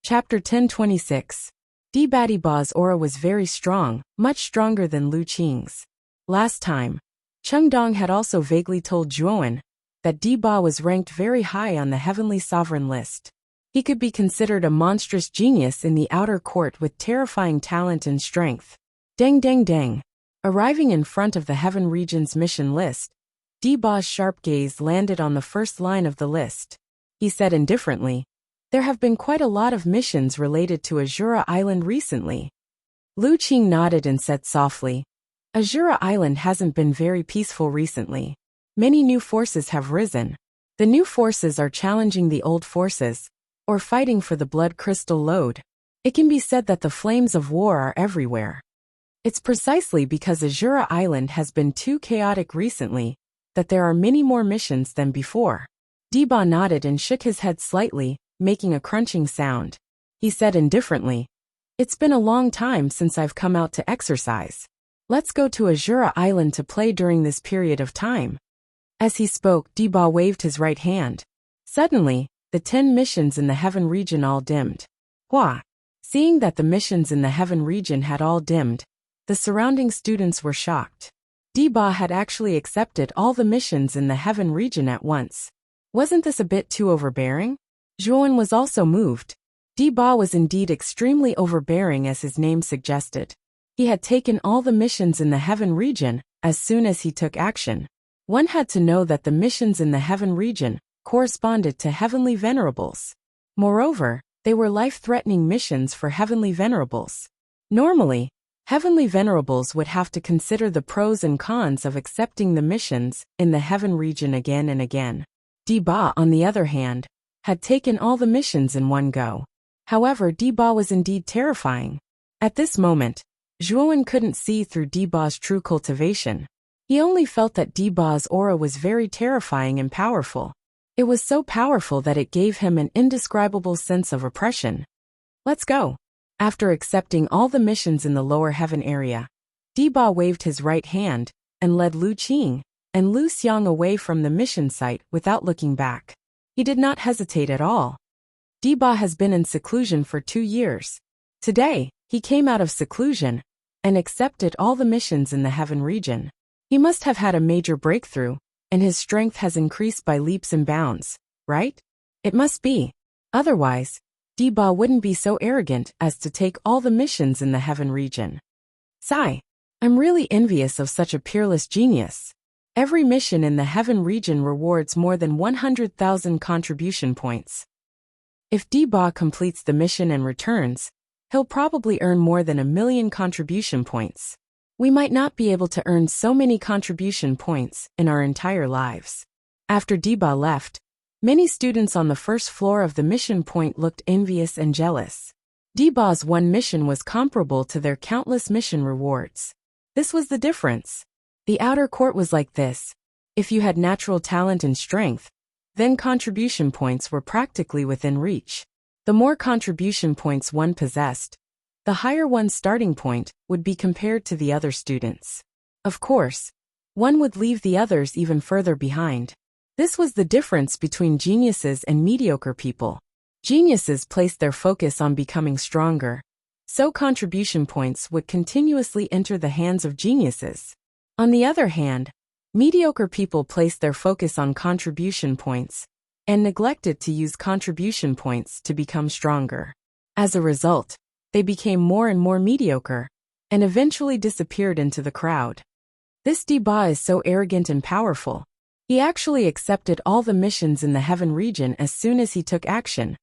Chapter 1026. Diba's aura was very strong, much stronger than Lu Qing's. Last time, Chengdong had also vaguely told Zhuowen that Diba was ranked very high on the Heavenly Sovereign list. He could be considered a monstrous genius in the outer court with terrifying talent and strength. Deng deng deng. Arriving in front of the Heaven Region's mission list, Diba's sharp gaze landed on the first line of the list. He said indifferently, "There have been quite a lot of missions related to Azura Island recently." Lu Qing nodded and said softly, "Azura Island hasn't been very peaceful recently. Many new forces have risen. The new forces are challenging the old forces, or fighting for the blood crystal lode. It can be said that the flames of war are everywhere. It's precisely because Azura Island has been too chaotic recently that there are many more missions than before." Diba nodded and shook his head slightly, making a crunching sound. He said indifferently, "It's been a long time since I've come out to exercise. Let's go to Azura Island to play during this period of time." As he spoke, Diba waved his right hand. Suddenly, the 10 missions in the Heaven region all dimmed. Hua! Seeing that the missions in the Heaven region had all dimmed, the surrounding students were shocked. Diba had actually accepted all the missions in the Heaven region at once. Wasn't this a bit too overbearing? Zhuowen was also moved. Diba was indeed extremely overbearing, as his name suggested. He had taken all the missions in the Heaven region as soon as he took action. One had to know that the missions in the Heaven region corresponded to Heavenly Venerables. Moreover, they were life-threatening missions for Heavenly Venerables. Normally, Heavenly Venerables would have to consider the pros and cons of accepting the missions in the Heaven region again and again. Diba, on the other hand, had taken all the missions in one go. However, Diba was indeed terrifying. At this moment, Zhuowen couldn't see through Diba's true cultivation. He only felt that Diba's aura was very terrifying and powerful. It was so powerful that it gave him an indescribable sense of oppression. "Let's go." After accepting all the missions in the lower heaven area, Diba waved his right hand and led Lu Qing and Lu Xiang away from the mission site without looking back. He did not hesitate at all. Diba has been in seclusion for 2 years. Today, he came out of seclusion and accepted all the missions in the Heaven region. He must have had a major breakthrough, and his strength has increased by leaps and bounds, right? It must be. Otherwise, Diba wouldn't be so arrogant as to take all the missions in the Heaven region. Sigh. I'm really envious of such a peerless genius. Every mission in the Heaven region rewards more than 100,000 contribution points. If Diba completes the mission and returns, he'll probably earn more than 1,000,000 contribution points. We might not be able to earn so many contribution points in our entire lives. After Diba left, many students on the first floor of the mission point looked envious and jealous. Diba's one mission was comparable to their countless mission rewards. This was the difference. The outer court was like this. If you had natural talent and strength, then contribution points were practically within reach. The more contribution points one possessed, the higher one's starting point would be compared to the other students. Of course, one would leave the others even further behind. This was the difference between geniuses and mediocre people. Geniuses placed their focus on becoming stronger, so contribution points would continuously enter the hands of geniuses. On the other hand, mediocre people placed their focus on contribution points and neglected to use contribution points to become stronger. As a result, they became more and more mediocre and eventually disappeared into the crowd. This Diba is so arrogant and powerful. He actually accepted all the missions in the Heaven region as soon as he took action.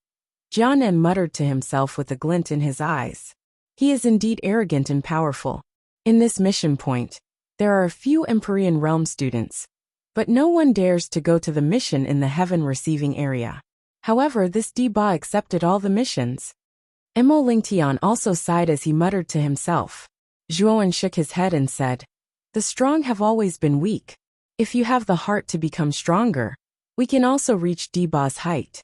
Jianan muttered to himself with a glint in his eyes. He is indeed arrogant and powerful. In this mission point, there are a few Empyrean Realm students, but no one dares to go to the mission in the Heaven receiving area. However, this Diba accepted all the missions. Mo Lingtian also sighed as he muttered to himself. Zhuowen shook his head and said, "The strong have always been weak. If you have the heart to become stronger, we can also reach Diba's height."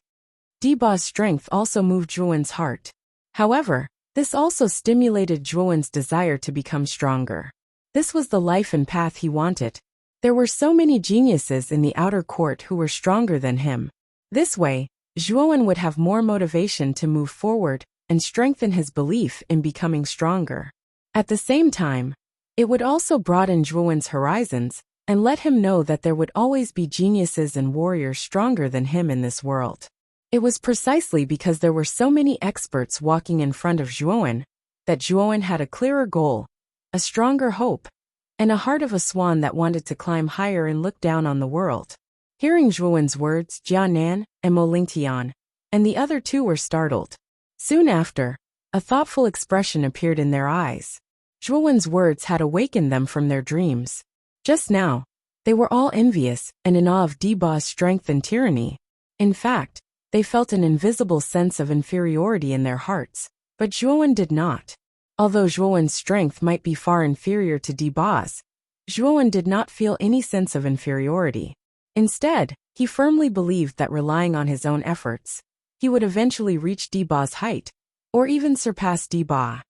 Diba's strength also moved Zhuowen's heart. However, this also stimulated Zhuowen's desire to become stronger. This was the life and path he wanted. There were so many geniuses in the outer court who were stronger than him. This way, Zhuowen would have more motivation to move forward and strengthen his belief in becoming stronger. At the same time, it would also broaden Zhuowen's horizons and let him know that there would always be geniuses and warriors stronger than him in this world. It was precisely because there were so many experts walking in front of Zhuowen that Zhuowen had a clearer goal, a stronger hope, and a heart of a swan that wanted to climb higher and look down on the world. Hearing Zhuowen's words, Jianan and Mo Lingtian and the other two were startled. Soon after, a thoughtful expression appeared in their eyes. Zhuowen's words had awakened them from their dreams. Just now, they were all envious and in awe of Diba's strength and tyranny. In fact, they felt an invisible sense of inferiority in their hearts, but Zhuowen did not. Although Zhuowen's strength might be far inferior to Diba's, Zhuowen did not feel any sense of inferiority. Instead, he firmly believed that relying on his own efforts, he would eventually reach Diba's height, or even surpass Diba.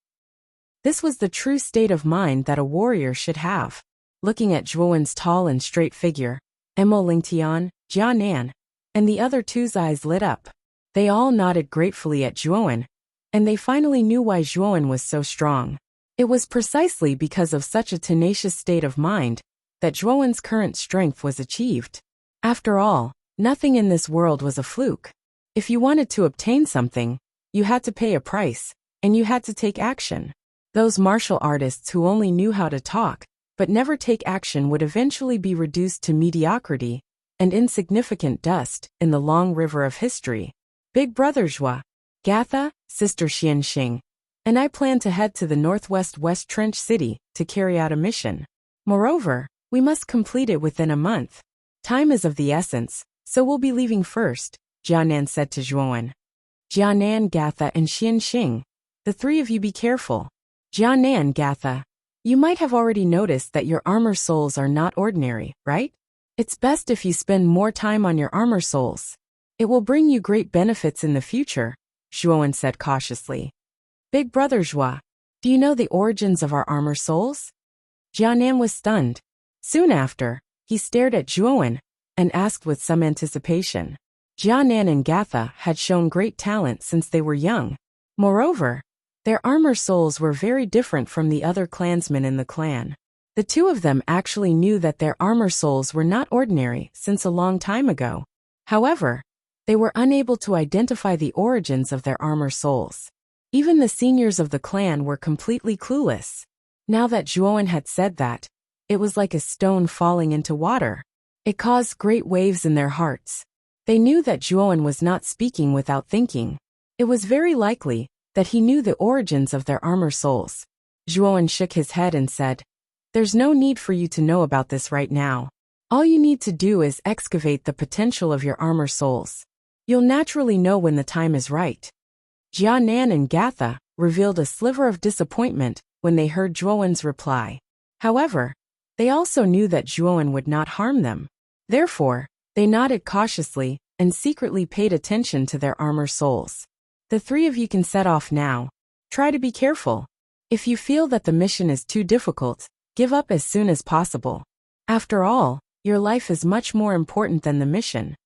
This was the true state of mind that a warrior should have. Looking at Zhuowen's tall and straight figure, Mo Lingtian, Jianan, and the other two's eyes lit up. They all nodded gratefully at Zhuowen, and they finally knew why Zhuowen was so strong. It was precisely because of such a tenacious state of mind that Zhuowen's current strength was achieved. After all, nothing in this world was a fluke. If you wanted to obtain something, you had to pay a price, and you had to take action. Those martial artists who only knew how to talk, but never take action would eventually be reduced to mediocrity and insignificant dust in the long river of history. Big brother Zhua, Gatha, sister Xianxing, and I plan to head to the northwest West Trench City to carry out a mission. Moreover, we must complete it within a month. Time is of the essence, so we'll be leaving first, Jianan said to Zhuowen. Jianan, Gatha, and Xianxing, the three of you be careful. Jianan, Gatha, you might have already noticed that your armor souls are not ordinary, right? It's best if you spend more time on your armor souls. It will bring you great benefits in the future, Zhuowen said cautiously. Big brother Zhua, do you know the origins of our armor souls? Jianan was stunned. Soon after, he stared at Zhuowen and asked with some anticipation. Jianan and Gatha had shown great talent since they were young. Moreover, their armor souls were very different from the other clansmen in the clan. The two of them actually knew that their armor souls were not ordinary since a long time ago. However, they were unable to identify the origins of their armor souls. Even the seniors of the clan were completely clueless. Now that Zhuowen had said that, it was like a stone falling into water. It caused great waves in their hearts. They knew that Zhuowen was not speaking without thinking. It was very likely that he knew the origins of their armor souls. Zhuowen shook his head and said, "There's no need for you to know about this right now. All you need to do is excavate the potential of your armor souls. You'll naturally know when the time is right." Jianan and Gatha revealed a sliver of disappointment when they heard Zhuowen's reply. However, they also knew that Zhuowen would not harm them. Therefore, they nodded cautiously and secretly paid attention to their armor souls. The three of you can set off now. Try to be careful. If you feel that the mission is too difficult, give up as soon as possible. After all, your life is much more important than the mission.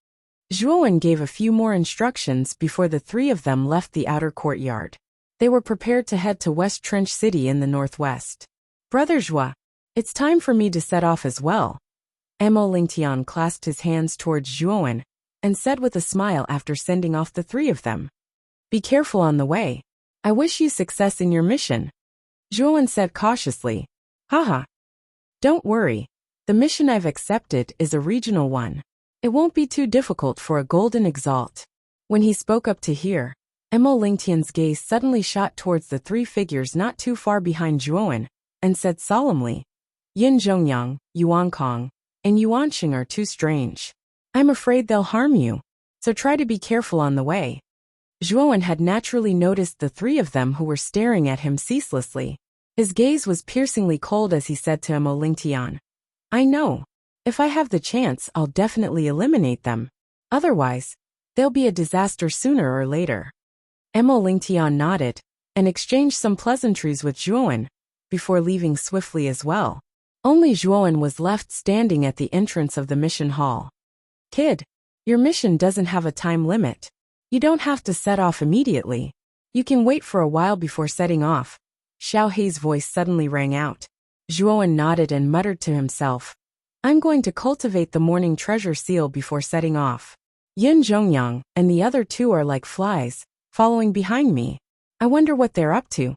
Zhuowen gave a few more instructions before the three of them left the outer courtyard. They were prepared to head to West Trench City in the northwest. Brother Zhua, it's time for me to set off as well. Mo Lingtian clasped his hands towards Zhuowen and said with a smile after sending off the three of them. Be careful on the way. I wish you success in your mission. Zhuowen said cautiously. Haha. Don't worry. The mission I've accepted is a regional one. It won't be too difficult for a golden exalt. When he spoke up to hear, Mo Lingtian's gaze suddenly shot towards the three figures not too far behind Zhuowen, and said solemnly, Yin Zhongyang, Yuan Kong, and Yuanxing are too strange. I'm afraid they'll harm you, so try to be careful on the way. Zhuowen had naturally noticed the three of them who were staring at him ceaselessly. His gaze was piercingly cold as he said to Mo Lingtian, I know. If I have the chance, I'll definitely eliminate them. Otherwise, they'll be a disaster sooner or later. Mo Lingtian nodded and exchanged some pleasantries with Zhuowen before leaving swiftly as well. Only Zhuowen was left standing at the entrance of the mission hall. Kid, your mission doesn't have a time limit. You don't have to set off immediately. You can wait for a while before setting off. Xiao Hei's voice suddenly rang out. Zhuowen nodded and muttered to himself. I'm going to cultivate the morning treasure seal before setting off. Yin Zhongyang and the other two are like flies, following behind me. I wonder what they're up to.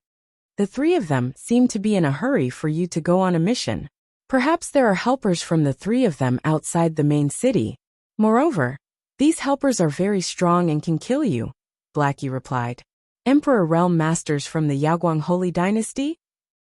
The three of them seem to be in a hurry for you to go on a mission. Perhaps there are helpers from the three of them outside the main city. Moreover, these helpers are very strong and can kill you, Blackie replied. Emperor Realm Masters from the Yaoguang Holy Dynasty?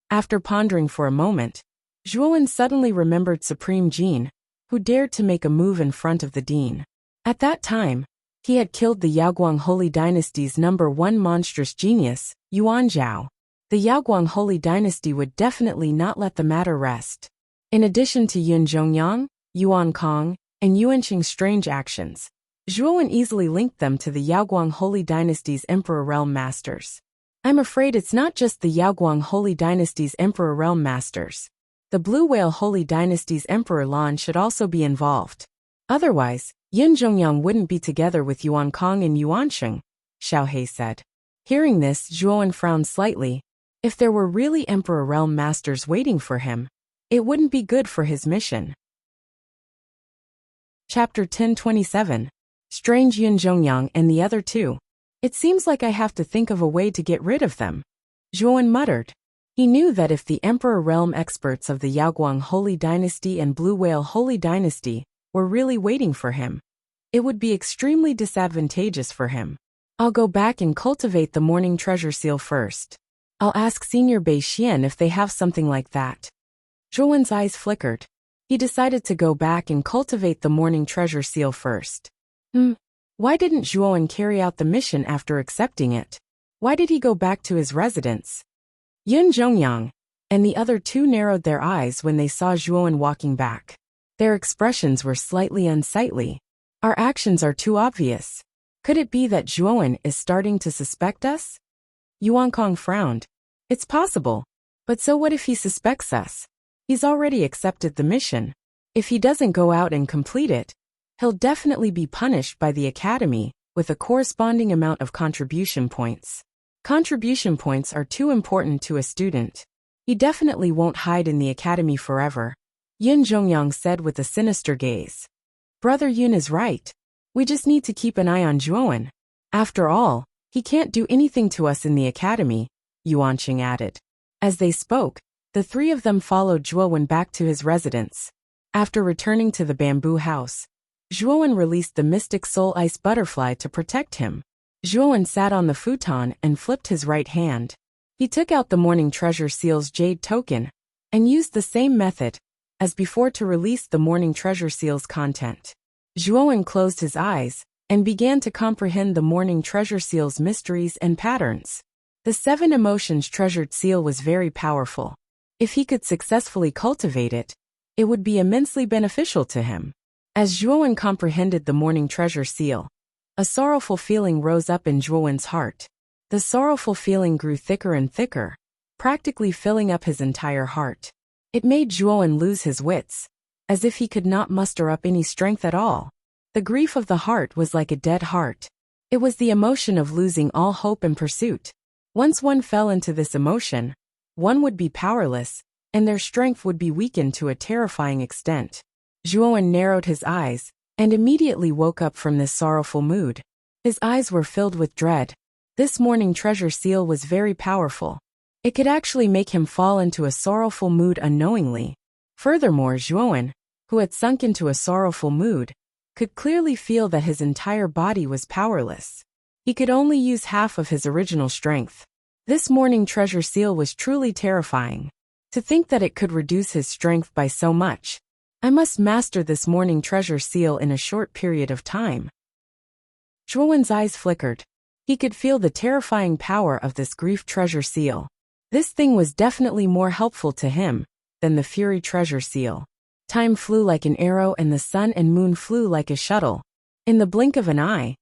After pondering for a moment, Zhuowen suddenly remembered Supreme Jin, who dared to make a move in front of the dean. At that time, he had killed the Yaoguang Holy Dynasty's #1 monstrous genius, Yuan Zhao. The Yaoguang Holy Dynasty would definitely not let the matter rest. In addition to Yun Zhongyang, Yuan Kong, and Yuanqing's strange actions, Zhuowen easily linked them to the Yaoguang Holy Dynasty's Emperor Realm Masters. I'm afraid it's not just the Yaoguang Holy Dynasty's Emperor Realm Masters. The Blue Whale Holy Dynasty's Emperor Lan should also be involved. Otherwise, Yin Zhongyang wouldn't be together with Yuan Kong and Yuanqing, Xiao Hei said. Hearing this, Zhuowen frowned slightly. If there were really Emperor Realm Masters waiting for him, it wouldn't be good for his mission. Chapter 1027. Strange Yun Zhongyang and the other two. It seems like I have to think of a way to get rid of them. Zhuowen muttered. He knew that if the Emperor Realm experts of the Yaoguang Holy Dynasty and Blue Whale Holy Dynasty were really waiting for him, it would be extremely disadvantageous for him. I'll go back and cultivate the morning treasure seal first. I'll ask Senior Bei Xian if they have something like that. Zhuowen's eyes flickered. He decided to go back and cultivate the morning treasure seal first. Why didn't Zhuowen carry out the mission after accepting it? Why did he go back to his residence? Yun Zhongyang and the other two narrowed their eyes when they saw Zhuowen walking back. Their expressions were slightly unsightly. Our actions are too obvious. Could it be that Zhuowen is starting to suspect us? Yuan Kong frowned. It's possible. But so what if he suspects us? He's already accepted the mission. If he doesn't go out and complete it, he'll definitely be punished by the Academy with a corresponding amount of contribution points. Contribution points are too important to a student. He definitely won't hide in the Academy forever, Yin Zhongyang said with a sinister gaze. Brother Yun is right. We just need to keep an eye on Zhuowen. After all, he can't do anything to us in the Academy, Yuanqing added. As they spoke, the three of them followed Zhuowen back to his residence. After returning to the bamboo house, Zhuowen released the mystic soul ice butterfly to protect him. Zhuowen sat on the futon and flipped his right hand. He took out the morning treasure seal's jade token and used the same method as before to release the morning treasure seal's content. Zhuowen closed his eyes and began to comprehend the morning treasure seal's mysteries and patterns. The 7 emotions treasured seal was very powerful. If he could successfully cultivate it, it would be immensely beneficial to him. As Zhuowen comprehended the morning treasure seal, a sorrowful feeling rose up in Zhuowen's heart. The sorrowful feeling grew thicker and thicker, practically filling up his entire heart. It made Zhuowen lose his wits, as if he could not muster up any strength at all. The grief of the heart was like a dead heart. It was the emotion of losing all hope and pursuit. Once one fell into this emotion, one would be powerless, and their strength would be weakened to a terrifying extent. Zhuowen narrowed his eyes and immediately woke up from this sorrowful mood. His eyes were filled with dread. This morning treasure seal was very powerful. It could actually make him fall into a sorrowful mood unknowingly. Furthermore, Zhuowen, who had sunk into a sorrowful mood, could clearly feel that his entire body was powerless. He could only use half of his original strength. This morning treasure seal was truly terrifying. To think that it could reduce his strength by so much. I must master this morning treasure seal in a short period of time. Zhuowen's eyes flickered. He could feel the terrifying power of this grief treasure seal. This thing was definitely more helpful to him than the fury treasure seal. Time flew like an arrow and the sun and moon flew like a shuttle. In the blink of an eye,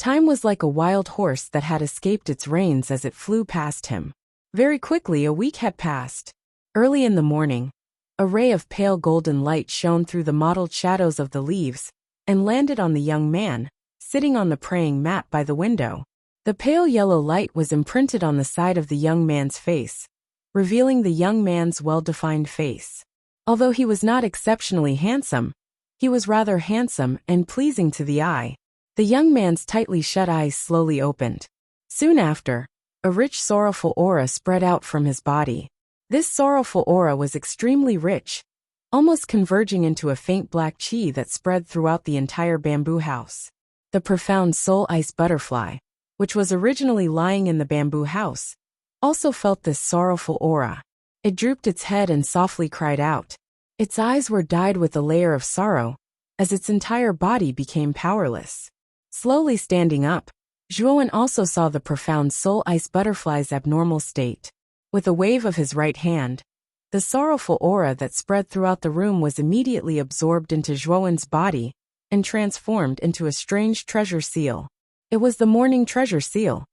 time was like a wild horse that had escaped its reins as it flew past him. Very quickly a week had passed. Early in the morning, a ray of pale golden light shone through the mottled shadows of the leaves and landed on the young man, sitting on the praying mat by the window. The pale yellow light was imprinted on the side of the young man's face, revealing the young man's well-defined face. Although he was not exceptionally handsome, he was rather handsome and pleasing to the eye. The young man's tightly shut eyes slowly opened. Soon after, a rich sorrowful aura spread out from his body. This sorrowful aura was extremely rich, almost converging into a faint black chi that spread throughout the entire bamboo house. The profound soul ice butterfly, which was originally lying in the bamboo house, also felt this sorrowful aura. It drooped its head and softly cried out. Its eyes were dyed with a layer of sorrow, as its entire body became powerless. Slowly standing up, Zhuowen also saw the profound soul ice butterfly's abnormal state. With a wave of his right hand, the sorrowful aura that spread throughout the room was immediately absorbed into Zhuowen's body and transformed into a strange treasure seal. It was the morning treasure seal.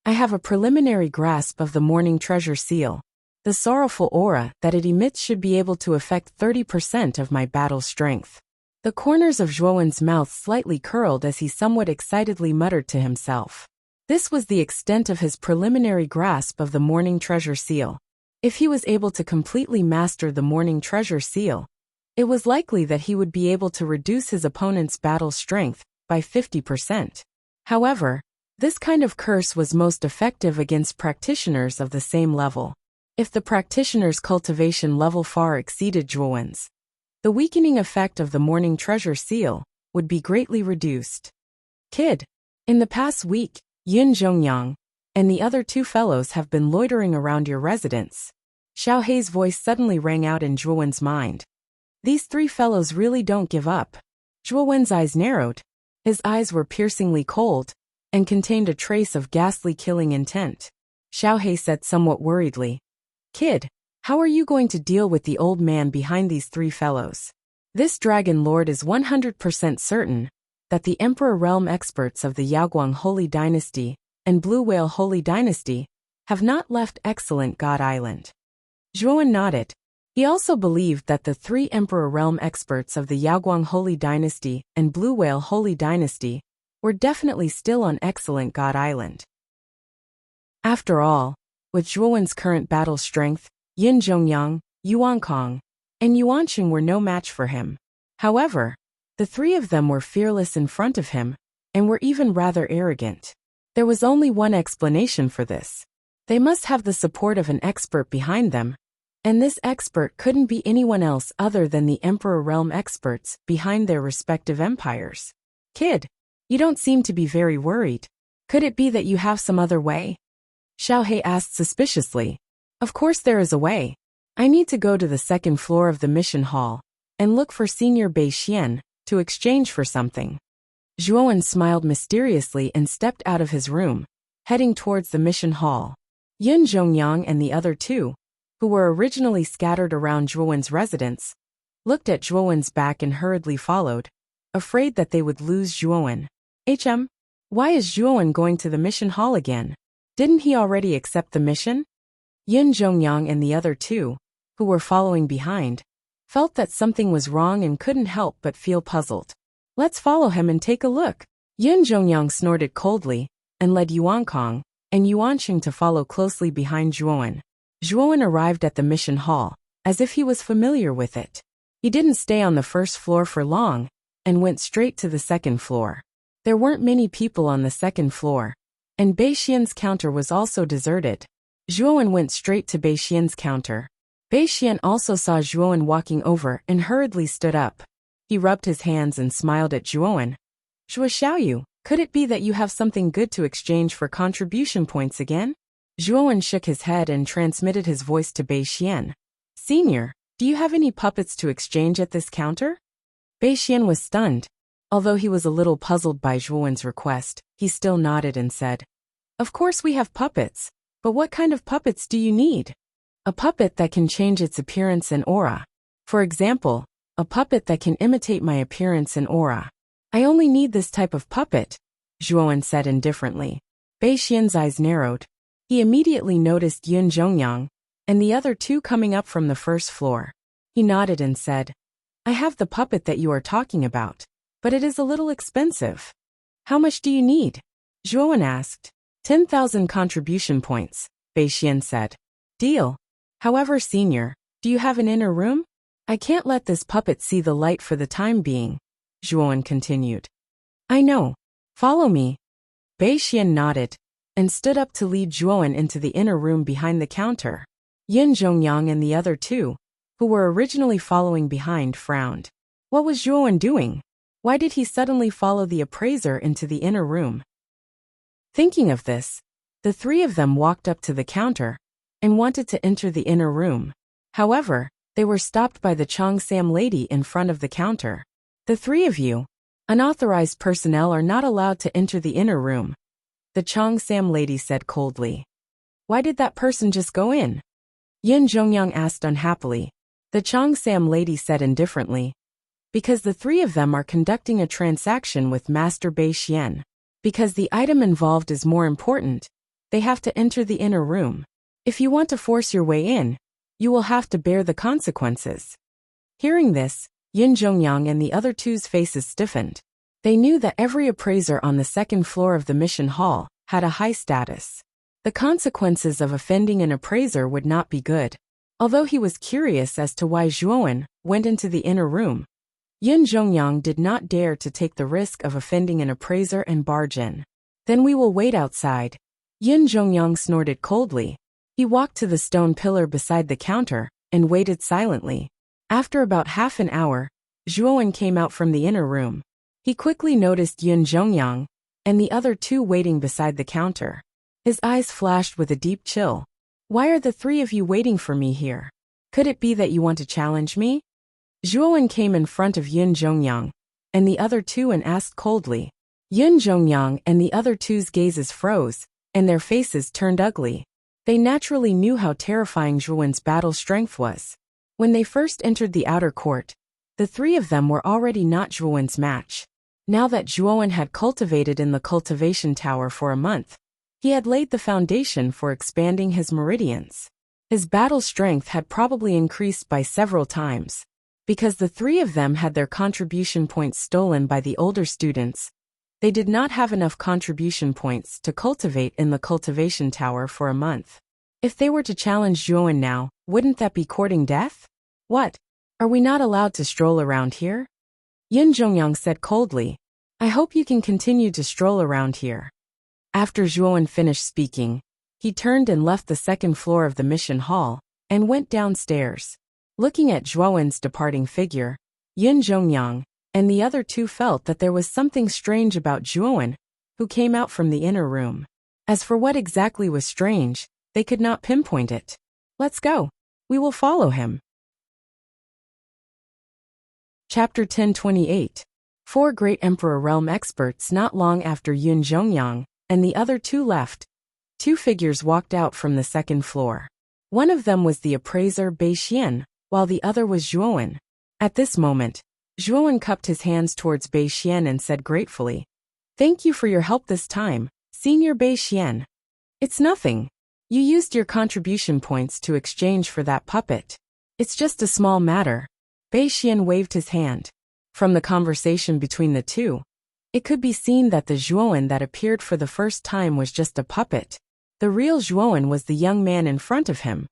I have a preliminary grasp of the morning treasure seal. The sorrowful aura that it emits should be able to affect 30% of my battle strength. The corners of Zhuowen's mouth slightly curled as he somewhat excitedly muttered to himself. This was the extent of his preliminary grasp of the morning treasure seal. If he was able to completely master the morning treasure seal, it was likely that he would be able to reduce his opponent's battle strength by 50%. However, this kind of curse was most effective against practitioners of the same level. If the practitioner's cultivation level far exceeded Zhuowen's, the weakening effect of the morning treasure seal would be greatly reduced. Kid, in the past week, Yun Zhongyang and the other two fellows have been loitering around your residence. Xiao Hei's voice suddenly rang out in Zhuowen's mind. These three fellows really don't give up. Zhuowen's eyes narrowed. His eyes were piercingly cold and contained a trace of ghastly killing intent. Xiao Hei said somewhat worriedly, Kid, how are you going to deal with the old man behind these three fellows? This dragon lord is 100% certain that the Emperor Realm experts of the Yaoguang Holy Dynasty and Blue Whale Holy Dynasty have not left Excellent God Island. Zhuowen nodded. He also believed that the three Emperor Realm experts of the Yaoguang Holy Dynasty and Blue Whale Holy Dynasty were definitely still on Excellent God Island. After all, with Zhuowen's current battle strength, Yin Zhongyang, Yuan Kong, and Yuanqing were no match for him. However, the three of them were fearless in front of him, and were even rather arrogant. There was only one explanation for this. They must have the support of an expert behind them, and this expert couldn't be anyone else other than the Emperor Realm experts behind their respective empires. Kid, you don't seem to be very worried. Could it be that you have some other way? Xiao Hei asked suspiciously. Of course there is a way. I need to go to the second floor of the mission hall and look for Senior Bei Xian to exchange for something. Zhuowen smiled mysteriously and stepped out of his room, heading towards the mission hall. Yun Zhongyang and the other two, who were originally scattered around Zhuowen's residence, looked at Zhuowen's back and hurriedly followed, afraid that they would lose Zhuowen. Why is Zhuowen going to the mission hall again? Didn't he already accept the mission? Yun Zhongyang and the other two, who were following behind, felt that something was wrong and couldn't help but feel puzzled. Let's follow him and take a look. Yun Zhongyang snorted coldly and led Yuan Kong and Yuanqing to follow closely behind Zhuowen. Zhuowen arrived at the mission hall, as if he was familiar with it. He didn't stay on the first floor for long, and went straight to the second floor. There weren't many people on the second floor, and Bei Xian's counter was also deserted. Zhuowen went straight to Bei Xian's counter. Bei Xian also saw Zhuowen walking over and hurriedly stood up. He rubbed his hands and smiled at Zhuowen. Zhuo Xiaoyu, could it be that you have something good to exchange for contribution points again? Zhuowen shook his head and transmitted his voice to Bei Xian. Senior, do you have any puppets to exchange at this counter? Bei Xian was stunned. Although he was a little puzzled by Zhuowen's request, he still nodded and said, Of course we have puppets, but what kind of puppets do you need? A puppet that can change its appearance and aura. For example, a puppet that can imitate my appearance and aura. I only need this type of puppet, Zhuowen said indifferently. Bei Xian's eyes narrowed. He immediately noticed Yun Zhongyang and the other two coming up from the first floor. He nodded and said, I have the puppet that you are talking about, but it is a little expensive. How much do you need? Zhuowen asked. 10,000 contribution points, Beixian said. Deal. However, senior, do you have an inner room? I can't let this puppet see the light for the time being, Zhuowen continued. I know. Follow me. Beixian nodded and stood up to lead Zhuowen into the inner room behind the counter. Yin Zhongyang and the other two, who were originally following behind, frowned. What was Zhuowen doing? Why did he suddenly follow the appraiser into the inner room? Thinking of this, the three of them walked up to the counter and wanted to enter the inner room. However, they were stopped by the Cheongsam lady in front of the counter. The three of you, unauthorized personnel, are not allowed to enter the inner room, the Cheongsam lady said coldly. Why did that person just go in? Yin Zhongyang asked unhappily. The Cheongsam lady said indifferently. Because the three of them are conducting a transaction with Master Beixian. Because the item involved is more important, they have to enter the inner room. If you want to force your way in, you will have to bear the consequences. Hearing this, Yin Zhongyang and the other two's faces stiffened. They knew that every appraiser on the second floor of the mission hall had a high status. The consequences of offending an appraiser would not be good. Although he was curious as to why Zhuowen went into the inner room, Yin Zhongyang did not dare to take the risk of offending an appraiser and barge in. Then we will wait outside. Yin Zhongyang snorted coldly. He walked to the stone pillar beside the counter and waited silently. After about half an hour, Zhuowen came out from the inner room. He quickly noticed Yin Zhongyang and the other two waiting beside the counter. His eyes flashed with a deep chill. Why are the three of you waiting for me here? Could it be that you want to challenge me? Zhuowen came in front of Yin Zhongyang and the other two and asked coldly. Yin Zhongyang and the other two's gazes froze, and their faces turned ugly. They naturally knew how terrifying Zhuowen's battle strength was. When they first entered the outer court, the three of them were already not Zhuowen's match. Now that Zhuowen had cultivated in the cultivation tower for a month, he had laid the foundation for expanding his meridians. His battle strength had probably increased by several times. Because the three of them had their contribution points stolen by the older students, they did not have enough contribution points to cultivate in the cultivation tower for a month. If they were to challenge Zhuowen now, wouldn't that be courting death? What? Are we not allowed to stroll around here? Yin Zhongyang said coldly. I hope you can continue to stroll around here. After Zhuowen finished speaking, he turned and left the second floor of the mission hall and went downstairs. Looking at Zhuowen's departing figure, Yin Zhongyang and the other two felt that there was something strange about Zhuowen, who came out from the inner room. As for what exactly was strange, they could not pinpoint it. Let's go. We will follow him. Chapter 1028. Four great Emperor Realm experts. Not long after Yin Zhongyang and the other two left, two figures walked out from the second floor. One of them was the appraiser Beixian, while the other was Zhuowen. At this moment, Zhuowen cupped his hands towards Beixian and said gratefully, Thank you for your help this time, Senior Beixian. It's nothing. You used your contribution points to exchange for that puppet. It's just a small matter. Beixian waved his hand. From the conversation between the two, it could be seen that the Zhuowen that appeared for the first time was just a puppet. The real Zhuowen was the young man in front of him.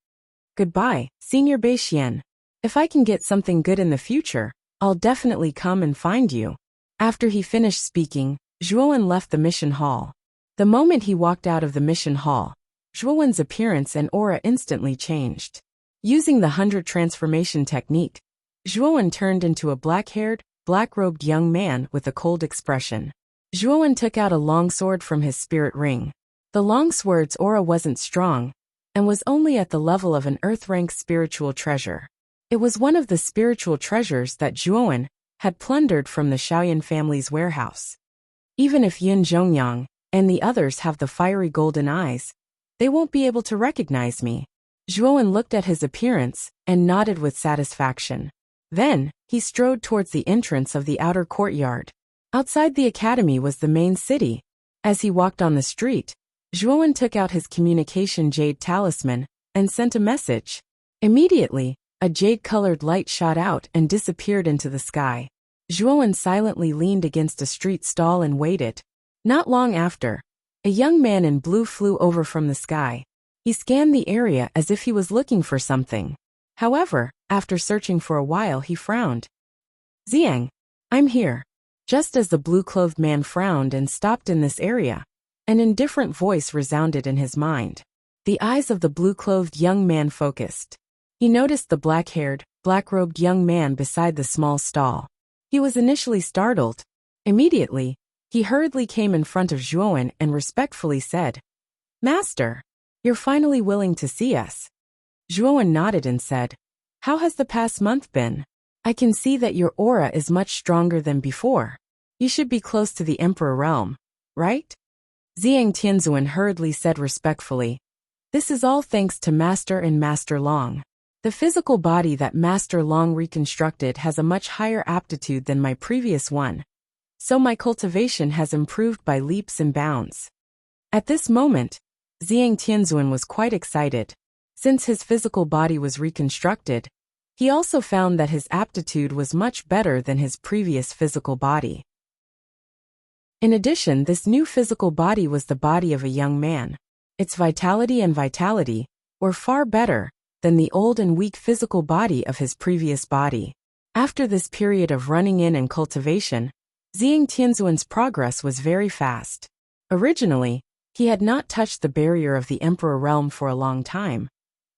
Goodbye, Senior Beixian. If I can get something good in the future, I'll definitely come and find you. After he finished speaking, Zhuowen left the mission hall. The moment he walked out of the mission hall, Zhuowen's appearance and aura instantly changed. Using the 100 transformation technique, Zhuowen turned into a black-haired, black-robed young man with a cold expression. Zhuowen took out a longsword from his spirit ring. The longsword's aura wasn't strong, and was only at the level of an earth-rank spiritual treasure. It was one of the spiritual treasures that Zhuowen had plundered from the Shaoyan family's warehouse. Even if Yin Zhongyang and the others have the fiery golden eyes, they won't be able to recognize me. Zhuowen looked at his appearance and nodded with satisfaction. Then, he strode towards the entrance of the outer courtyard. Outside the academy was the main city. As he walked on the street, Zhuowen took out his communication jade talisman and sent a message. Immediately, a jade-colored light shot out and disappeared into the sky. Zhuowen silently leaned against a street stall and waited. Not long after, a young man in blue flew over from the sky. He scanned the area as if he was looking for something. However, after searching for a while, he frowned. Xiang, I'm here. Just as the blue-clothed man frowned and stopped in this area, an indifferent voice resounded in his mind. The eyes of the blue-clothed young man focused. He noticed the black-haired, black-robed young man beside the small stall. He was initially startled. Immediately, he hurriedly came in front of Zhuowen and respectfully said, "Master, you're finally willing to see us." Zhuowen nodded and said, "How has the past month been? I can see that your aura is much stronger than before. You should be close to the Emperor realm, right?" Xiang Tianzuan hurriedly said respectfully, "This is all thanks to Master and Master Long. The physical body that Master Long reconstructed has a much higher aptitude than my previous one, so my cultivation has improved by leaps and bounds." At this moment, Xiang Tianzuan was quite excited. Since his physical body was reconstructed, he also found that his aptitude was much better than his previous physical body. In addition, this new physical body was the body of a young man. Its vitality were far better than the old and weak physical body of his previous body. After this period of running in and cultivation, Xiang Tianzuan's progress was very fast. Originally, he had not touched the barrier of the Emperor realm for a long time,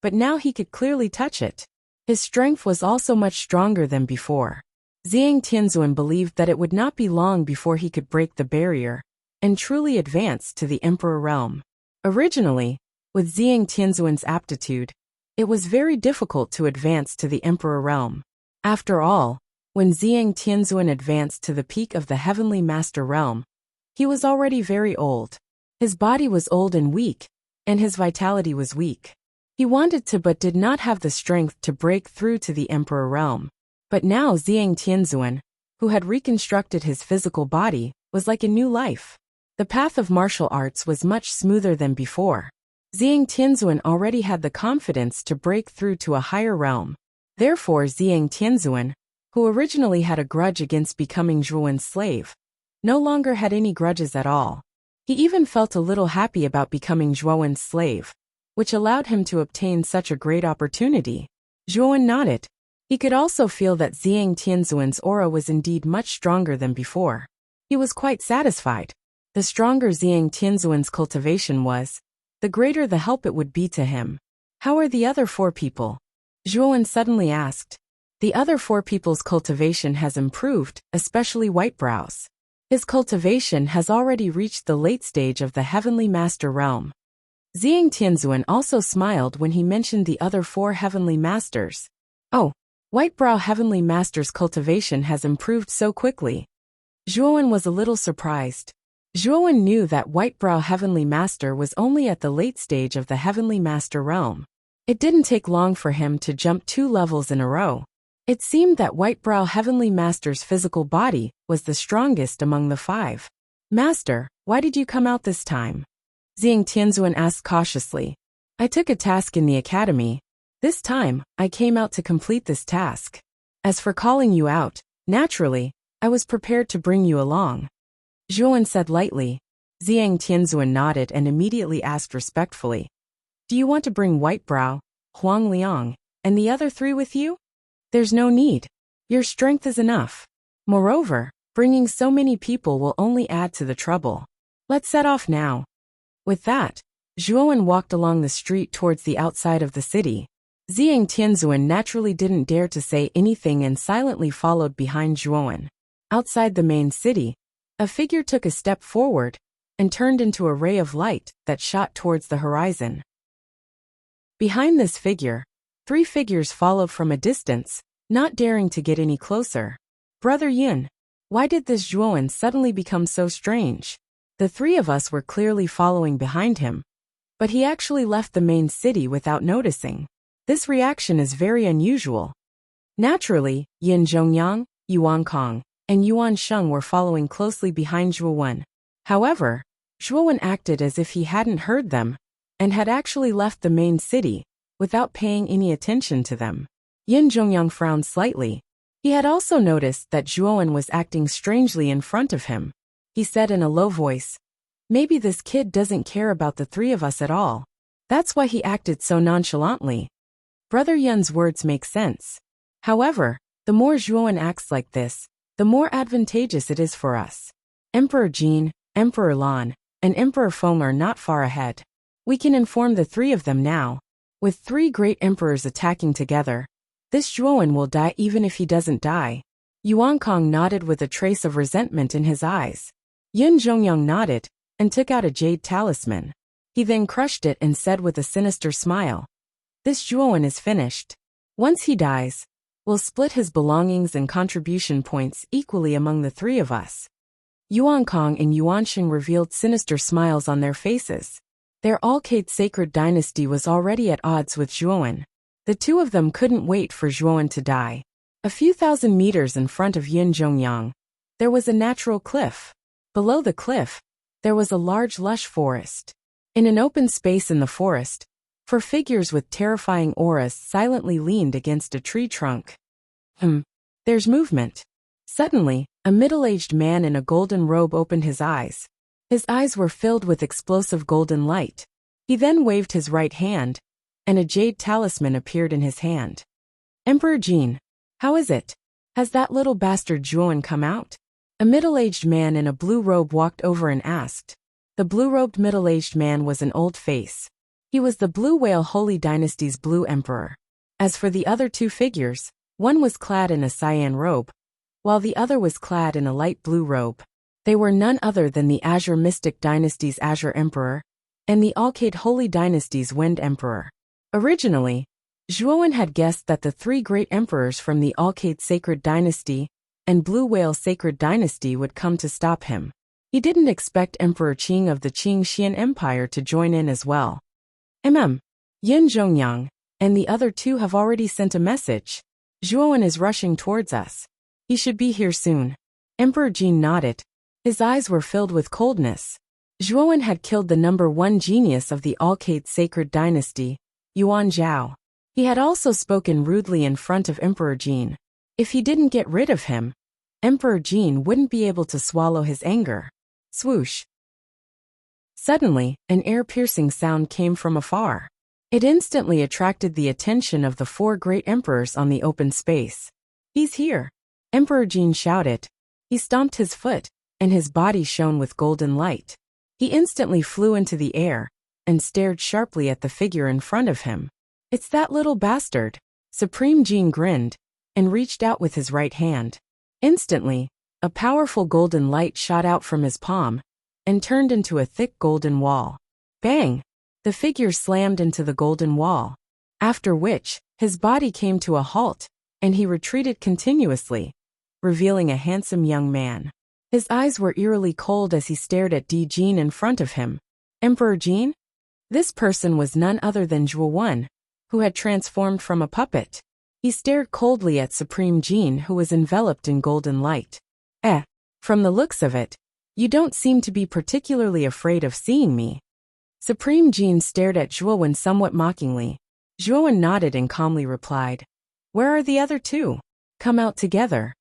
but now he could clearly touch it. His strength was also much stronger than before. Xiang Tianzuan believed that it would not be long before he could break the barrier and truly advance to the Emperor realm. Originally, with Xiang Tianzuan's aptitude, it was very difficult to advance to the Emperor realm. After all, when Xiang Tianzuan advanced to the peak of the Heavenly Master realm, he was already very old. His body was old and weak, and his vitality was weak. He wanted to but did not have the strength to break through to the Emperor realm. But now Xiang Tianzuan, who had reconstructed his physical body, was like a new life. The path of martial arts was much smoother than before. Xiang Tianzuan already had the confidence to break through to a higher realm. Therefore Xiang Tianzuan, who originally had a grudge against becoming Zhuowen's slave, no longer had any grudges at all. He even felt a little happy about becoming Zhuowen's slave, which allowed him to obtain such a great opportunity. Zhuowen nodded. He could also feel that Xiang Tianzuan's aura was indeed much stronger than before. He was quite satisfied. The stronger Xiang Tianzuan's cultivation was, the greater the help it would be to him. "How are the other 4 people?" Zhuowen suddenly asked. "The other 4 people's cultivation has improved, especially Whitebrows. His cultivation has already reached the late stage of the Heavenly Master realm." Xiang Tianzuan also smiled when he mentioned the other 4 Heavenly Masters. "Oh, Whitebrow Heavenly Master's cultivation has improved so quickly." Zhuowen was a little surprised. Zhuowen knew that Whitebrow Heavenly Master was only at the late stage of the Heavenly Master realm. It didn't take long for him to jump 2 levels in a row. It seemed that Whitebrow Heavenly Master's physical body was the strongest among the 5. "Master, why did you come out this time?" Xiang Tianzuan asked cautiously. "I took a task in the academy. This time, I came out to complete this task. As for calling you out, naturally, I was prepared to bring you along." Zhuowen said lightly. Xiang Tianzuan nodded and immediately asked respectfully, "Do you want to bring Whitebrow, Huang Liang, and the other 3 with you?" "There's no need. Your strength is enough. Moreover, bringing so many people will only add to the trouble. Let's set off now." With that, Zhuowen walked along the street towards the outside of the city. Xiang Tianzuan naturally didn't dare to say anything and silently followed behind Zhuowen. Outside the main city, a figure took a step forward and turned into a ray of light that shot towards the horizon. Behind this figure, 3 figures followed from a distance, not daring to get any closer. "Brother Yin, why did this Zhuowen suddenly become so strange? The 3 of us were clearly following behind him, but he actually left the main city without noticing. This reaction is very unusual." Naturally, Yin Zhongyang, Yuan Kong, and Yuan Sheng were following closely behind Zhuowen. However, Zhuowen acted as if he hadn't heard them and had actually left the main city without paying any attention to them. Yin Zhongyang frowned slightly. He had also noticed that Zhuowen was acting strangely in front of him. he said in a low voice. Maybe this kid doesn't care about the three of us at all. That's why he acted so nonchalantly. Brother Yun's words make sense. However, the more Zhuowen acts like this, the more advantageous it is for us. Emperor Jin, Emperor Lan, and Emperor Feng are not far ahead. We can inform the three of them now. With three great emperors attacking together, this Zhuowen will die even if he doesn't die. Yuan Kong nodded with a trace of resentment in his eyes. Yun Zhongyang nodded and took out a jade talisman. He then crushed it and said with a sinister smile, "This Zhuowen is finished. Once he dies, we'll split his belongings and contribution points equally among the three of us." Yuan Kong and Yuan Sheng revealed sinister smiles on their faces. Their Alcade sacred dynasty was already at odds with Zhuowen. The two of them couldn't wait for Zhuowen to die. A few thousand meters in front of Yin Zhongyang, there was a natural cliff. Below the cliff, there was a large lush forest. In an open space in the forest, four figures with terrifying auras silently leaned against a tree trunk. There's movement. Suddenly, a middle-aged man in a golden robe opened his eyes. His eyes were filled with explosive golden light. He then waved his right hand, and a jade talisman appeared in his hand. "Emperor Jin, how is it? Has that little bastard Zhuowen come out?" A middle-aged man in a blue robe walked over and asked. The blue-robed middle-aged man was an old face. He was the Blue Whale Holy Dynasty's Blue Emperor. As for the other two figures, one was clad in a cyan robe, while the other was clad in a light blue robe. They were none other than the Azure Mystic Dynasty's Azure Emperor and the Alcade Holy Dynasty's Wind Emperor. Originally, Zhuowen had guessed that the three great emperors from the Alcade Sacred Dynasty and Blue Whale Sacred Dynasty would come to stop him. He didn't expect Emperor Qing of the Qing Xian Empire to join in as well. Yin Zhongyang and the other two have already sent a message. Zhuowen is rushing towards us. He should be here soon. Emperor Jin nodded. His eyes were filled with coldness. Zhuowen had killed the number one genius of the Alcade Sacred Dynasty, Yuan Zhao. He had also spoken rudely in front of Emperor Jin. If he didn't get rid of him, Emperor Jin wouldn't be able to swallow his anger. Swoosh. Suddenly, an ear-piercing sound came from afar. It instantly attracted the attention of the four great emperors on the open space. "He's here!" Emperor Jin shouted. He stomped his foot, and his body shone with golden light. He instantly flew into the air and stared sharply at the figure in front of him. "It's that little bastard." Supreme Jin grinned and reached out with his right hand. Instantly, a powerful golden light shot out from his palm and turned into a thick golden wall. Bang! The figure slammed into the golden wall, after which, his body came to a halt, and he retreated continuously, revealing a handsome young man. His eyes were eerily cold as he stared at Di Jin in front of him. Emperor Jin? This person was none other than Zhuowen, who had transformed from a puppet. He stared coldly at Supreme Jin, who was enveloped in golden light. From the looks of it, you don't seem to be particularly afraid of seeing me." Supreme Jin stared at Zhuowen somewhat mockingly. Zhuowen nodded and calmly replied, "Where are the other two? Come out together."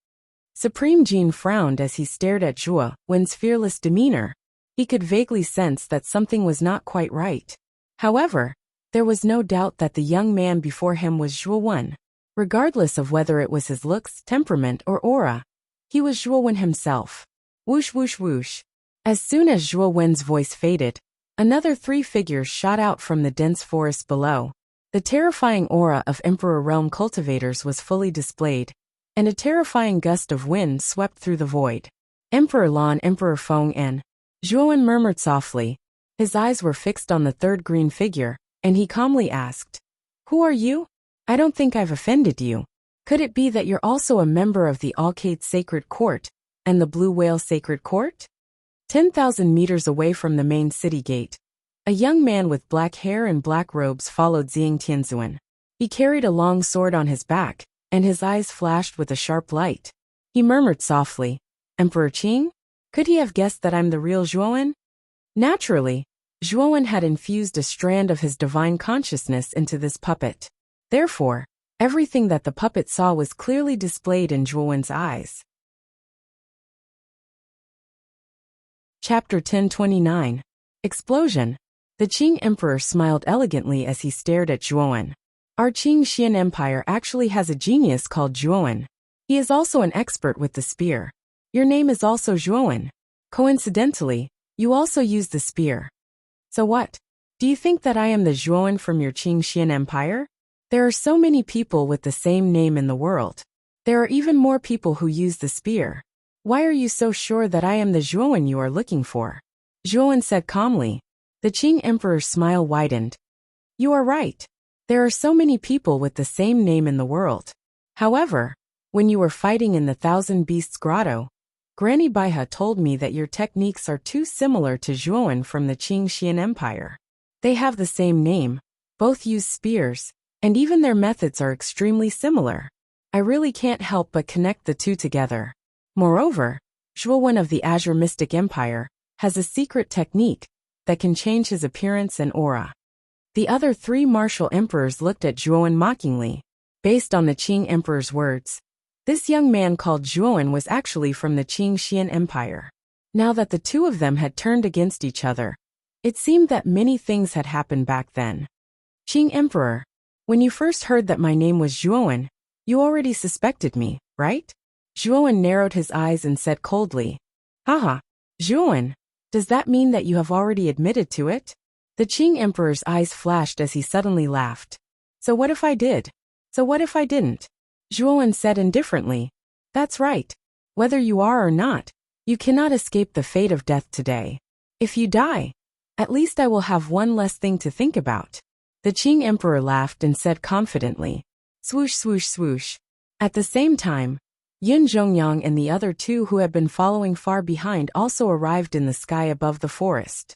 Supreme Jin frowned as he stared at Zhuowen's fearless demeanor. He could vaguely sense that something was not quite right. However, there was no doubt that the young man before him was Zhuowen. Regardless of whether it was his looks, temperament, or aura, he was Zhuowen himself. Whoosh whoosh whoosh. As soon as Zhuowen's voice faded, another three figures shot out from the dense forest below. The terrifying aura of Emperor Realm cultivators was fully displayed, and a terrifying gust of wind swept through the void. Emperor Lan, Emperor Feng, and Zhuowen murmured softly. His eyes were fixed on the third green figure, and he calmly asked, "Who are you? I don't think I've offended you. Could it be that you're also a member of the Alcade Sacred Court and the Blue Whale Sacred Court?" 10,000 meters away from the main city gate, a young man with black hair and black robes followed Xiang Tianzuan. He carried a long sword on his back, and his eyes flashed with a sharp light. He murmured softly, "Emperor Qing? Could he have guessed that I'm the real Zhuowen?" Naturally, Zhuowen had infused a strand of his divine consciousness into this puppet. Therefore, everything that the puppet saw was clearly displayed in Zhuowen's eyes. Chapter 1029. Explosion. The Qing Emperor smiled elegantly as he stared at Zhuowen. Our Qing Xian Empire actually has a genius called Zhuowen. He is also an expert with the spear. Your name is also Zhuowen. Coincidentally, you also use the spear. So what? Do you think that I am the Zhuowen from your Qing Xian Empire? There are so many people with the same name in the world. There are even more people who use the spear. Why are you so sure that I am the Zhuowen you are looking for? Zhuowen said calmly. The Qing Emperor's smile widened. You are right. There are so many people with the same name in the world. However, when you were fighting in the Thousand Beasts Grotto, Granny Baiha told me that your techniques are too similar to Zhuowen from the Qing Xian Empire. They have the same name, both use spears, and even their methods are extremely similar. I really can't help but connect the two together. Moreover, Zhuowen of the Azure Mystic Empire has a secret technique that can change his appearance and aura. The other three martial emperors looked at Zhuowen mockingly. Based on the Qing Emperor's words, this young man called Zhuowen was actually from the Qing Xian Empire. Now that the two of them had turned against each other, it seemed that many things had happened back then. Qing Emperor, when you first heard that my name was Zhuowen, you already suspected me, right? Zhuowen narrowed his eyes and said coldly, Haha, Zhuowen, does that mean that you have already admitted to it? The Qing Emperor's eyes flashed as he suddenly laughed. So what if I did? So what if I didn't? Zhuowen said indifferently. That's right. Whether you are or not, you cannot escape the fate of death today. If you die, at least I will have one less thing to think about. The Qing Emperor laughed and said confidently, Swoosh swoosh swoosh. At the same time, Yun Zhongyang and the other two who had been following far behind also arrived in the sky above the forest.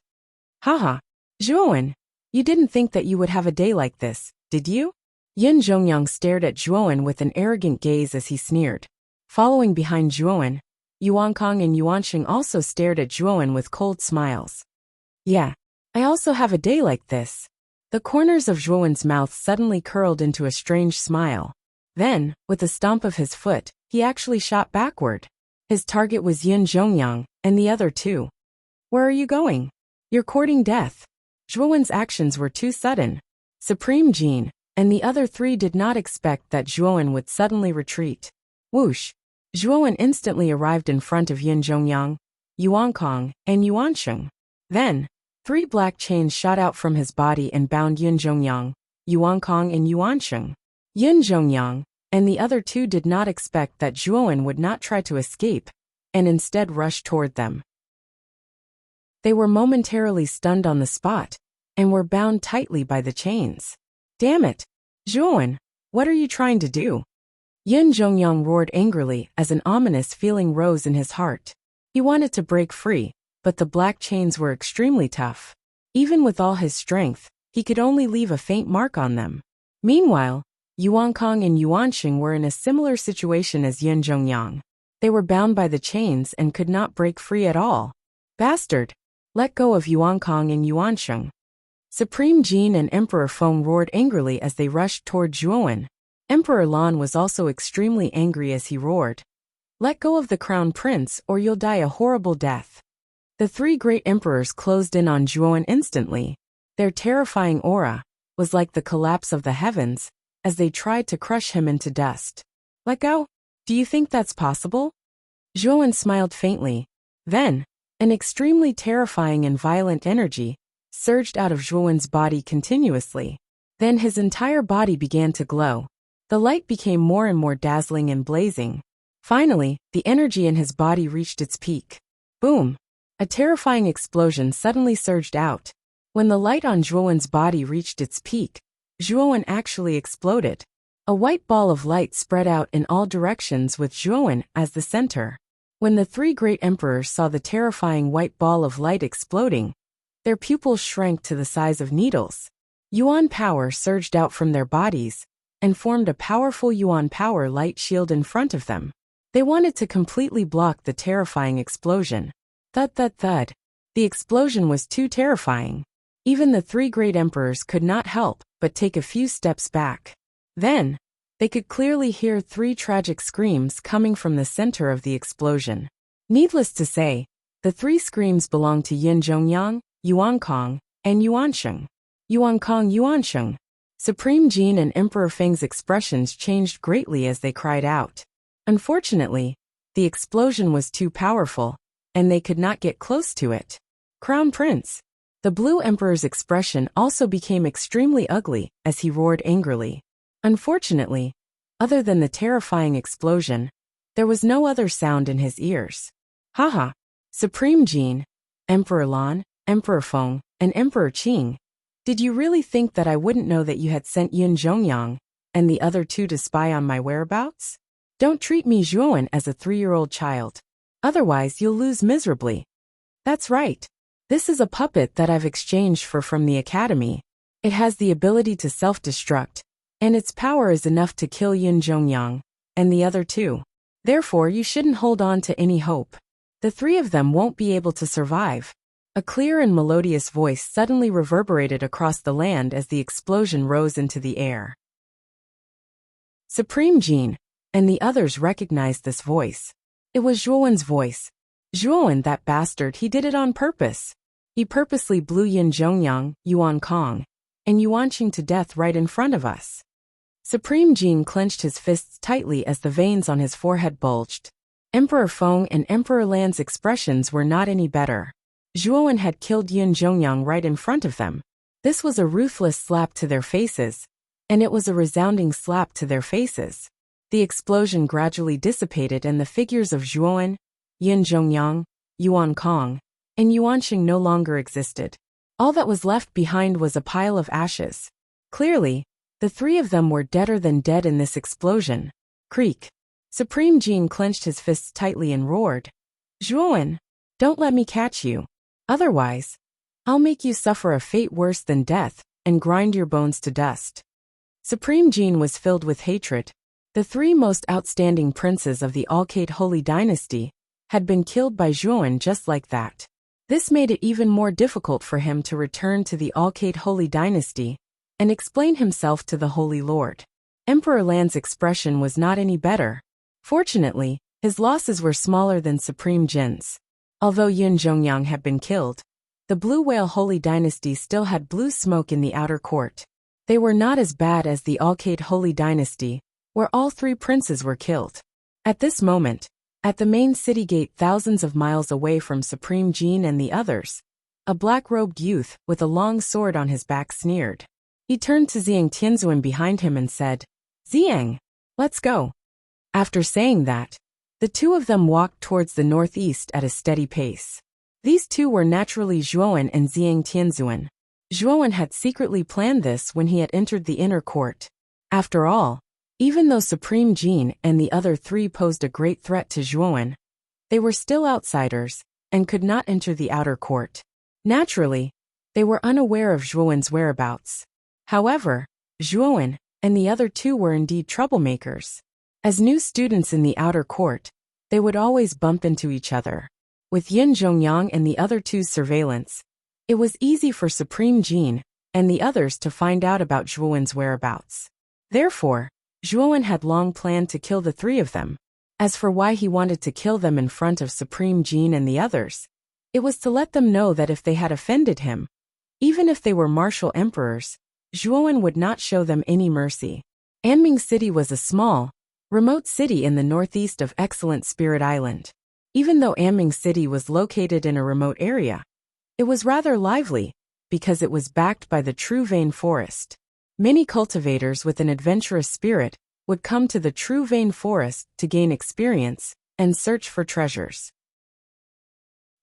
Haha, Zhuowen, you didn't think that you would have a day like this, did you? Yun Zhongyang stared at Zhuowen with an arrogant gaze as he sneered. Following behind Zhuowen, Yuankong and Yuansheng also stared at Zhuowen with cold smiles. Yeah, I also have a day like this. The corners of Zhuowen's mouth suddenly curled into a strange smile. Then, with a stomp of his foot, he actually shot backward. His target was Yun Zhongyang and the other two. Where are you going? You're courting death. Zhuowen's actions were too sudden. Supreme Jin and the other three did not expect that Zhuowen would suddenly retreat. Whoosh! Zhuowen instantly arrived in front of Yun Zhongyang, Yuankong, and Yuansheng. Then, 3 black chains shot out from his body and bound Yun Zhongyang, Yuankong, and Yuansheng. Yun Zhongyang and the other two did not expect that Zhuowen would not try to escape, and instead rushed toward them. They were momentarily stunned on the spot, and were bound tightly by the chains. Damn it! Zhuowen, what are you trying to do? Yun Zhongyang roared angrily as an ominous feeling rose in his heart. He wanted to break free, but the black chains were extremely tough. Even with all his strength, he could only leave a faint mark on them. Meanwhile, Yuankong and Yuansheng were in a similar situation as Yun Zhongyang. They were bound by the chains and could not break free at all. Bastard! Let go of Yuankong and Yuansheng. Supreme Jin and Emperor Feng roared angrily as they rushed toward Zhuowen. Emperor Lan was also extremely angry as he roared. Let go of the crown prince or you'll die a horrible death. The 3 great emperors closed in on Zhuowen instantly. Their terrifying aura was like the collapse of the heavens, as they tried to crush him into dust. Let go? Do you think that's possible? Zhuowen smiled faintly. Then, an extremely terrifying and violent energy surged out of Zhuowen's body continuously. Then his entire body began to glow. The light became more and more dazzling and blazing. Finally, the energy in his body reached its peak. Boom! A terrifying explosion suddenly surged out. When the light on Zhuowen's body reached its peak, Zhuowen actually exploded. A white ball of light spread out in all directions with Zhuowen as the center. When the 3 great emperors saw the terrifying white ball of light exploding, their pupils shrank to the size of needles. Yuan power surged out from their bodies and formed a powerful Yuan power light shield in front of them. They wanted to completely block the terrifying explosion. Thud thud thud. The explosion was too terrifying. Even the 3 great emperors could not help but take a few steps back. Then, they could clearly hear 3 tragic screams coming from the center of the explosion. Needless to say, The three screams belonged to Yin Zhongyang, Yuan Kong, and Yuansheng. Yuan Kong, Yuansheng. Supreme Jin and Emperor Feng's expressions changed greatly as they cried out. Unfortunately, the explosion was too powerful, and they could not get close to it. Crown Prince. The Blue Emperor's expression also became extremely ugly as he roared angrily. Unfortunately, other than the terrifying explosion, there was no other sound in his ears. Haha! Supreme Jin, Emperor Lan, Emperor Feng, and Emperor Qing. Did you really think that I wouldn't know that you had sent Yin Zhongyang and the other two to spy on my whereabouts? Don't treat me Zhuowen as a 3-year-old child. Otherwise you'll lose miserably. That's right. This is a puppet that I've exchanged from the academy. It has the ability to self-destruct, and its power is enough to kill Yin Zhongyang and the other two. Therefore you shouldn't hold on to any hope. The three of them won't be able to survive. A clear and melodious voice suddenly reverberated across the land as the explosion rose into the air. Supreme Jin and the others recognized this voice. It was Zhuowen's voice. Zhuowen, that bastard, he did it on purpose. He purposely blew Yin Zhongyang, Yuan Kong, and Yuanqing to death right in front of us. Supreme Jin clenched his fists tightly as the veins on his forehead bulged. Emperor Feng and Emperor Lan's expressions were not any better. Zhuowen had killed Yin Zhongyang right in front of them. This was a ruthless slap to their faces, and it was a resounding slap to their faces. The explosion gradually dissipated and the figures of Zhuowen, Yin Zhongyang, Yuan Kong, and Yuanqing no longer existed. All that was left behind was a pile of ashes. Clearly, the three of them were deader than dead in this explosion. Creak. Supreme Jin clenched his fists tightly and roared. Zhuowen, don't let me catch you. Otherwise, I'll make you suffer a fate worse than death and grind your bones to dust. Supreme Jin was filled with hatred. The three most outstanding princes of the Alcate Holy Dynasty had been killed by Zhuowen just like that. This made it even more difficult for him to return to the Alcate Holy Dynasty and explain himself to the Holy Lord. Emperor Lan's expression was not any better. Fortunately, his losses were smaller than Supreme Jin's. Although Yin Zhongyang had been killed, the Blue Whale Holy Dynasty still had blue smoke in the outer court. They were not as bad as the Alcate Holy Dynasty, where all three princes were killed. At this moment, at the main city gate thousands of miles away from Supreme Jin and the others, a black-robed youth with a long sword on his back sneered. He turned to Xiang Tianzuan behind him and said, Xiang, let's go. After saying that, the two of them walked towards the northeast at a steady pace. These two were naturally Zhuowen and Xiang Tianzuan. Zhuowen had secretly planned this when he had entered the inner court. After all, even though Supreme Jin and the other three posed a great threat to Zhuowen, they were still outsiders and could not enter the outer court. Naturally, they were unaware of Zhuowen's whereabouts. However, Zhuowen and the other two were indeed troublemakers. As new students in the outer court, they would always bump into each other. With Yin Zhongyang and the other two's surveillance, it was easy for Supreme Jin and the others to find out about Zhuowen's whereabouts. Therefore, Zhuowen had long planned to kill the three of them. As for why he wanted to kill them in front of Supreme Jin and the others, it was to let them know that if they had offended him, even if they were martial emperors, Zhuowen would not show them any mercy. Anming City was a small, remote city in the northeast of Excellent Spirit Island. Even though Anming City was located in a remote area, it was rather lively because it was backed by the True Vein Forest. Many cultivators with an adventurous spirit would come to the True Vein Forest to gain experience and search for treasures.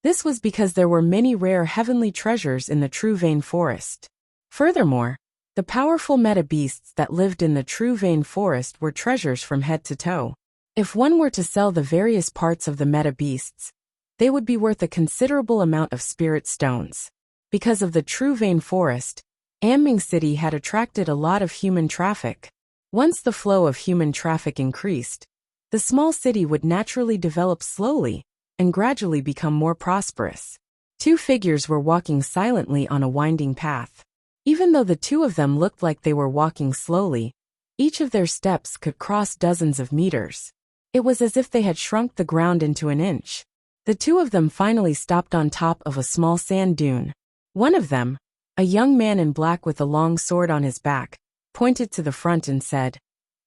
This was because there were many rare heavenly treasures in the True Vein Forest. Furthermore, the powerful meta beasts that lived in the True Vein Forest were treasures from head to toe. If one were to sell the various parts of the meta beasts, they would be worth a considerable amount of spirit stones. Because of the True Vein Forest, Anming City had attracted a lot of human traffic. Once the flow of human traffic increased, the small city would naturally develop slowly and gradually become more prosperous. Two figures were walking silently on a winding path. Even though the two of them looked like they were walking slowly, each of their steps could cross dozens of meters. It was as if they had shrunk the ground into an inch. The The two of them finally stopped on top of a small sand dune. One of them, a young man in black with a long sword on his back, pointed to the front and said,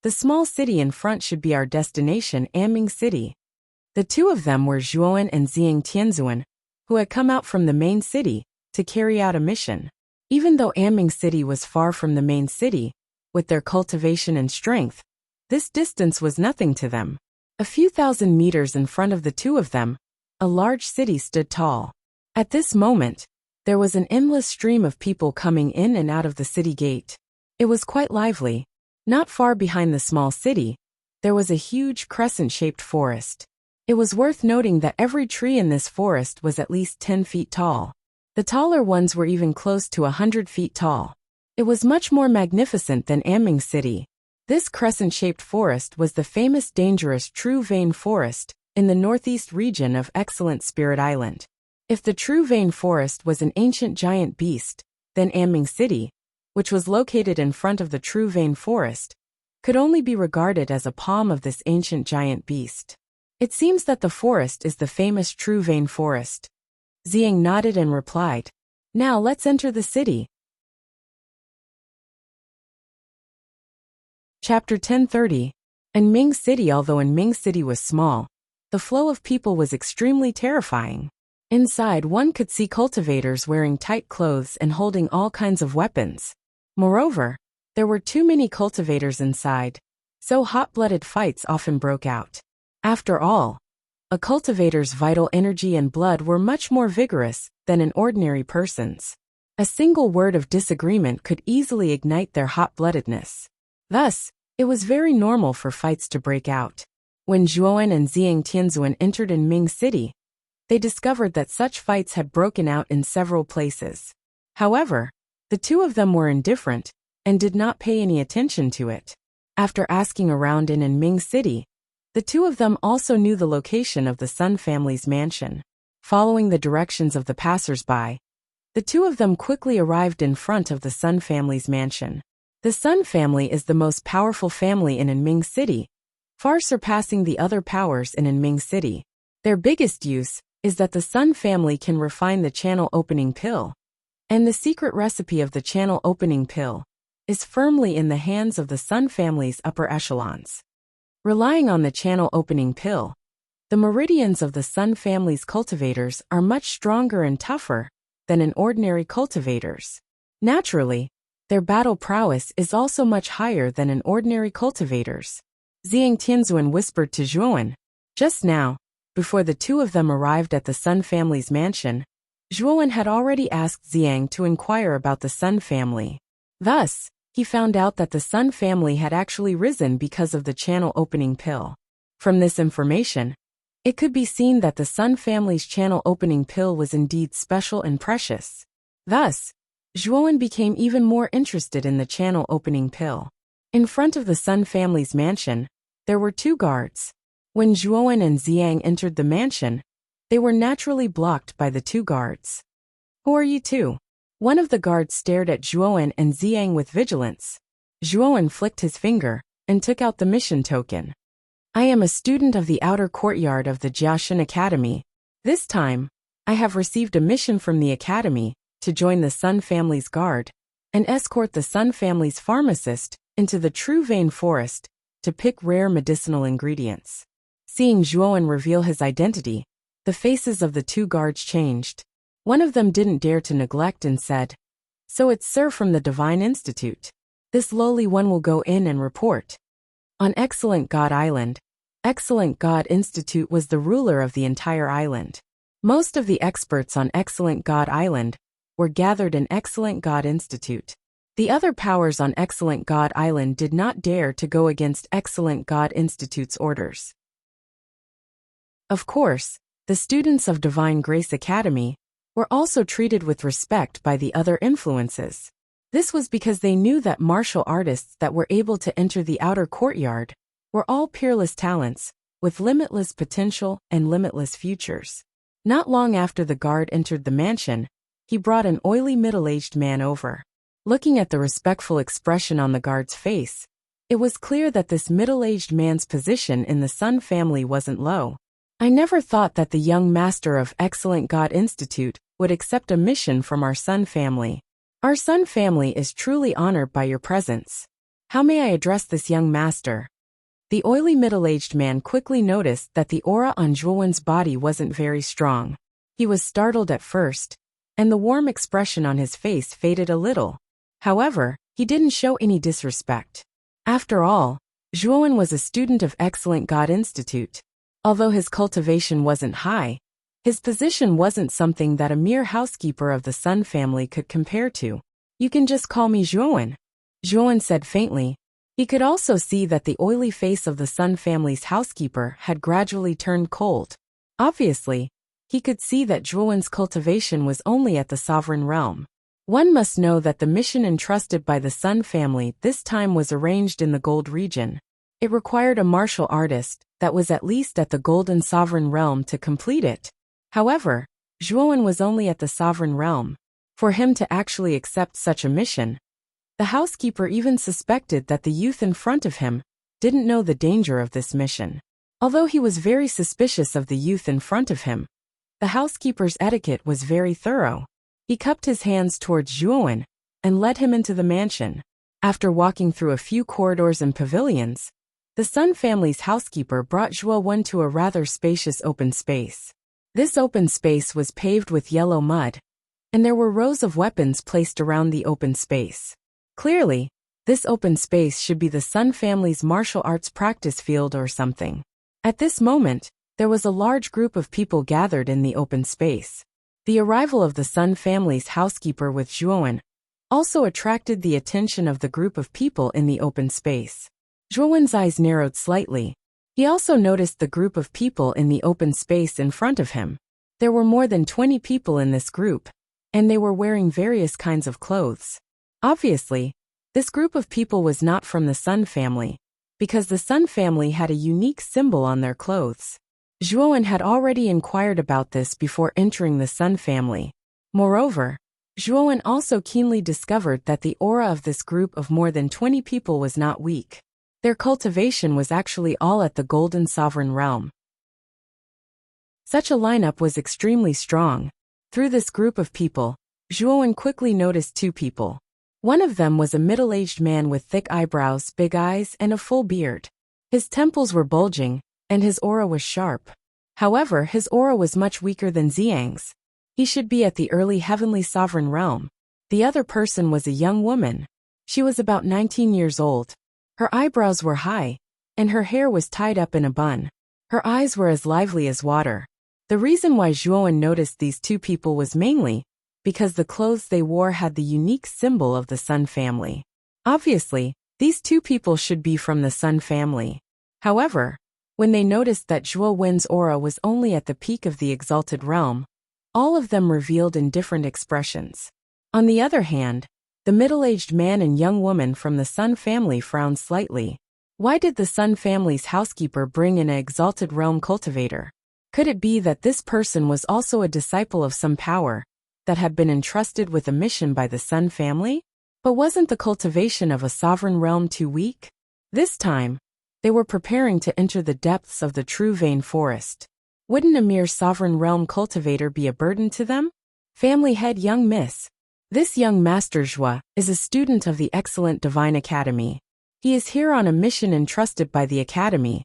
"The small city in front should be our destination, Anming City." The two of them were Zhuowen and Xiang Tianzuan, who had come out from the main city to carry out a mission. Even though Anming City was far from the main city, with their cultivation and strength, this distance was nothing to them. A few thousand meters in front of the two of them, a large city stood tall. At this moment, there was an endless stream of people coming in and out of the city gate. It was quite lively. Not far behind the small city, there was a huge crescent-shaped forest. It was worth noting that every tree in this forest was at least 10 feet tall. The taller ones were even close to 100 feet tall. It was much more magnificent than Anming City. This crescent-shaped forest was the famous dangerous True Vein Forest in the northeast region of Excellent Spirit Island. If the True Vein Forest was an ancient giant beast, then Anming City, which was located in front of the True Vein Forest, could only be regarded as a palm of this ancient giant beast. It seems that the forest is the famous True Vein Forest. Xiang nodded and replied, "Now let's enter the city." Chapter 1030. Anming City. Although Anming City was small, the flow of people was extremely terrifying. Inside, one could see cultivators wearing tight clothes and holding all kinds of weapons. Moreover, there were too many cultivators inside, so hot-blooded fights often broke out. After all, a cultivator's vital energy and blood were much more vigorous than an ordinary person's. A single word of disagreement could easily ignite their hot-bloodedness. Thus, it was very normal for fights to break out. When Zhuowen and Xiang Tianzuan entered Anming City, they discovered that such fights had broken out in several places. However, the two of them were indifferent and did not pay any attention to it. After asking around in Anming City, the two of them also knew the location of the Sun family's mansion. Following the directions of the passers-by, the two of them quickly arrived in front of the Sun family's mansion. The Sun family is the most powerful family in Anming City, far surpassing the other powers in Anming City. Their biggest use is that the Sun family can refine the channel opening pill, and the secret recipe of the channel opening pill is firmly in the hands of the Sun family's upper echelons. Relying on the channel opening pill, the meridians of the Sun family's cultivators are much stronger and tougher than an ordinary cultivators. Naturally, their battle prowess is also much higher than an ordinary cultivators. Xiang Tianzuan whispered to Zhuowen. Just now, before the two of them arrived at the Sun family's mansion, Zhuowen had already asked Xiang to inquire about the Sun family. Thus, he found out that the Sun family had actually risen because of the channel opening pill. From this information, it could be seen that the Sun family's channel opening pill was indeed special and precious. Thus, Zhuowen became even more interested in the channel opening pill. In front of the Sun family's mansion, there were two guards. When Zhuowen and Xiang entered the mansion, they were naturally blocked by the two guards. "Who are you two?" One of the guards stared at Zhuowen and Xiang with vigilance. Zhuowen flicked his finger and took out the mission token. "I am a student of the outer courtyard of the Jiaoshan Academy. This time, I have received a mission from the academy to join the Sun family's guard and escort the Sun family's pharmacist into the True Vein Forest to pick rare medicinal ingredients." Seeing Zhuowen reveal his identity, the faces of the two guards changed. One of them didn't dare to neglect and said, "So it's Sir from the Divine Institute. This lowly one will go in and report." On Excellent God Island, Excellent God Institute was the ruler of the entire island. Most of the experts on Excellent God Island were gathered in Excellent God Institute. The other powers on Excellent God Island did not dare to go against Excellent God Institute's orders. Of course, the students of Divine Grace Academy were also treated with respect by the other influences. This was because they knew that martial artists that were able to enter the outer courtyard were all peerless talents, with limitless potential and limitless futures. Not long after the guard entered the mansion, he brought an oily middle-aged man over. Looking at the respectful expression on the guard's face, it was clear that this middle-aged man's position in the Sun family wasn't low. I never thought that the young master of Excellent God Institute would accept a mission from our Sun family. Our Sun family is truly honored by your presence. How may I address this young master? The oily middle-aged man quickly noticed that the aura on Zhuowen's body wasn't very strong. He was startled at first, and the warm expression on his face faded a little. However, he didn't show any disrespect. After all, Zhuowen was a student of Excellent God Institute. Although his cultivation wasn't high, his position wasn't something that a mere housekeeper of the Sun family could compare to. You can just call me Zhuowen, Zhuowen said faintly. He could also see that the oily face of the Sun family's housekeeper had gradually turned cold. Obviously, he could see that Zhuowen's cultivation was only at the sovereign realm. One must know that the mission entrusted by the Sun family this time was arranged in the Gold region. It required a martial artist that was at least at the Golden Sovereign Realm to complete it. However, Zhuowen was only at the Sovereign Realm. For him to actually accept such a mission, the housekeeper even suspected that the youth in front of him didn't know the danger of this mission. Although he was very suspicious of the youth in front of him, the housekeeper's etiquette was very thorough. He cupped his hands towards Zhuowen and led him into the mansion. After walking through a few corridors and pavilions, the Sun family's housekeeper brought Zhuowen to a rather spacious open space. This open space was paved with yellow mud, and there were rows of weapons placed around the open space. Clearly, this open space should be the Sun family's martial arts practice field or something. At this moment, there was a large group of people gathered in the open space. The arrival of the Sun family's housekeeper with Zhuowen also attracted the attention of the group of people in the open space. Zhuowen's eyes narrowed slightly. He also noticed the group of people in the open space in front of him. There were more than 20 people in this group, and they were wearing various kinds of clothes. Obviously, this group of people was not from the Sun family, because the Sun family had a unique symbol on their clothes. Zhuowen had already inquired about this before entering the Sun family. Moreover, Zhuowen also keenly discovered that the aura of this group of more than 20 people was not weak. Their cultivation was actually all at the Golden Sovereign Realm. Such a lineup was extremely strong. Through this group of people, Zhuowen quickly noticed two people. One of them was a middle-aged man with thick eyebrows, big eyes, and a full beard. His temples were bulging, and his aura was sharp. However, his aura was much weaker than Xiang's. He should be at the early Heavenly Sovereign Realm. The other person was a young woman. She was about 19 years old. Her eyebrows were high, and her hair was tied up in a bun. Her eyes were as lively as water. The reason why Zhuowen noticed these two people was mainly because the clothes they wore had the unique symbol of the Sun family. Obviously, these two people should be from the Sun family. However, when they noticed that Zhuowen's aura was only at the peak of the exalted realm, all of them revealed in different expressions. On the other hand, the middle-aged man and young woman from the Sun family frowned slightly. Why did the Sun family's housekeeper bring in an exalted realm cultivator? Could it be that this person was also a disciple of some power that had been entrusted with a mission by the Sun family? But wasn't the cultivation of a sovereign realm too weak? This time, they were preparing to enter the depths of the true vein forest. Wouldn't a mere sovereign realm cultivator be a burden to them? Family head young miss. This young Master Zhua is a student of the Excellent Divine Academy. He is here on a mission entrusted by the Academy.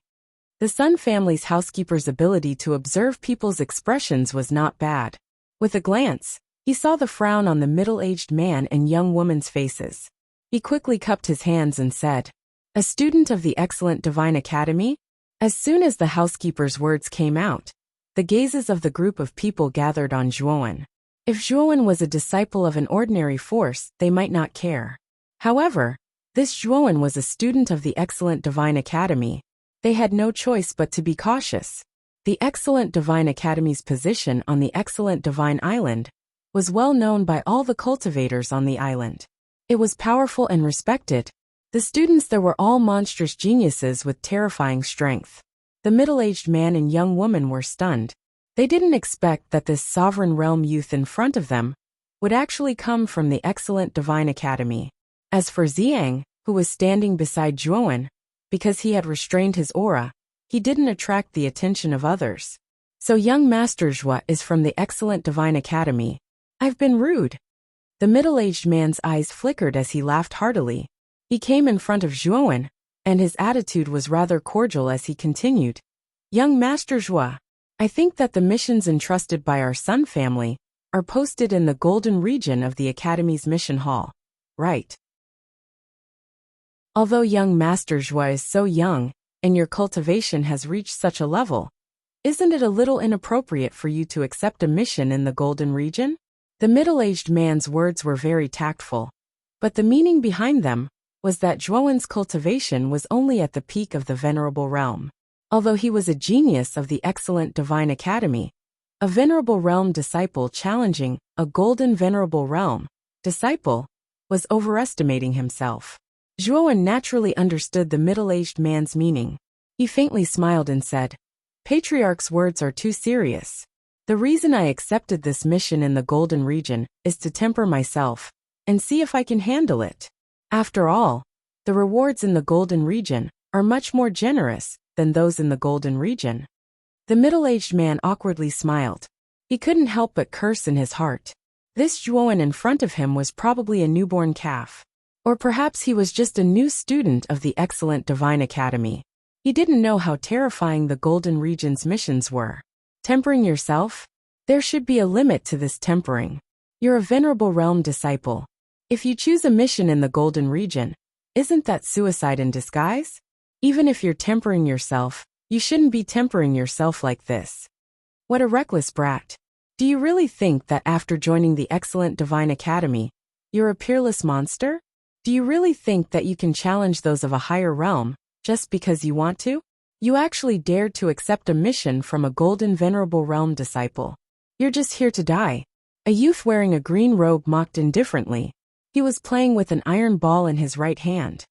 The Sun family's housekeeper's ability to observe people's expressions was not bad. With a glance, he saw the frown on the middle-aged man and young woman's faces. He quickly cupped his hands and said, "A student of the Excellent Divine Academy?" As soon as the housekeeper's words came out, the gazes of the group of people gathered on Zhuowen. If Zhuowen was a disciple of an ordinary force, they might not care. However, this Zhuowen was a student of the Excellent Divine Academy. They had no choice but to be cautious. The Excellent Divine Academy's position on the Excellent Divine Island was well known by all the cultivators on the island. It was powerful and respected. The students there were all monstrous geniuses with terrifying strength. The middle-aged man and young woman were stunned. They didn't expect that this sovereign realm youth in front of them would actually come from the Excellent Divine Academy. As for Xiang, who was standing beside Zhuowen, because he had restrained his aura, he didn't attract the attention of others. So young Master Zhua is from the excellent Divine Academy. I've been rude. The middle-aged man's eyes flickered as he laughed heartily. He came in front of Zhuowen, and his attitude was rather cordial as he continued. Young Master Zhua, I think that the missions entrusted by our Sun family are posted in the golden region of the Academy's mission hall, right? Although young Master Zhua is so young, and your cultivation has reached such a level, isn't it a little inappropriate for you to accept a mission in the golden region? The middle-aged man's words were very tactful, but the meaning behind them was that Zhuowen's cultivation was only at the peak of the venerable realm. Although he was a genius of the excellent Divine Academy, a venerable realm disciple challenging a golden venerable realm disciple was overestimating himself. Zhuowen naturally understood the middle-aged man's meaning. He faintly smiled and said, Patriarch's words are too serious. The reason I accepted this mission in the golden region is to temper myself and see if I can handle it. After all, the rewards in the golden region are much more generous than those in the golden region. The middle-aged man awkwardly smiled. He couldn't help but curse in his heart. This Zhuowen in front of him was probably a newborn calf. Or perhaps he was just a new student of the excellent Divine Academy. He didn't know how terrifying the golden region's missions were. Tempering yourself? There should be a limit to this tempering. You're a venerable realm disciple. If you choose a mission in the golden region, isn't that suicide in disguise? Even if you're tempering yourself, you shouldn't be tempering yourself like this. What a reckless brat. Do you really think that after joining the excellent Divine Academy, you're a peerless monster? Do you really think that you can challenge those of a higher realm just because you want to? You actually dared to accept a mission from a golden venerable realm disciple. You're just here to die. A youth wearing a green robe mocked indifferently. He was playing with an iron ball in his right hand.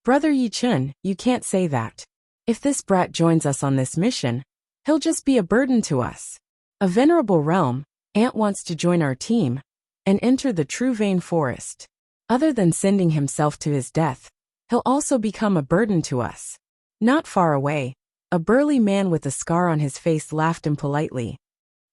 Brother Yi Chun, you can't say that. If this brat joins us on this mission, he'll just be a burden to us. A venerable realm, Ant wants to join our team and enter the true vein forest. Other than sending himself to his death, he'll also become a burden to us. Not far away, a burly man with a scar on his face laughed impolitely.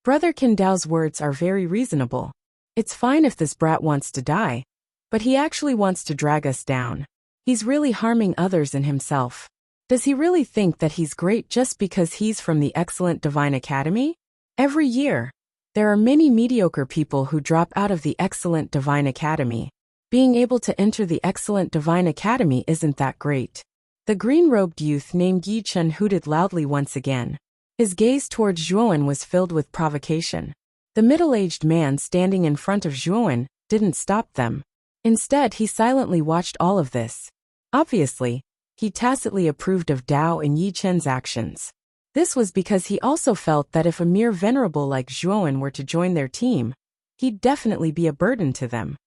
Brother Kindao's words are very reasonable. It's fine if this brat wants to die, but he actually wants to drag us down. He's really harming others and himself. Does he really think that he's great just because he's from the excellent Divine Academy? Every year, there are many mediocre people who drop out of the excellent Divine Academy. Being able to enter the excellent Divine Academy isn't that great. The green-robed youth named Yi Chun hooted loudly once again. His gaze towards Zhuowen was filled with provocation. The middle-aged man standing in front of Zhuowen didn't stop them. Instead, he silently watched all of this. Obviously, he tacitly approved of Dao and Yi Chun's actions. This was because he also felt that if a mere venerable like Zhuowen were to join their team, he'd definitely be a burden to them.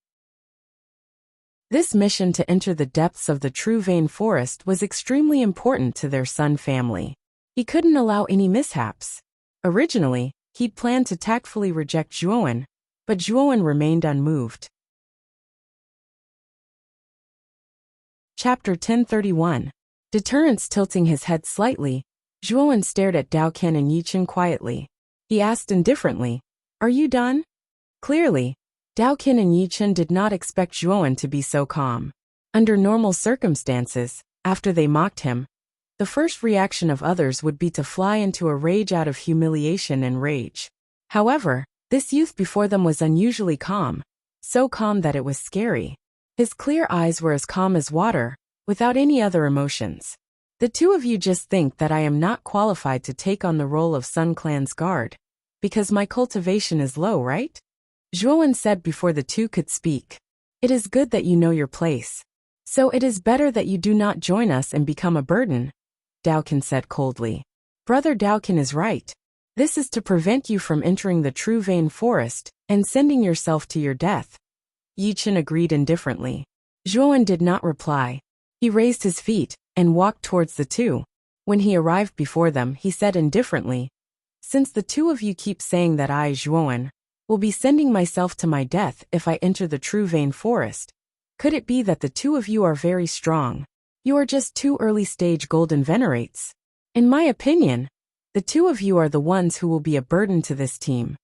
This mission to enter the depths of the true vein forest was extremely important to their Sun family. He couldn't allow any mishaps. Originally, he'd planned to tactfully reject Zhuowen, but Zhuowen remained unmoved. Chapter 1031. Deterrence. Tilting his head slightly, Zhuowen stared at Dao Qian and Yi Chun quietly. He asked indifferently, "Are you done?" Clearly, Dao Qian and Yi Chun did not expect Zhuowen to be so calm. Under normal circumstances, after they mocked him, the first reaction of others would be to fly into a rage out of humiliation and rage. However, this youth before them was unusually calm, so calm that it was scary. His clear eyes were as calm as water, without any other emotions. The two of you just think that I am not qualified to take on the role of Sun Clan's guard, because my cultivation is low, right? Zhuowen said before the two could speak. It is good that you know your place. So it is better that you do not join us and become a burden, Dao Qian said coldly. Brother Dao Qian is right. This is to prevent you from entering the true vein forest and sending yourself to your death. Yi Chun agreed indifferently. Zhuowen did not reply. He raised his feet and walked towards the two. When he arrived before them, he said indifferently, "Since the two of you keep saying that I, Zhuowen, will be sending myself to my death if I enter the true vein forest, could it be that the two of you are very strong? You are just two early-stage golden venerates. In my opinion, The two of you are the ones who will be a burden to this team.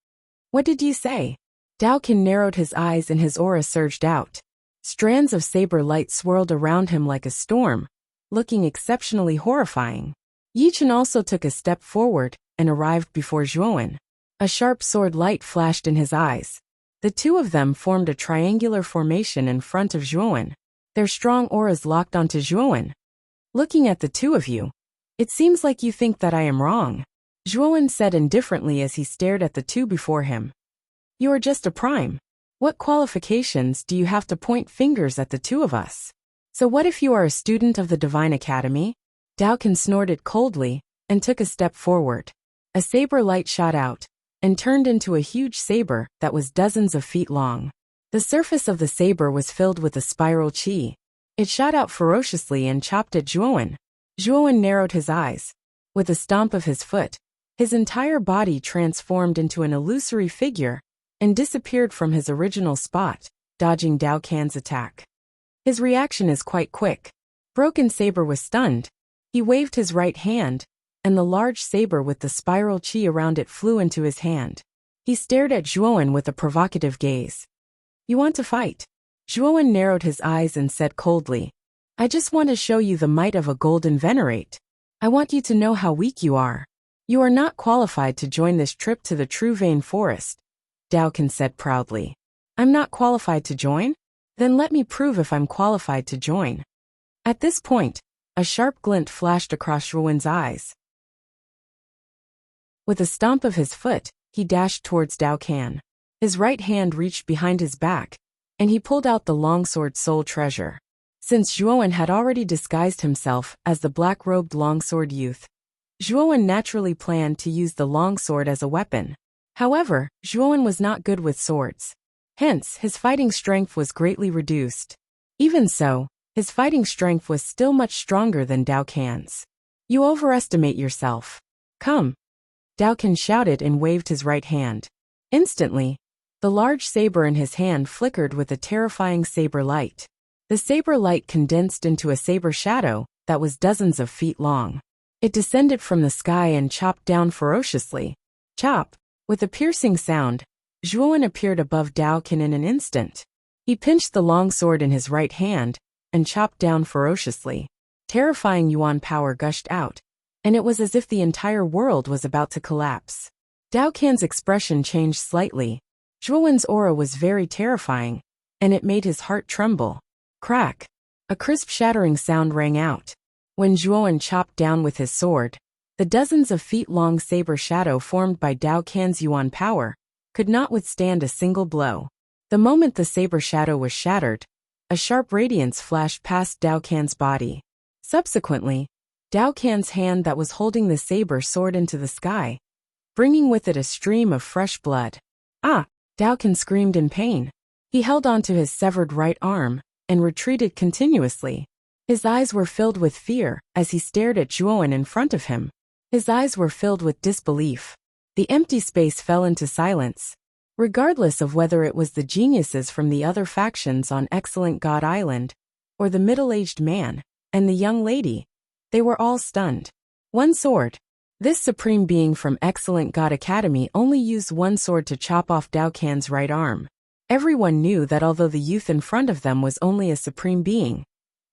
What did you say? Daokin narrowed his eyes and his aura surged out. Strands of saber light swirled around him like a storm, looking exceptionally horrifying. Yichen also took a step forward and arrived before Zhuowen. A sharp sword light flashed in his eyes. The two of them formed a triangular formation in front of Zhuowen. Their strong auras locked onto Zhuowen. Looking at the two of you, it seems like you think that I am wrong, Zhuowen said indifferently as he stared at the two before him. You are just a prime. What qualifications do you have to point fingers at the two of us? So what if you are a student of the Divine Academy? Daokin snorted coldly and took a step forward. A saber light shot out and turned into a huge saber that was dozens of feet long. The surface of the saber was filled with a spiral qi. It shot out ferociously and chopped at Zhuowen. Zhuowen narrowed his eyes. With a stomp of his foot, his entire body transformed into an illusory figure and disappeared from his original spot, dodging Daokin's attack. His reaction is quite quick. Broken Saber was stunned. He waved his right hand, and the large saber with the spiral qi around it flew into his hand. He stared at Zhuowen with a provocative gaze. You want to fight? Zhuowen narrowed his eyes and said coldly, I just want to show you the might of a golden venerate. I want you to know how weak you are. You are not qualified to join this trip to the True Vein Forest, Daokin said proudly. I'm not qualified to join? Then let me prove if I'm qualified to join. At this point, a sharp glint flashed across Zhuowen's eyes. With a stomp of his foot, he dashed towards Daokin. His right hand reached behind his back, and he pulled out the longsword Soul Treasure. Since Zhuowen had already disguised himself as the black-robed longsword youth, Zhuowen naturally planned to use the longsword as a weapon. However, Zhuowen was not good with swords. Hence, his fighting strength was greatly reduced. Even so, his fighting strength was still much stronger than Daokin's. You overestimate yourself. Come. Daokin shouted and waved his right hand. Instantly, the large saber in his hand flickered with a terrifying saber light. The saber light condensed into a saber shadow that was dozens of feet long. It descended from the sky and chopped down ferociously. Chop! With a piercing sound, Zhuowen appeared above Daokin in an instant. He pinched the long sword in his right hand and chopped down ferociously. Terrifying yuan power gushed out, and it was as if the entire world was about to collapse. Daokin's expression changed slightly. Zhuowen's aura was very terrifying, and it made his heart tremble. Crack! A crisp shattering sound rang out. When Zhuowen chopped down with his sword, the dozens of feet-long saber shadow formed by Daokin's yuan power could not withstand a single blow. The moment the saber shadow was shattered, a sharp radiance flashed past Daokin's body. Subsequently, Daokin's hand that was holding the saber soared into the sky, bringing with it a stream of fresh blood. Ah! Daokin screamed in pain. He held onto his severed right arm and retreated continuously. His eyes were filled with fear as he stared at Zhuowen in front of him. His eyes were filled with disbelief. The empty space fell into silence. Regardless of whether it was the geniuses from the other factions on Excellent God Island, or the middle-aged man, and the young lady, they were all stunned. One sword. This supreme being from Excellent God Academy only used one sword to chop off Daokin's right arm. Everyone knew that although the youth in front of them was only a supreme being,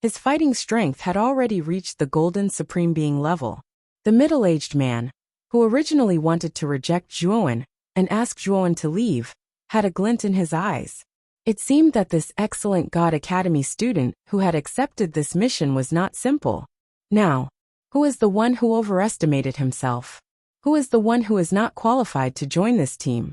his fighting strength had already reached the golden supreme being level. The middle-aged man, who originally wanted to reject Zhuowen and ask Zhuowen to leave, had a glint in his eyes. It seemed that this Excellent God Academy student who had accepted this mission was not simple. Now, who is the one who overestimated himself? Who is the one who is not qualified to join this team?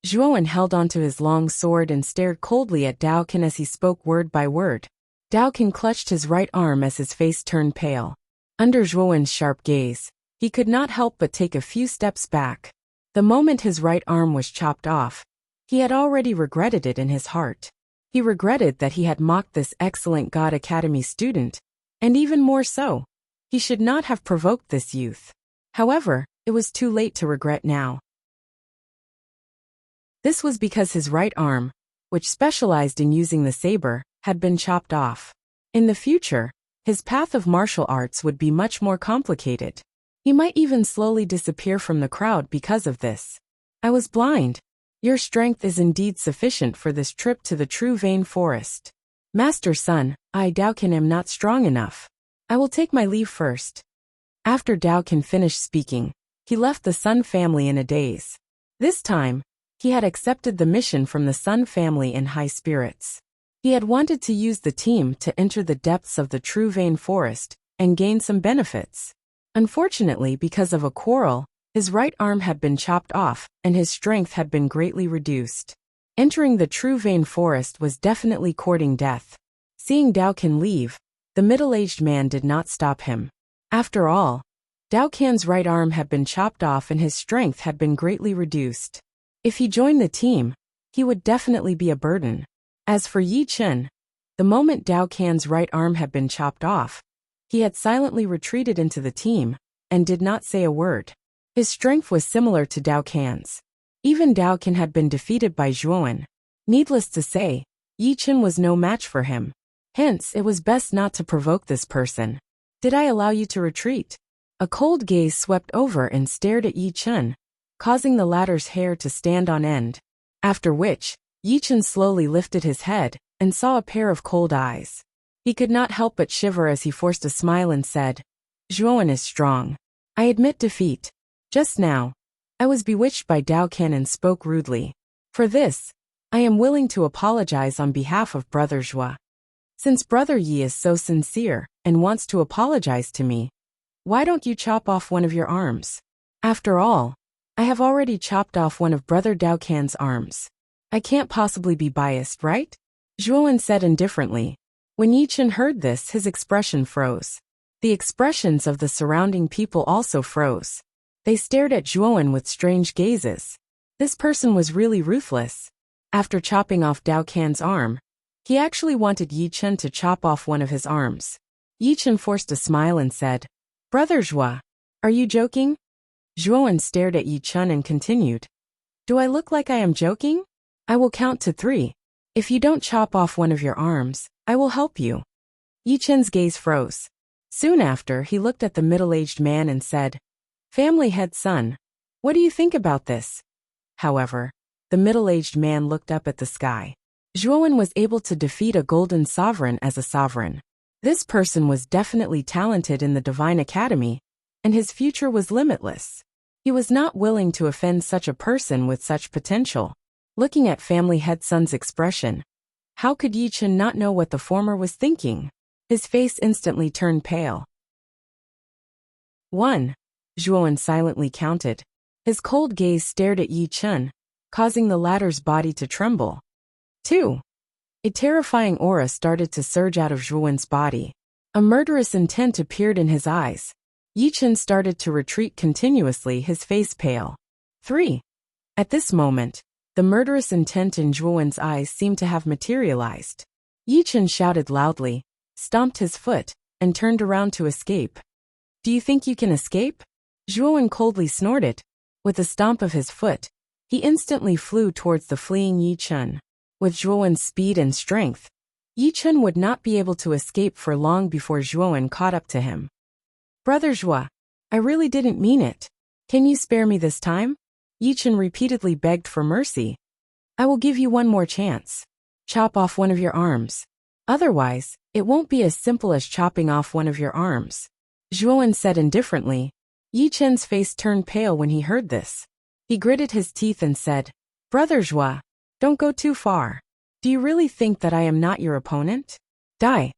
Zhuowen held onto his long sword and stared coldly at Daokin as he spoke word by word. Daokin clutched his right arm as his face turned pale. Under Zhuowen's sharp gaze, he could not help but take a few steps back. The moment his right arm was chopped off, he had already regretted it in his heart. He regretted that he had mocked this Excellent God Academy student, and even more so, he should not have provoked this youth. However, it was too late to regret now. This was because his right arm, which specialized in using the saber, had been chopped off. In the future, his path of martial arts would be much more complicated. He might even slowly disappear from the crowd because of this. I was blind. Your strength is indeed sufficient for this trip to the true Vein Forest. Master Sun, I Daokan am not strong enough. I will take my leave first. After Daokan finished speaking, he left the Sun family in a daze. This time, he had accepted the mission from the Sun family in high spirits. He had wanted to use the team to enter the depths of the true Vein Forest and gain some benefits. Unfortunately, because of a quarrel, his right arm had been chopped off and his strength had been greatly reduced. Entering the true Vein Forest was definitely courting death. Seeing Daokan leave, the middle-aged man did not stop him. After all, Daokan's right arm had been chopped off and his strength had been greatly reduced. If he joined the team, he would definitely be a burden. As for Yi Chen, the moment Daokan's right arm had been chopped off, he had silently retreated into the team and did not say a word. His strength was similar to Daokan's. Even Daokan had been defeated by Zhuowen. Needless to say, Yi Chen was no match for him. Hence, it was best not to provoke this person. Did I allow you to retreat? A cold gaze swept over and stared at Yi Chen, causing the latter's hair to stand on end. After which, Yi Chen slowly lifted his head and saw a pair of cold eyes. He could not help but shiver as he forced a smile and said, Zhuowen is strong. I admit defeat. Just now, I was bewitched by Daokan and spoke rudely. For this, I am willing to apologize on behalf of Brother Zhua. Since Brother Yi is so sincere and wants to apologize to me, why don't you chop off one of your arms? After all, I have already chopped off one of Brother Daokan's arms. I can't possibly be biased, right? Zhuowen said indifferently. When Yi Chen heard this, his expression froze. The expressions of the surrounding people also froze. They stared at Zhuowen with strange gazes. This person was really ruthless. After chopping off Daokan's arm, he actually wanted Yi Chen to chop off one of his arms. Yi Chen forced a smile and said, Brother Zhua, are you joking? Zhuowen stared at Yi Chen and continued. Do I look like I am joking? I will count to 3. If you don't chop off one of your arms, I will help you. Yi Chen's gaze froze. Soon after, he looked at the middle-aged man and said, Family head son, what do you think about this? However, the middle-aged man looked up at the sky. Zhuowen was able to defeat a golden sovereign as a sovereign. This person was definitely talented in the Divine Academy, and his future was limitless. He was not willing to offend such a person with such potential. Looking at family head son's expression, how could Yi Chen not know what the former was thinking? His face instantly turned pale. 1. Zhuowen silently counted. His cold gaze stared at Yi Chen, causing the latter's body to tremble. 2. A terrifying aura started to surge out of Zhuowen's body. A murderous intent appeared in his eyes. Yi Chen started to retreat continuously, his face pale. 3. At this moment, the murderous intent in Zhuowen's eyes seemed to have materialized. Yi Chen shouted loudly, stomped his foot, and turned around to escape. Do you think you can escape? Zhuowen coldly snorted. With a stomp of his foot, he instantly flew towards the fleeing Yi Chen. With Zhuowen's speed and strength, Yi Chen would not be able to escape for long before Zhuowen caught up to him. Brother Zhua, I really didn't mean it. Can you spare me this time? Yi Chen repeatedly begged for mercy. I will give you one more chance. Chop off one of your arms. Otherwise, it won't be as simple as chopping off one of your arms. Zhuowen said indifferently. Yi Chen's face turned pale when he heard this. He gritted his teeth and said, Brother Zhua, don't go too far. Do you really think that I am not your opponent? Die.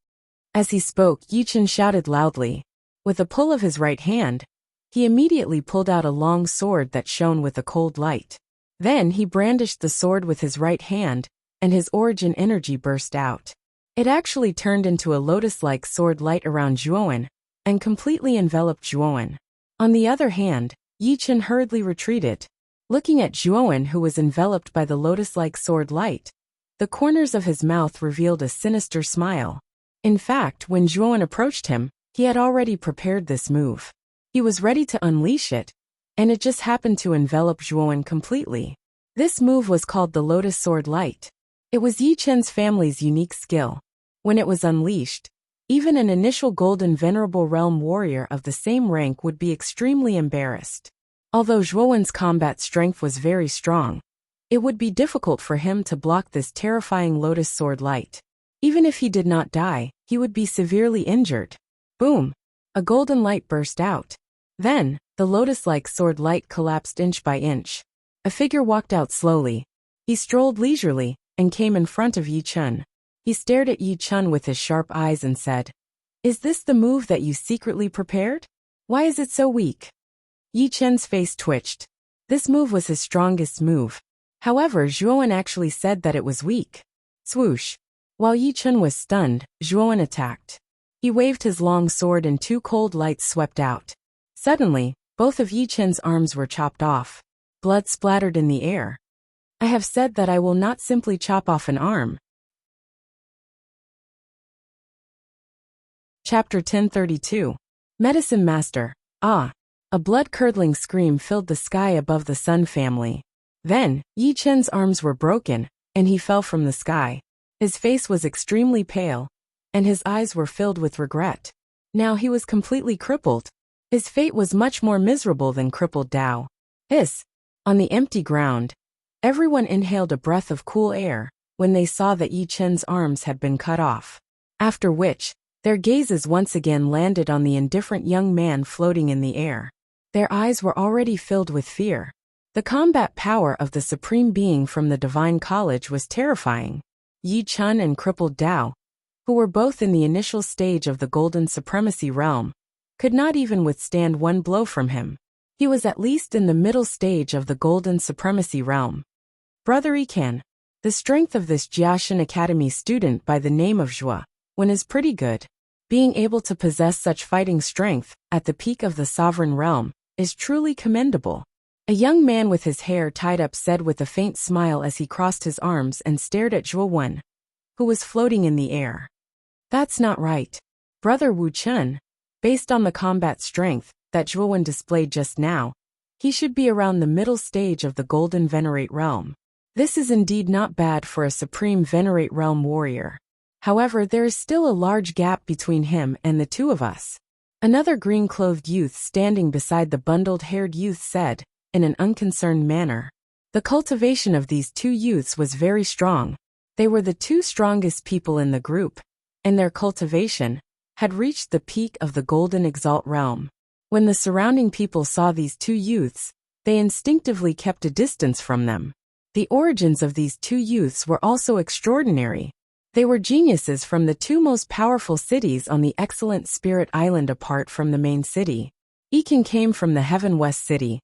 As he spoke, Yi Chen shouted loudly. With a pull of his right hand, he immediately pulled out a long sword that shone with a cold light. Then he brandished the sword with his right hand, and his origin energy burst out. It actually turned into a lotus-like sword light around Zhuowen, and completely enveloped Zhuowen. On the other hand, Yi Chen hurriedly retreated. Looking at Zhuowen, who was enveloped by the lotus-like sword light, the corners of his mouth revealed a sinister smile. In fact, when Zhuowen approached him, he had already prepared this move. He was ready to unleash it, and it just happened to envelop Zhuowen completely. This move was called the Lotus Sword Light. It was Yi Chen's family's unique skill. When it was unleashed, Even an initial golden venerable realm warrior of the same rank would be extremely embarrassed. Although Zhuowen's combat strength was very strong, it would be difficult for him to block this terrifying lotus sword light. Even if he did not die, he would be severely injured. Boom! A golden light burst out. Then, the lotus-like sword light collapsed inch by inch. A figure walked out slowly. He strolled leisurely and came in front of Yi Chun. He stared at Yi Chun with his sharp eyes and said, "Is this the move that you secretly prepared? Why is it so weak?" Yi Chun's face twitched. This move was his strongest move. However, Zhuowen actually said that it was weak. Swoosh! While Yi Chun was stunned, Zhuowen attacked. He waved his long sword and two cold lights swept out. Suddenly, both of Yi Chun's arms were chopped off. Blood splattered in the air. I have said that I will not simply chop off an arm. Chapter 1032. Medicine Master. Ah! A blood-curdling scream filled the sky above the Sun family. Then, Yi Chun's arms were broken, and he fell from the sky. His face was extremely pale, and his eyes were filled with regret. Now he was completely crippled. His fate was much more miserable than crippled Dao. Hiss! On the empty ground, everyone inhaled a breath of cool air when they saw that Yi Chun's arms had been cut off. After which, their gazes once again landed on the indifferent young man floating in the air. Their eyes were already filled with fear. The combat power of the Supreme Being from the Divine College was terrifying. Yi Chun and crippled Dao, who were both in the initial stage of the Golden Supremacy realm, could not even withstand one blow from him. He was at least in the middle stage of the Golden Supremacy realm. Brother Ikan, the strength of this Jiaxin Academy student by the name of Zhuo Wen is pretty good. Being able to possess such fighting strength at the peak of the sovereign realm is truly commendable. A young man with his hair tied up said with a faint smile as he crossed his arms and stared at Zhuo Wen, who was floating in the air. That's not right. Brother Wu Chun, based on the combat strength that Zhuo Wen displayed just now, he should be around the middle stage of the Golden Venerate realm. This is indeed not bad for a Supreme Venerate realm warrior. However, there is still a large gap between him and the two of us. Another green-clothed youth standing beside the bundled-haired youth said, in an unconcerned manner. The cultivation of these two youths was very strong. They were the two strongest people in the group, and their cultivation had reached the peak of the Golden Exalt realm. When the surrounding people saw these two youths, they instinctively kept a distance from them. The origins of these two youths were also extraordinary. They were geniuses from the two most powerful cities on the excellent Spirit Island apart from the main city. Ikan came from the Heaven West City,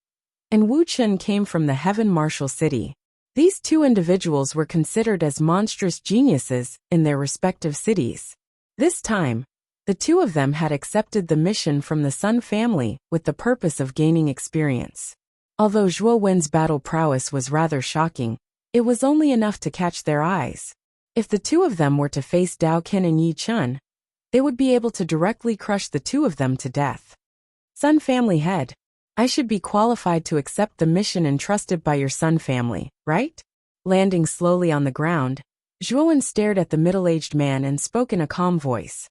and Wu Chun came from the Heaven Martial City. These two individuals were considered as monstrous geniuses in their respective cities. This time, the two of them had accepted the mission from the Sun family with the purpose of gaining experience. Although Zhuo Wen's battle prowess was rather shocking, it was only enough to catch their eyes. If the two of them were to face Dao Qian and Yi Chun, they would be able to directly crush the two of them to death. Sun family head, I should be qualified to accept the mission entrusted by your Sun family, right? Landing slowly on the ground, Zhuo Wen stared at the middle-aged man and spoke in a calm voice.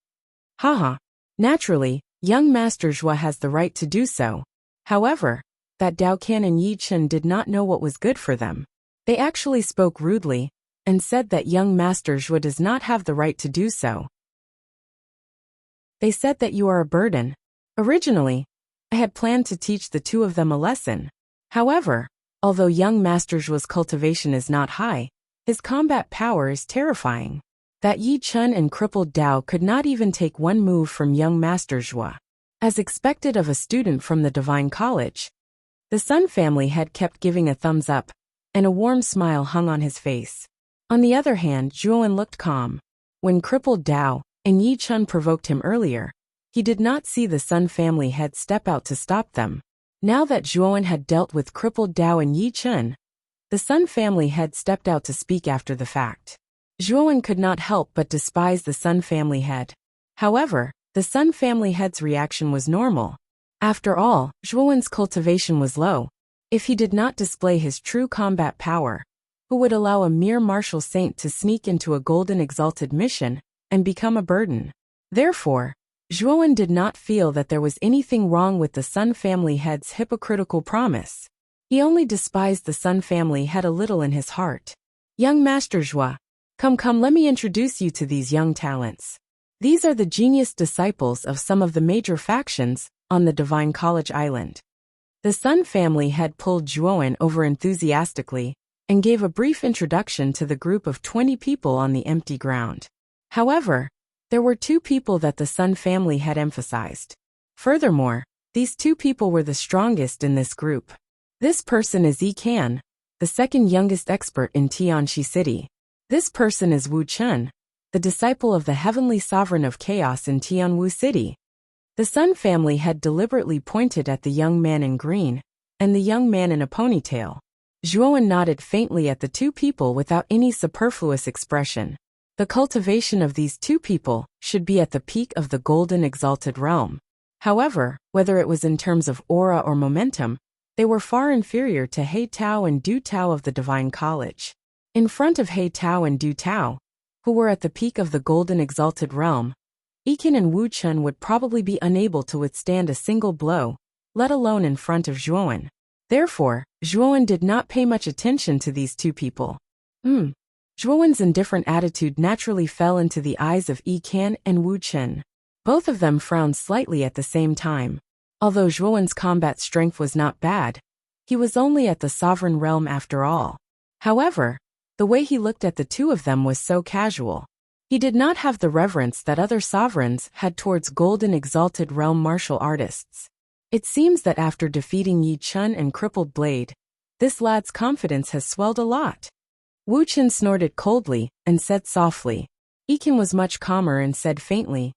Haha. Naturally, young Master Zhuo has the right to do so. However, that Dao Qian and Yi Chun did not know what was good for them. They actually spoke rudely, and said that young Master Zhuo does not have the right to do so. They said that you are a burden. Originally, I had planned to teach the two of them a lesson. However, although young Master Zhuo's cultivation is not high, his combat power is terrifying. That Yi Chun and crippled Dao could not even take one move from young Master Zhuo. As expected of a student from the Divine College, the Sun family head kept giving a thumbs up, and a warm smile hung on his face. On the other hand, Zhuo Wen looked calm. When crippled Dao and Yi Chun provoked him earlier, he did not see the Sun family head step out to stop them. Now that Zhuo Wen had dealt with crippled Dao and Yi Chun, the Sun family head stepped out to speak after the fact. Zhuo Wen could not help but despise the Sun family head. However, the Sun family head's reaction was normal. After all, Zhuo Wen's cultivation was low. If he did not display his true combat power, who would allow a mere martial saint to sneak into a golden exalted mission and become a burden? Therefore, Zhuowen did not feel that there was anything wrong with the Sun family head's hypocritical promise. He only despised the Sun family head a little in his heart. Young Master Zhua, come, let me introduce you to these young talents. These are the genius disciples of some of the major factions on the Divine College Island. The Sun family head pulled Zhuowen over enthusiastically and gave a brief introduction to the group of 20 people on the empty ground. However, there were 2 people that the Sun family had emphasized. Furthermore, these 2 people were the strongest in this group. This person is Yi Kan, the second youngest expert in Tianxi City. This person is Wu Chun, the disciple of the heavenly sovereign of chaos in Tianwu City. The Sun family had deliberately pointed at the young man in green and the young man in a ponytail. Zhuowen nodded faintly at the 2 people without any superfluous expression. The cultivation of these 2 people should be at the peak of the golden exalted realm. However, whether it was in terms of aura or momentum, they were far inferior to He Tao and Du Tao of the Divine College. In front of He Tao and Du Tao, who were at the peak of the golden exalted realm, Ikin and Wu Chun would probably be unable to withstand a single blow, let alone in front of Zhuowen. Therefore, Zhuowen did not pay much attention to these 2 people. Zhuowen's indifferent attitude naturally fell into the eyes of Yi Kan and Wu Chun. Both of them frowned slightly at the same time. Although Zhuowen's combat strength was not bad, he was only at the sovereign realm after all. However, the way he looked at the 2 of them was so casual. He did not have the reverence that other sovereigns had towards golden exalted realm martial artists. It seems that after defeating Yi Chun and crippled Blade, this lad's confidence has swelled a lot. Wu Chun snorted coldly and said softly. Ikin was much calmer and said faintly,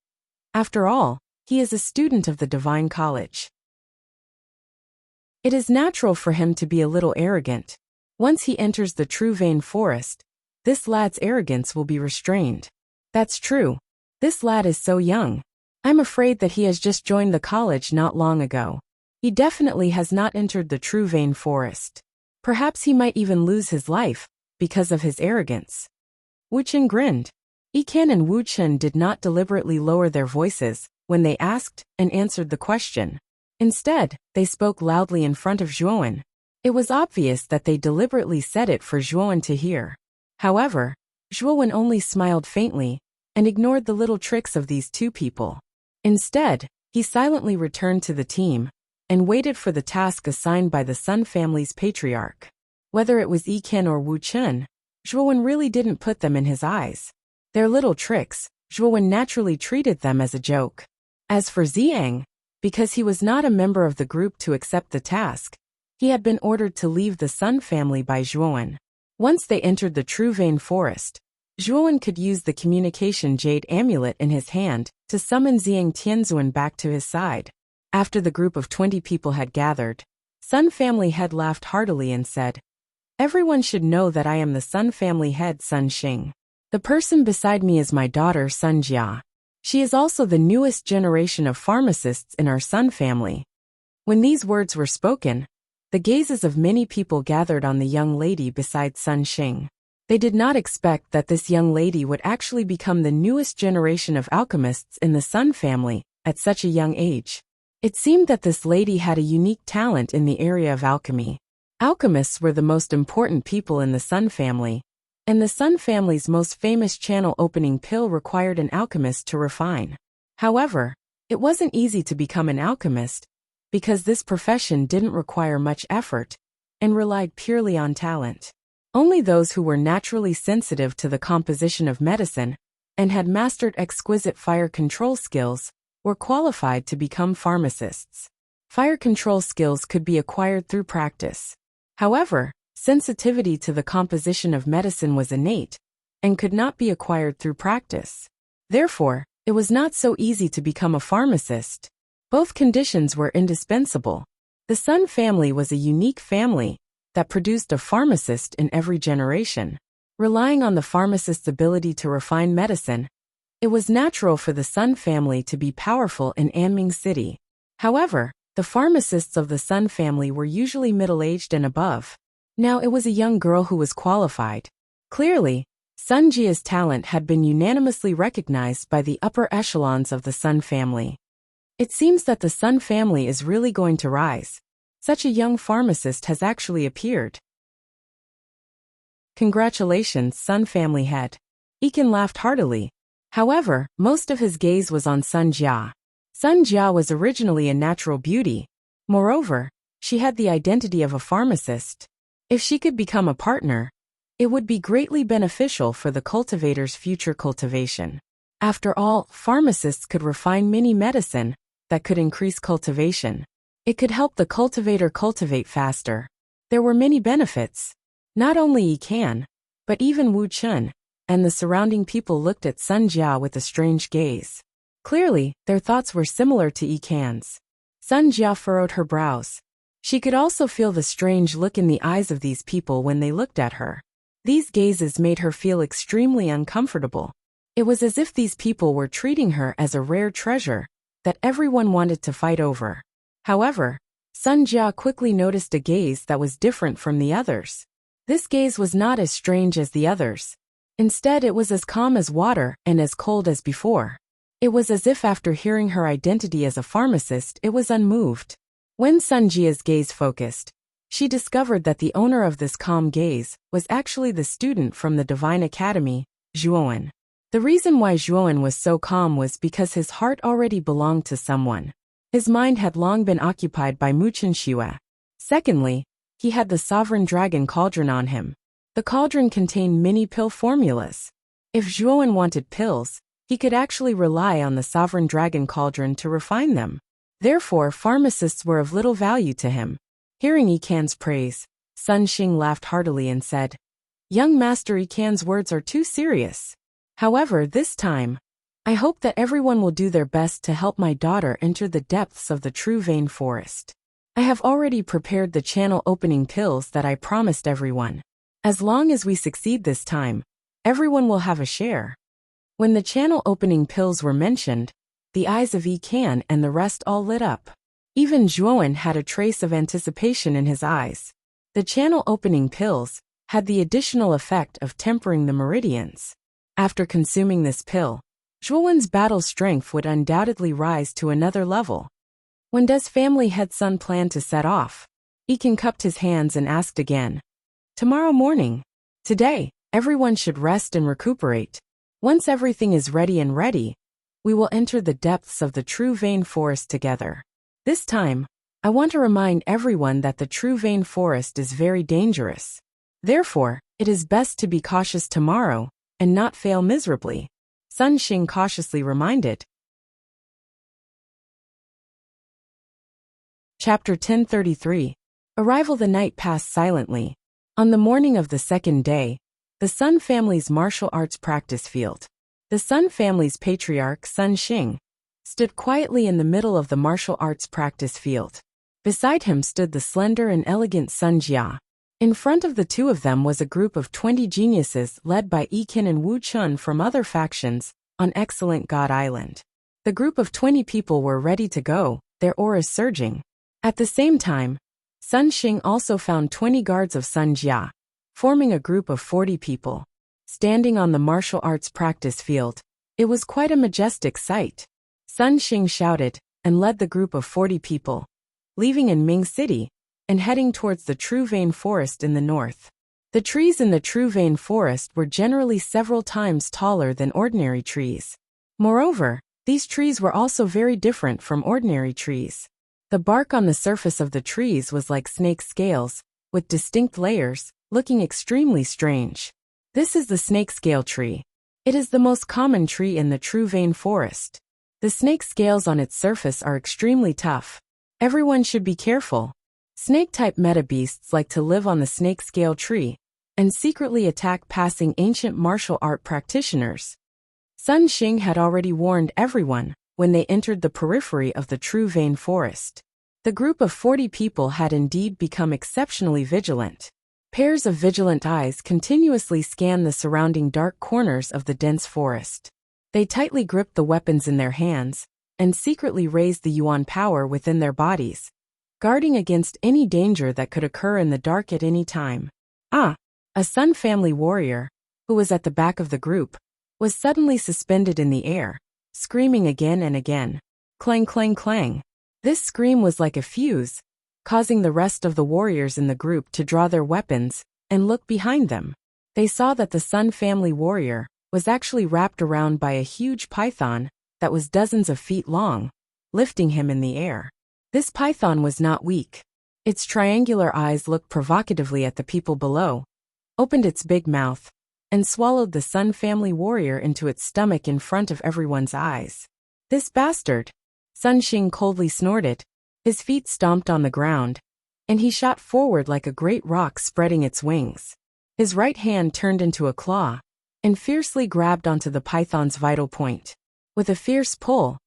"After all, he is a student of the Divine College. It is natural for him to be a little arrogant. Once he enters the true Vein Forest, this lad's arrogance will be restrained." That's true. This lad is so young. I'm afraid that he has just joined the college not long ago. He definitely has not entered the true Vein Forest. Perhaps he might even lose his life because of his arrogance. Wu Chun grinned. Ikan and Wu Chun did not deliberately lower their voices when they asked and answered the question. Instead, they spoke loudly in front of Zhuowen. It was obvious that they deliberately said it for Zhuowen to hear. However, Zhuowen only smiled faintly and ignored the little tricks of these 2 people. Instead, he silently returned to the team and waited for the task assigned by the Sun family's patriarch. Whether it was Ikan or Wu Chun, Zhuowen really didn't put them in his eyes. Their little tricks, Zhuowen naturally treated them as a joke. As for Xiang, because he was not a member of the group to accept the task, he had been ordered to leave the Sun family by Zhuowen. Once they entered the true Vein Forest, Zhuowen could use the communication jade amulet in his hand to summon Xiang Tianzuan back to his side. After the group of 20 people had gathered, Sun family head laughed heartily and said, "Everyone should know that I am the Sun family head Sun Xing. The person beside me is my daughter Sun Jia. She is also the newest generation of pharmacists in our Sun family." When these words were spoken, the gazes of many people gathered on the young lady beside Sun Xing. They did not expect that this young lady would actually become the newest generation of alchemists in the Sun family at such a young age. It seemed that this lady had a unique talent in the area of alchemy. Alchemists were the most important people in the Sun family, and the Sun family's most famous channel opening pill required an alchemist to refine. However, it wasn't easy to become an alchemist, because this profession didn't require much effort and relied purely on talent. Only those who were naturally sensitive to the composition of medicine and had mastered exquisite fire control skills were qualified to become pharmacists. Fire control skills could be acquired through practice. However, sensitivity to the composition of medicine was innate and could not be acquired through practice. Therefore, it was not so easy to become a pharmacist. Both conditions were indispensable. The Sun family was a unique family that produced a pharmacist in every generation. Relying on the pharmacist's ability to refine medicine, it was natural for the Sun family to be powerful in Anming City. However, the pharmacists of the Sun family were usually middle-aged and above. Now it was a young girl who was qualified. Clearly, Sun Jia's talent had been unanimously recognized by the upper echelons of the Sun family. It seems that the Sun family is really going to rise. Such a young pharmacist has actually appeared. Congratulations, Sun family head. Iken laughed heartily. However, most of his gaze was on Sun Jia. Sun Jia was originally a natural beauty. Moreover, she had the identity of a pharmacist. If she could become a partner, it would be greatly beneficial for the cultivator's future cultivation. After all, pharmacists could refine mini medicine that could increase cultivation. It could help the cultivator cultivate faster. There were many benefits. Not only Yi Can, but even Wu Chun and the surrounding people looked at Sun Jia with a strange gaze. Clearly, their thoughts were similar to Yi Can's. Sun Jia furrowed her brows. She could also feel the strange look in the eyes of these people when they looked at her. These gazes made her feel extremely uncomfortable. It was as if these people were treating her as a rare treasure that everyone wanted to fight over. However, Sun Jia quickly noticed a gaze that was different from the others. This gaze was not as strange as the others. Instead, it was as calm as water and as cold as before. It was as if after hearing her identity as a pharmacist, it was unmoved. When Sun Jia's gaze focused, she discovered that the owner of this calm gaze was actually the student from the Divine Academy, Zhuowen. The reason why Zhuowen was so calm was because his heart already belonged to someone. His mind had long been occupied by Muchen Xue. Secondly, he had the Sovereign Dragon Cauldron on him. The cauldron contained many pill formulas. If Zhuowen wanted pills, he could actually rely on the Sovereign Dragon Cauldron to refine them. Therefore, pharmacists were of little value to him. Hearing Yi Can's praise, Sun Xing laughed heartily and said, "Young Master Yi Can's words are too serious. However, this time, I hope that everyone will do their best to help my daughter enter the depths of the true vein forest. I have already prepared the channel opening pills that I promised everyone. As long as we succeed this time, everyone will have a share." When the channel opening pills were mentioned, the eyes of Yi Can and the rest all lit up. Even Zhuowen had a trace of anticipation in his eyes. The channel opening pills had the additional effect of tempering the meridians. After consuming this pill, Zhuowen's battle strength would undoubtedly rise to another level. When does family head Sun plan to set off? Iken cupped his hands and asked again. Tomorrow morning. Today, everyone should rest and recuperate. Once everything is ready, we will enter the depths of the true vein forest together. This time, I want to remind everyone that the true vein forest is very dangerous. Therefore, it is best to be cautious tomorrow and not fail miserably. Sun Xing cautiously reminded. Chapter 1033. Arrival. The night passed silently. On the morning of the second day, the Sun family's martial arts practice field. The Sun family's patriarch, Sun Xing, stood quietly in the middle of the martial arts practice field. Beside him stood the slender and elegant Sun Jia. In front of the two of them was a group of 20 geniuses led by Yi Can and Wu Chun from other factions on Excellent God Island. The group of 20 people were ready to go, their auras surging. At the same time, Sun Xing also found 20 guards of Sun Jia, forming a group of 40 people. Standing on the martial arts practice field, it was quite a majestic sight. Sun Xing shouted and led the group of 40 people, leaving in Ming City and heading towards the True Vein Forest in the north. The trees in the True Vein Forest were generally several times taller than ordinary trees. Moreover, these trees were also very different from ordinary trees. The bark on the surface of the trees was like snake scales, with distinct layers, looking extremely strange. This is the snake scale tree. It is the most common tree in the True Vein Forest. The snake scales on its surface are extremely tough. Everyone should be careful. Snake-type metabeasts like to live on the snake scale tree and secretly attack passing ancient martial art practitioners. Sun Xing had already warned everyone when they entered the periphery of the True Vein Forest. The group of 40 people had indeed become exceptionally vigilant. Pairs of vigilant eyes continuously scanned the surrounding dark corners of the dense forest. They tightly gripped the weapons in their hands and secretly raised the yuan power within their bodies, guarding against any danger that could occur in the dark at any time. A Sun family warrior, who was at the back of the group, was suddenly suspended in the air, screaming again and again. Clang, clang, clang. This scream was like a fuse, causing the rest of the warriors in the group to draw their weapons and look behind them. They saw that the Sun family warrior was actually wrapped around by a huge python that was dozens of feet long, lifting him in the air. This python was not weak. Its triangular eyes looked provocatively at the people below, opened its big mouth, and swallowed the Sun family warrior into its stomach in front of everyone's eyes. This bastard! Sun Xing coldly snorted. His feet stomped on the ground, and he shot forward like a great rock spreading its wings. His right hand turned into a claw, and fiercely grabbed onto the python's vital point. With a fierce pull,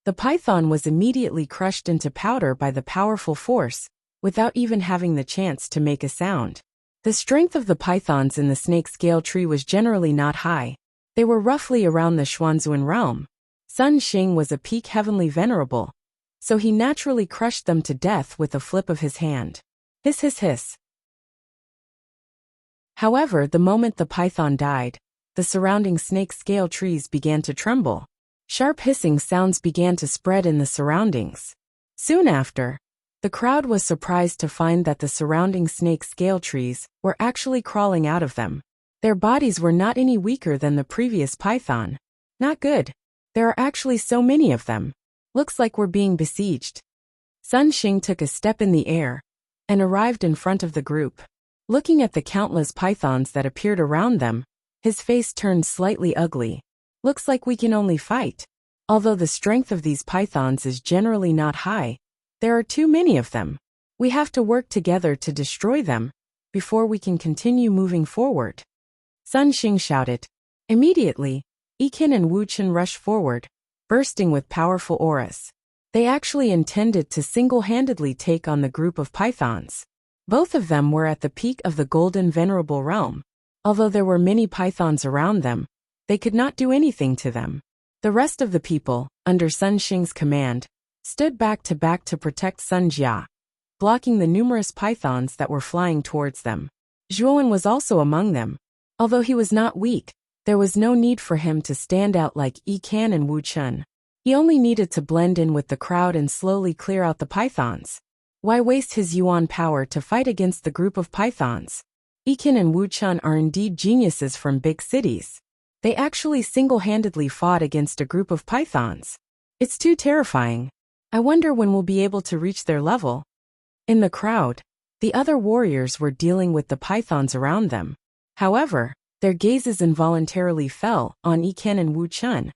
the python was immediately crushed into powder by the powerful force, without even having the chance to make a sound. The strength of the pythons in the snake scale tree was generally not high. They were roughly around the Xuanzuan realm. Sun Xing was a peak heavenly venerable, so he naturally crushed them to death with a flip of his hand. Hiss, hiss, hiss. However, the moment the python died, the surrounding snake scale trees began to tremble. Sharp hissing sounds began to spread in the surroundings. Soon after, the crowd was surprised to find that the surrounding snake scale trees were actually crawling out of them. Their bodies were not any weaker than the previous python. Not good. There are actually so many of them. Looks like we're being besieged. Sun Xing took a step in the air and arrived in front of the group. Looking at the countless pythons that appeared around them, his face turned slightly ugly. Looks like we can only fight. Although the strength of these pythons is generally not high, there are too many of them. We have to work together to destroy them before we can continue moving forward. Sun Xing shouted. Immediately, Yiqin and Wu Chen rushed forward, bursting with powerful auras. They actually intended to single-handedly take on the group of pythons. Both of them were at the peak of the Golden Venerable Realm. Although there were many pythons around them, they could not do anything to them. The rest of the people, under Sun Xing's command, stood back to protect Sun Jia, blocking the numerous pythons that were flying towards them. Zhuowen was also among them. Although he was not weak, there was no need for him to stand out like Yikan and Wu Chen. He only needed to blend in with the crowd and slowly clear out the pythons. Why waste his yuan power to fight against the group of pythons? Yikan and Wu Chen are indeed geniuses from big cities. They actually single-handedly fought against a group of pythons. It's too terrifying. I wonder when we'll be able to reach their level. In the crowd, the other warriors were dealing with the pythons around them. However, their gazes involuntarily fell on Yikan and Wu Chen,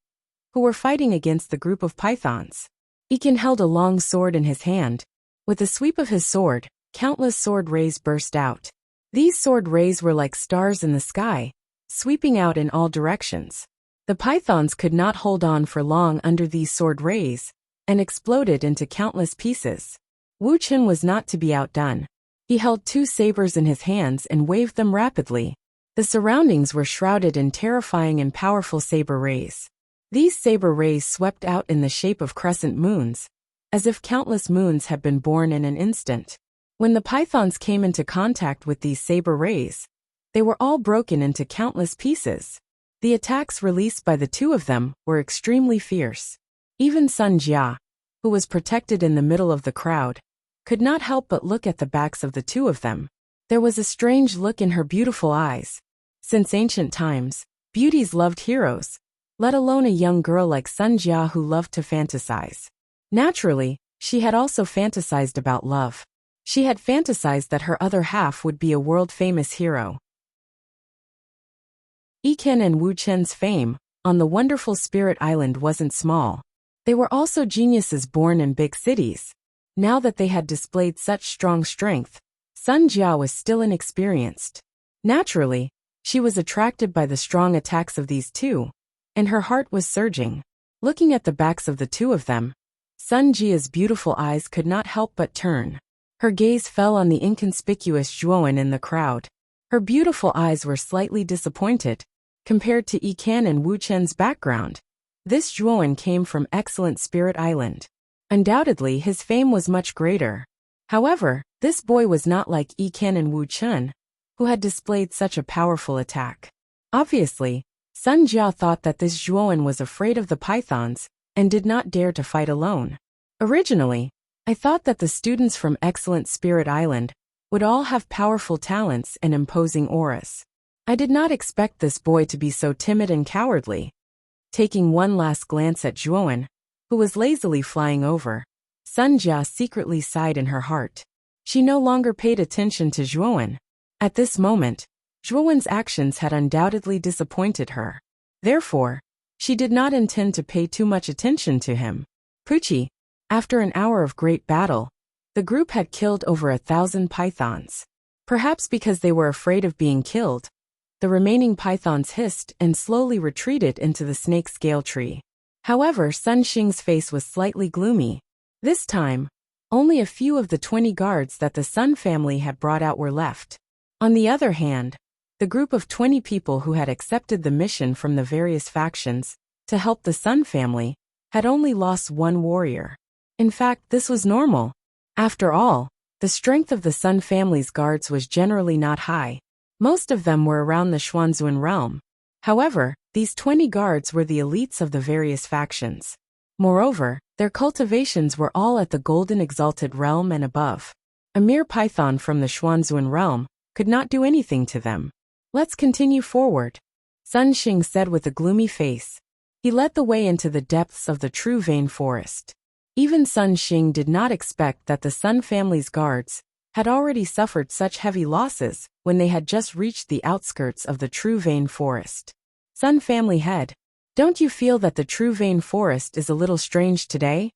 who were fighting against the group of pythons. Yikan held a long sword in his hand. With a sweep of his sword, countless sword rays burst out. These sword rays were like stars in the sky, sweeping out in all directions. The pythons could not hold on for long under these sword rays, and exploded into countless pieces. Wu Chen was not to be outdone. He held two sabers in his hands and waved them rapidly. The surroundings were shrouded in terrifying and powerful saber rays. These saber rays swept out in the shape of crescent moons, as if countless moons had been born in an instant. When the pythons came into contact with these saber rays, they were all broken into countless pieces. The attacks released by the two of them were extremely fierce. Even Sun Jia, who was protected in the middle of the crowd, could not help but look at the backs of the two of them. There was a strange look in her beautiful eyes. Since ancient times, beauties loved heroes, let alone a young girl like Sun Jia who loved to fantasize. Naturally, she had also fantasized about love. She had fantasized that her other half would be a world-famous hero. Yikan and Wu Chen's fame on the wonderful Spirit Island wasn't small. They were also geniuses born in big cities. Now that they had displayed such strong strength, Sun Jia was still inexperienced. Naturally, she was attracted by the strong attacks of these two, and her heart was surging. Looking at the backs of the two of them, Sun Jia's beautiful eyes could not help but turn. Her gaze fell on the inconspicuous Zhuowen in the crowd. Her beautiful eyes were slightly disappointed, compared to Yikan and Wu Chen's background. This Zhuowen came from excellent Spirit Island. Undoubtedly, his fame was much greater. However, this boy was not like Yikan and Wu Chen, who had displayed such a powerful attack. Obviously, Sun Jiao thought that this Zhuowen was afraid of the pythons and did not dare to fight alone. Originally, I thought that the students from Excellent Spirit Island would all have powerful talents and imposing auras. I did not expect this boy to be so timid and cowardly. Taking one last glance at Zhuowen, who was lazily flying over, Sun Jia secretly sighed in her heart. She no longer paid attention to Zhuowen. At this moment, Zhuowen's actions had undoubtedly disappointed her. Therefore, she did not intend to pay too much attention to him. Pucci, after an hour of great battle, the group had killed over 1,000 pythons. Perhaps because they were afraid of being killed, the remaining pythons hissed and slowly retreated into the snake scale tree. However, Sun Xing's face was slightly gloomy. This time, only a few of the 20 guards that the Sun family had brought out were left. On the other hand, the group of 20 people who had accepted the mission from the various factions to help the Sun family had only lost one warrior. In fact, this was normal. After all, the strength of the Sun family's guards was generally not high. Most of them were around the Xuanzun realm. However, these 20 guards were the elites of the various factions. Moreover, their cultivations were all at the Golden Exalted realm and above. A mere python from the Xuanzun realm could not do anything to them. Let's continue forward, Sun Xing said with a gloomy face. He led the way into the depths of the True Vein Forest. Even Sun Xing did not expect that the Sun family's guards had already suffered such heavy losses when they had just reached the outskirts of the True Vein Forest. Sun family head, don't you feel that the True Vein Forest is a little strange today?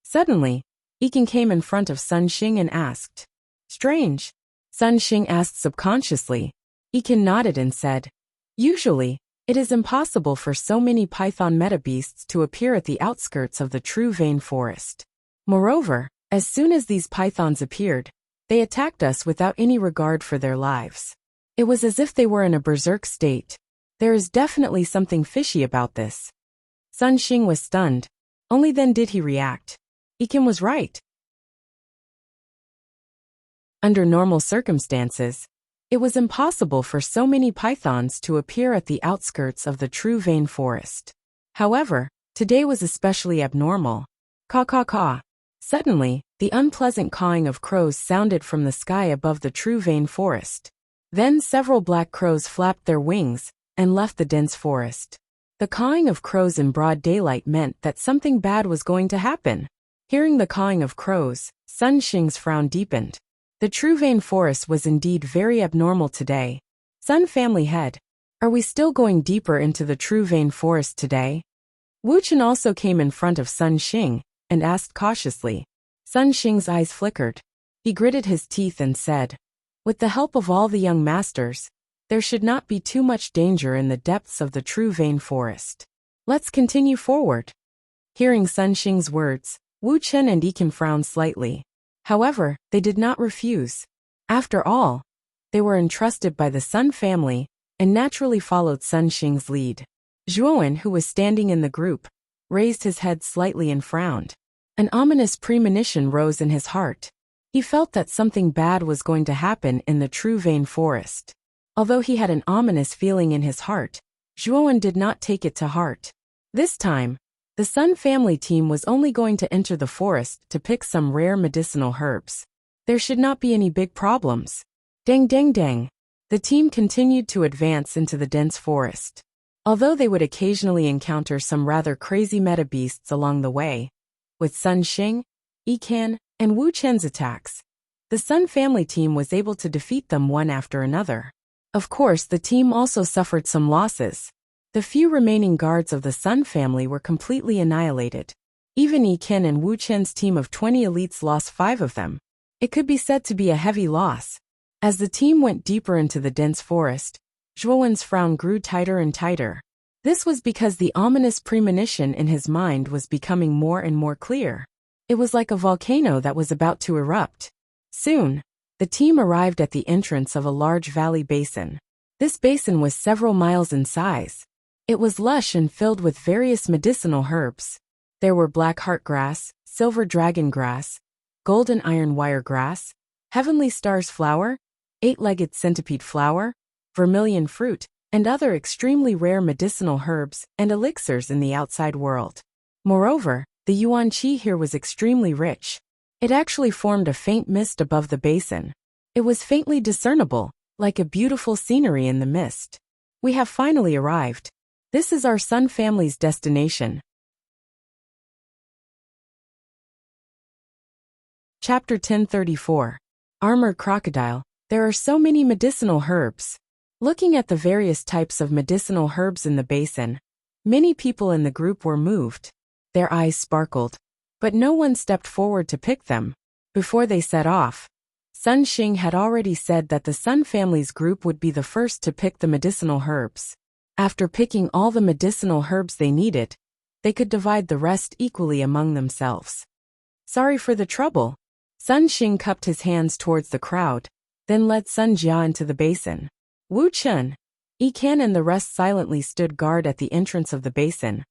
Suddenly, Iken came in front of Sun Xing and asked. Strange? Sun Xing asked subconsciously. Iken nodded and said, usually, it is impossible for so many python metabeasts to appear at the outskirts of the True Vein Forest. Moreover, as soon as these pythons appeared, they attacked us without any regard for their lives. It was as if they were in a berserk state. There is definitely something fishy about this. Sun Xing was stunned. Only then did he react. Iken was right. Under normal circumstances, it was impossible for so many pythons to appear at the outskirts of the True Vein Forest. However, today was especially abnormal. Caw caw caw. Suddenly, the unpleasant cawing of crows sounded from the sky above the True Vein Forest. Then several black crows flapped their wings and left the dense forest. The cawing of crows in broad daylight meant that something bad was going to happen. Hearing the cawing of crows, Sun Xing's frown deepened. The True Vein Forest was indeed very abnormal today. Sun family head, are we still going deeper into the True Vein Forest today? Wuchen also came in front of Sun Xing and asked cautiously. Sun Xing's eyes flickered. He gritted his teeth and said, with the help of all the young masters, there should not be too much danger in the depths of the True Vein Forest. Let's continue forward. Hearing Sun Xing's words, Wu Chen and Iken frowned slightly. However, they did not refuse. After all, they were entrusted by the Sun family and naturally followed Sun Xing's lead. Zhuowen, who was standing in the group, raised his head slightly and frowned. An ominous premonition rose in his heart. He felt that something bad was going to happen in the True Vein Forest. Although he had an ominous feeling in his heart, Zhuowen did not take it to heart. This time, the Sun family team was only going to enter the forest to pick some rare medicinal herbs. There should not be any big problems. Dang dang dang. The team continued to advance into the dense forest. Although they would occasionally encounter some rather crazy metabeasts along the way, with Sun Xing, Iken, and Wu Chen's attacks, the Sun family team was able to defeat them one after another. Of course, the team also suffered some losses. The few remaining guards of the Sun family were completely annihilated. Even Iken and Wu Chen's team of 20 elites lost 5 of them. It could be said to be a heavy loss. As the team went deeper into the dense forest, Zhuowen's frown grew tighter and tighter. This was because the ominous premonition in his mind was becoming more and more clear. It was like a volcano that was about to erupt. Soon, the team arrived at the entrance of a large valley basin. This basin was several miles in size. It was lush and filled with various medicinal herbs. There were black heart grass, silver dragon grass, golden iron wire grass, heavenly stars flower, 8-legged centipede flower, vermilion fruit, and other extremely rare medicinal herbs and elixirs in the outside world. Moreover, the yuan qi here was extremely rich. It actually formed a faint mist above the basin. It was faintly discernible, like a beautiful scenery in the mist. We have finally arrived. This is our Sun family's destination. Chapter 1034. Armored Crocodile. There are so many medicinal herbs. Looking at the various types of medicinal herbs in the basin, many people in the group were moved. Their eyes sparkled, but no one stepped forward to pick them. Before they set off, Sun Xing had already said that the Sun family's group would be the first to pick the medicinal herbs. After picking all the medicinal herbs they needed, they could divide the rest equally among themselves. Sorry for the trouble. Sun Xing cupped his hands towards the crowd, then led Sun Jia into the basin. Wu Chen, Yi Qian and the rest silently stood guard at the entrance of the basin,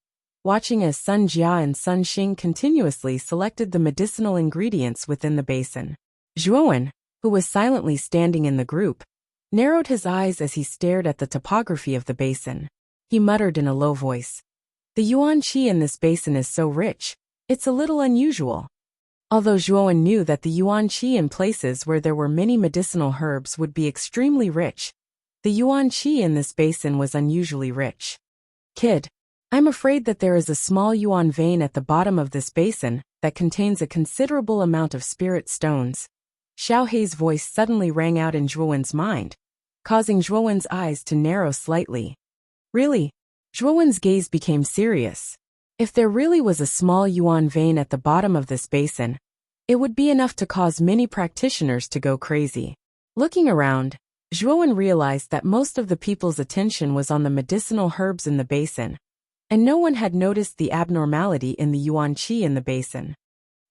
watching as Sun Jia and Sun Xing continuously selected the medicinal ingredients within the basin. Zhuowen, who was silently standing in the group, narrowed his eyes as he stared at the topography of the basin. He muttered in a low voice, "The yuan qi in this basin is so rich, it's a little unusual." Although Zhuowen knew that the yuan qi in places where there were many medicinal herbs would be extremely rich, the yuan qi in this basin was unusually rich. "Kid, I'm afraid that there is a small yuan vein at the bottom of this basin that contains a considerable amount of spirit stones." Xiao Hei's voice suddenly rang out in Zhuowen's mind, causing Zhuowen's eyes to narrow slightly. Really? Zhuowen's gaze became serious. If there really was a small yuan vein at the bottom of this basin, it would be enough to cause many practitioners to go crazy. Looking around, Zhuowen realized that most of the people's attention was on the medicinal herbs in the basin, and no one had noticed the abnormality in the yuan qi in the basin.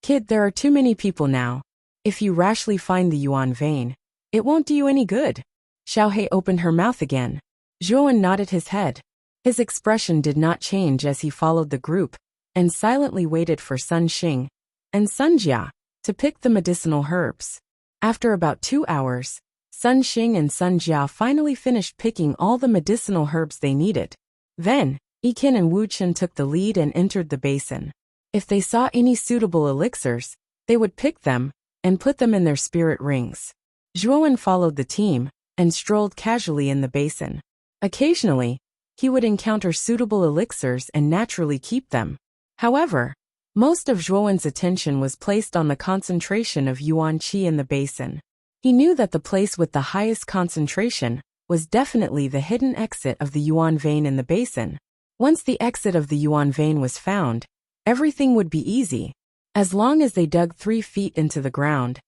"Kid, there are too many people now. If you rashly find the yuan vein, it won't do you any good." Xiao Hei opened her mouth again. Zhuowen nodded his head. His expression did not change as he followed the group and silently waited for Sun Xing and Sun Jia to pick the medicinal herbs. After about 2 hours, Sun Xing and Sun Jia finally finished picking all the medicinal herbs they needed. Then, Yi Qian and Wu Chen took the lead and entered the basin. If they saw any suitable elixirs, they would pick them and put them in their spirit rings. Zhuowen followed the team and strolled casually in the basin. Occasionally, he would encounter suitable elixirs and naturally keep them. However, most of Zhuowen's attention was placed on the concentration of yuan qi in the basin. He knew that the place with the highest concentration was definitely the hidden exit of the yuan vein in the basin. Once the exit of the yuan vein was found, everything would be easy. As long as they dug 3 feet into the ground,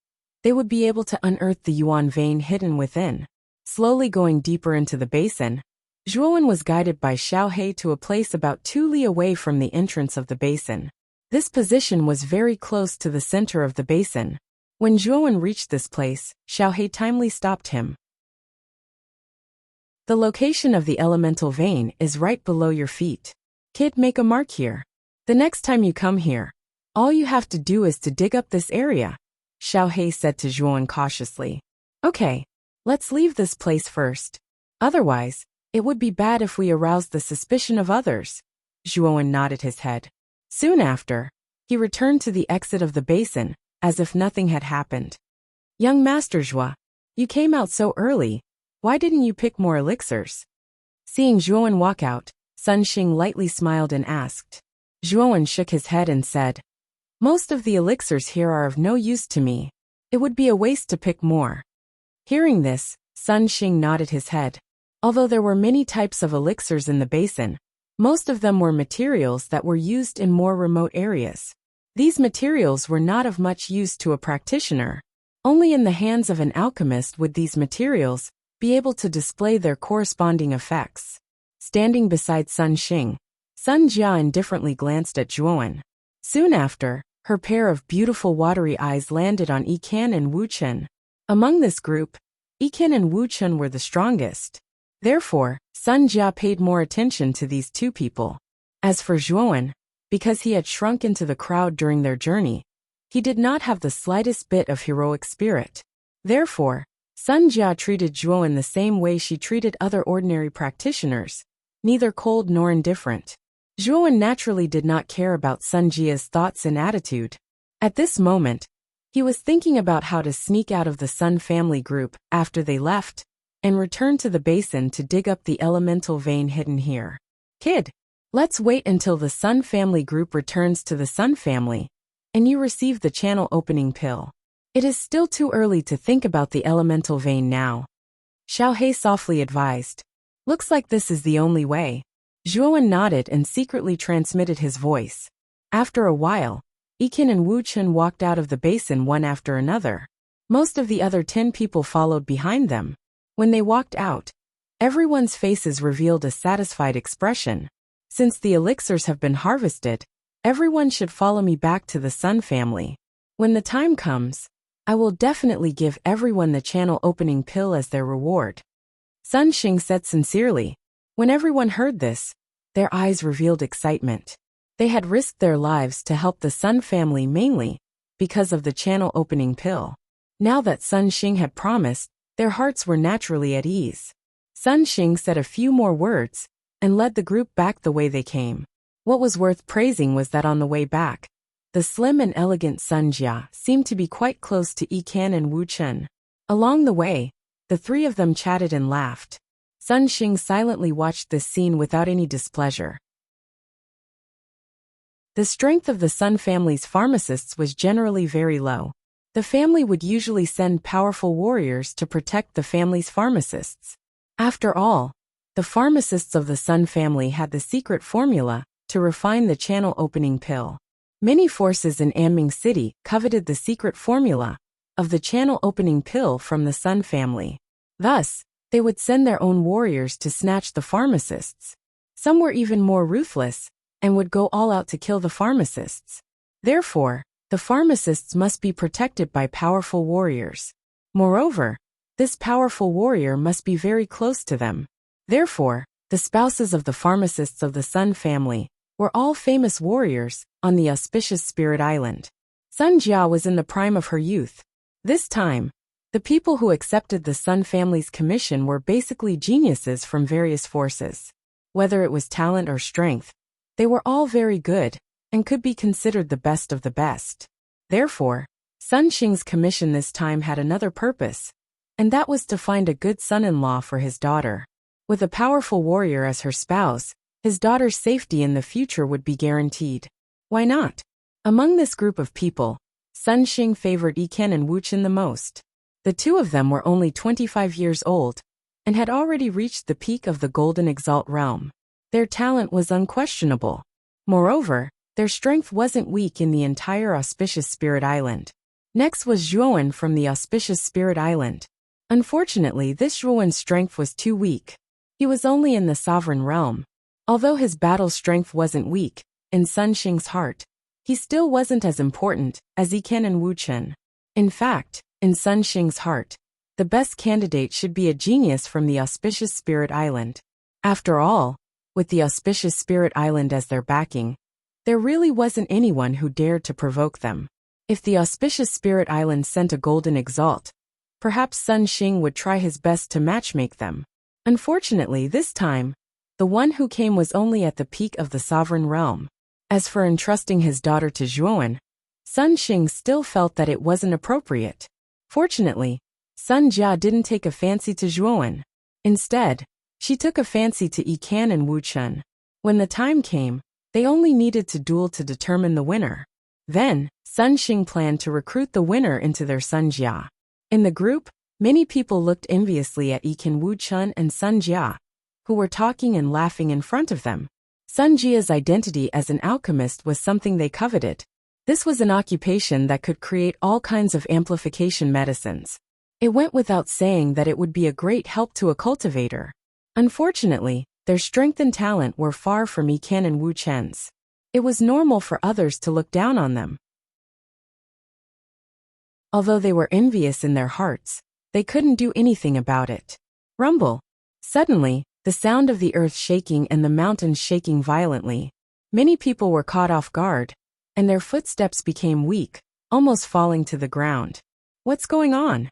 they would be able to unearth the yuan vein hidden within. Slowly going deeper into the basin, Zhuowen was guided by Xiao Hei to a place about 2 li away from the entrance of the basin. This position was very close to the center of the basin. When Zhuowen reached this place, Xiao Hei timely stopped him. "The location of the elemental vein is right below your feet. Kid, make a mark here. The next time you come here, all you have to do is to dig up this area," Xiao Hei said to Zhuowen cautiously. "Okay, let's leave this place first. Otherwise, it would be bad if we aroused the suspicion of others." Zhuowen nodded his head. Soon after, he returned to the exit of the basin, as if nothing had happened. "Young Master Zhua, you came out so early. Why didn't you pick more elixirs?" Seeing Zhuowen walk out, Sun Xing lightly smiled and asked. Zhuowen shook his head and said, "Most of the elixirs here are of no use to me. It would be a waste to pick more." Hearing this, Sun Xing nodded his head. Although there were many types of elixirs in the basin, most of them were materials that were used in more remote areas. These materials were not of much use to a practitioner. Only in the hands of an alchemist would these materials be able to display their corresponding effects. Standing beside Sun Xing, Sun Jia indifferently glanced at Zhuowen. Soon after, her pair of beautiful watery eyes landed on Yi Qian and Wu Chen. Among this group, Yi Qian and Wu Chen were the strongest. Therefore, Sun Jia paid more attention to these 2 people. As for Zhuowen, because he had shrunk into the crowd during their journey, he did not have the slightest bit of heroic spirit. Therefore, Sun Jia treated Zhuowen the same way she treated other ordinary practitioners, neither cold nor indifferent. Zhuowen naturally did not care about Sun Jia's thoughts and attitude. At this moment, he was thinking about how to sneak out of the Sun family group after they left, and return to the basin to dig up the elemental vein hidden here. Kid, let's wait until the Sun family group returns to the Sun family, and you receive the channel opening pill. It is still too early to think about the elemental vein now. Xiao He softly advised. Looks like this is the only way. Zhuowen nodded and secretly transmitted his voice. After a while, Yikan and Wu Chun walked out of the basin one after another. Most of the other 10 people followed behind them. When they walked out, everyone's faces revealed a satisfied expression. Since the elixirs have been harvested, everyone should follow me back to the Sun family. When the time comes, I will definitely give everyone the channel opening pill as their reward. Sun Xing said sincerely. When everyone heard this, their eyes revealed excitement. They had risked their lives to help the Sun family mainly because of the channel opening pill. Now that Sun Xing had promised, their hearts were naturally at ease. Sun Xing said a few more words and led the group back the way they came. What was worth praising was that on the way back, the slim and elegant Sun Jia seemed to be quite close to Yikan and Wu Chun. Along the way, the three of them chatted and laughed. Sun Xing silently watched this scene without any displeasure. The strength of the Sun family's pharmacists was generally very low. The family would usually send powerful warriors to protect the family's pharmacists. After all, the pharmacists of the Sun family had the secret formula to refine the channel opening pill. Many forces in Anming City coveted the secret formula of the channel opening pill from the Sun family. Thus, they would send their own warriors to snatch the pharmacists. Some were even more ruthless and would go all out to kill the pharmacists. Therefore, the pharmacists must be protected by powerful warriors. Moreover, this powerful warrior must be very close to them. Therefore, the spouses of the pharmacists of the Sun family were all famous warriors on the auspicious Spirit Island. Sun Jia was in the prime of her youth. This time, the people who accepted the Sun family's commission were basically geniuses from various forces. Whether it was talent or strength, they were all very good and could be considered the best of the best. Therefore, Sun Xing's commission this time had another purpose, and that was to find a good son-in-law for his daughter. With a powerful warrior as her spouse, his daughter's safety in the future would be guaranteed. Why not? Among this group of people, Sun Xing favored Yikan and Wu Chun the most. The two of them were only 25 years old and had already reached the peak of the Golden Exalt realm. Their talent was unquestionable. Moreover, their strength wasn't weak in the entire auspicious Spirit Island. Next was Zhuowen from the auspicious Spirit Island. Unfortunately, this Zhuowen's strength was too weak. He was only in the sovereign realm. Although his battle strength wasn't weak, in Sun Xing's heart, he still wasn't as important as Yikan and Wu Chun. In fact, in Sun Xing's heart, the best candidate should be a genius from the auspicious Spirit Island. After all, with the auspicious Spirit Island as their backing, there really wasn't anyone who dared to provoke them. If the auspicious Spirit Island sent a Golden Exalt, perhaps Sun Xing would try his best to matchmake them. Unfortunately, this time, the one who came was only at the peak of the sovereign realm. As for entrusting his daughter to Zhuowen, Sun Xing still felt that it wasn't appropriate. Fortunately, Sun Jia didn't take a fancy to Zhuowen. Instead, she took a fancy to Yikan and Wu Chun. When the time came, they only needed to duel to determine the winner. Then, Sun Xing planned to recruit the winner into their Sun Jia. In the group, many people looked enviously at Yikan Wu Chun and Sun Jia, who were talking and laughing in front of them. Sun Jia's identity as an alchemist was something they coveted. This was an occupation that could create all kinds of amplification medicines. It went without saying that it would be a great help to a cultivator. Unfortunately, their strength and talent were far from Yikan and Wu Chun's. It was normal for others to look down on them. Although they were envious in their hearts, they couldn't do anything about it. Rumble. Suddenly, the sound of the earth shaking and the mountains shaking violently. Many people were caught off guard, and their footsteps became weak, almost falling to the ground. What's going on?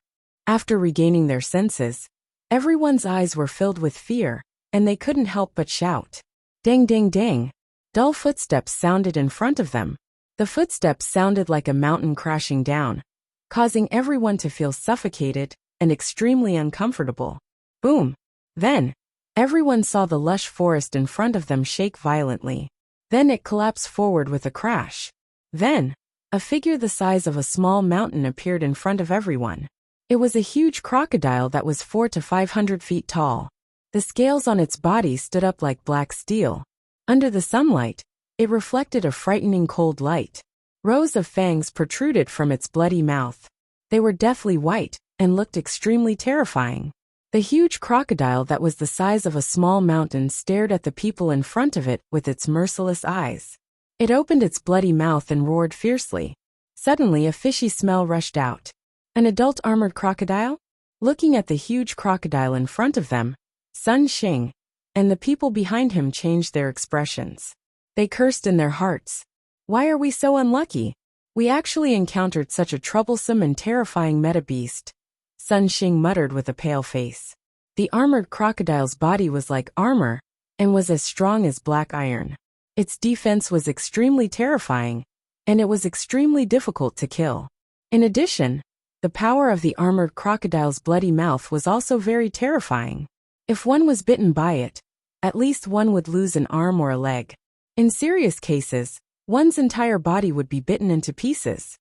After regaining their senses, everyone's eyes were filled with fear, and they couldn't help but shout. Ding ding ding! Dull footsteps sounded in front of them. The footsteps sounded like a mountain crashing down, causing everyone to feel suffocated and extremely uncomfortable. Boom! Then, everyone saw the lush forest in front of them shake violently. Then it collapsed forward with a crash. Then, a figure the size of a small mountain appeared in front of everyone. It was a huge crocodile that was 400 to 500 feet tall. The scales on its body stood up like black steel. Under the sunlight, it reflected a frightening cold light. Rows of fangs protruded from its bloody mouth. They were deathly white and looked extremely terrifying. The huge crocodile that was the size of a small mountain stared at the people in front of it with its merciless eyes. It opened its bloody mouth and roared fiercely. Suddenly a fishy smell rushed out. An adult armored crocodile? Looking at the huge crocodile in front of them, Sun Xing and the people behind him changed their expressions. They cursed in their hearts. Why are we so unlucky? We actually encountered such a troublesome and terrifying meta beast. Sun Xing muttered with a pale face. The armored crocodile's body was like armor and was as strong as black iron. Its defense was extremely terrifying, and it was extremely difficult to kill. In addition, the power of the armored crocodile's bloody mouth was also very terrifying. If one was bitten by it, at least one would lose an arm or a leg. In serious cases, one's entire body would be bitten into pieces.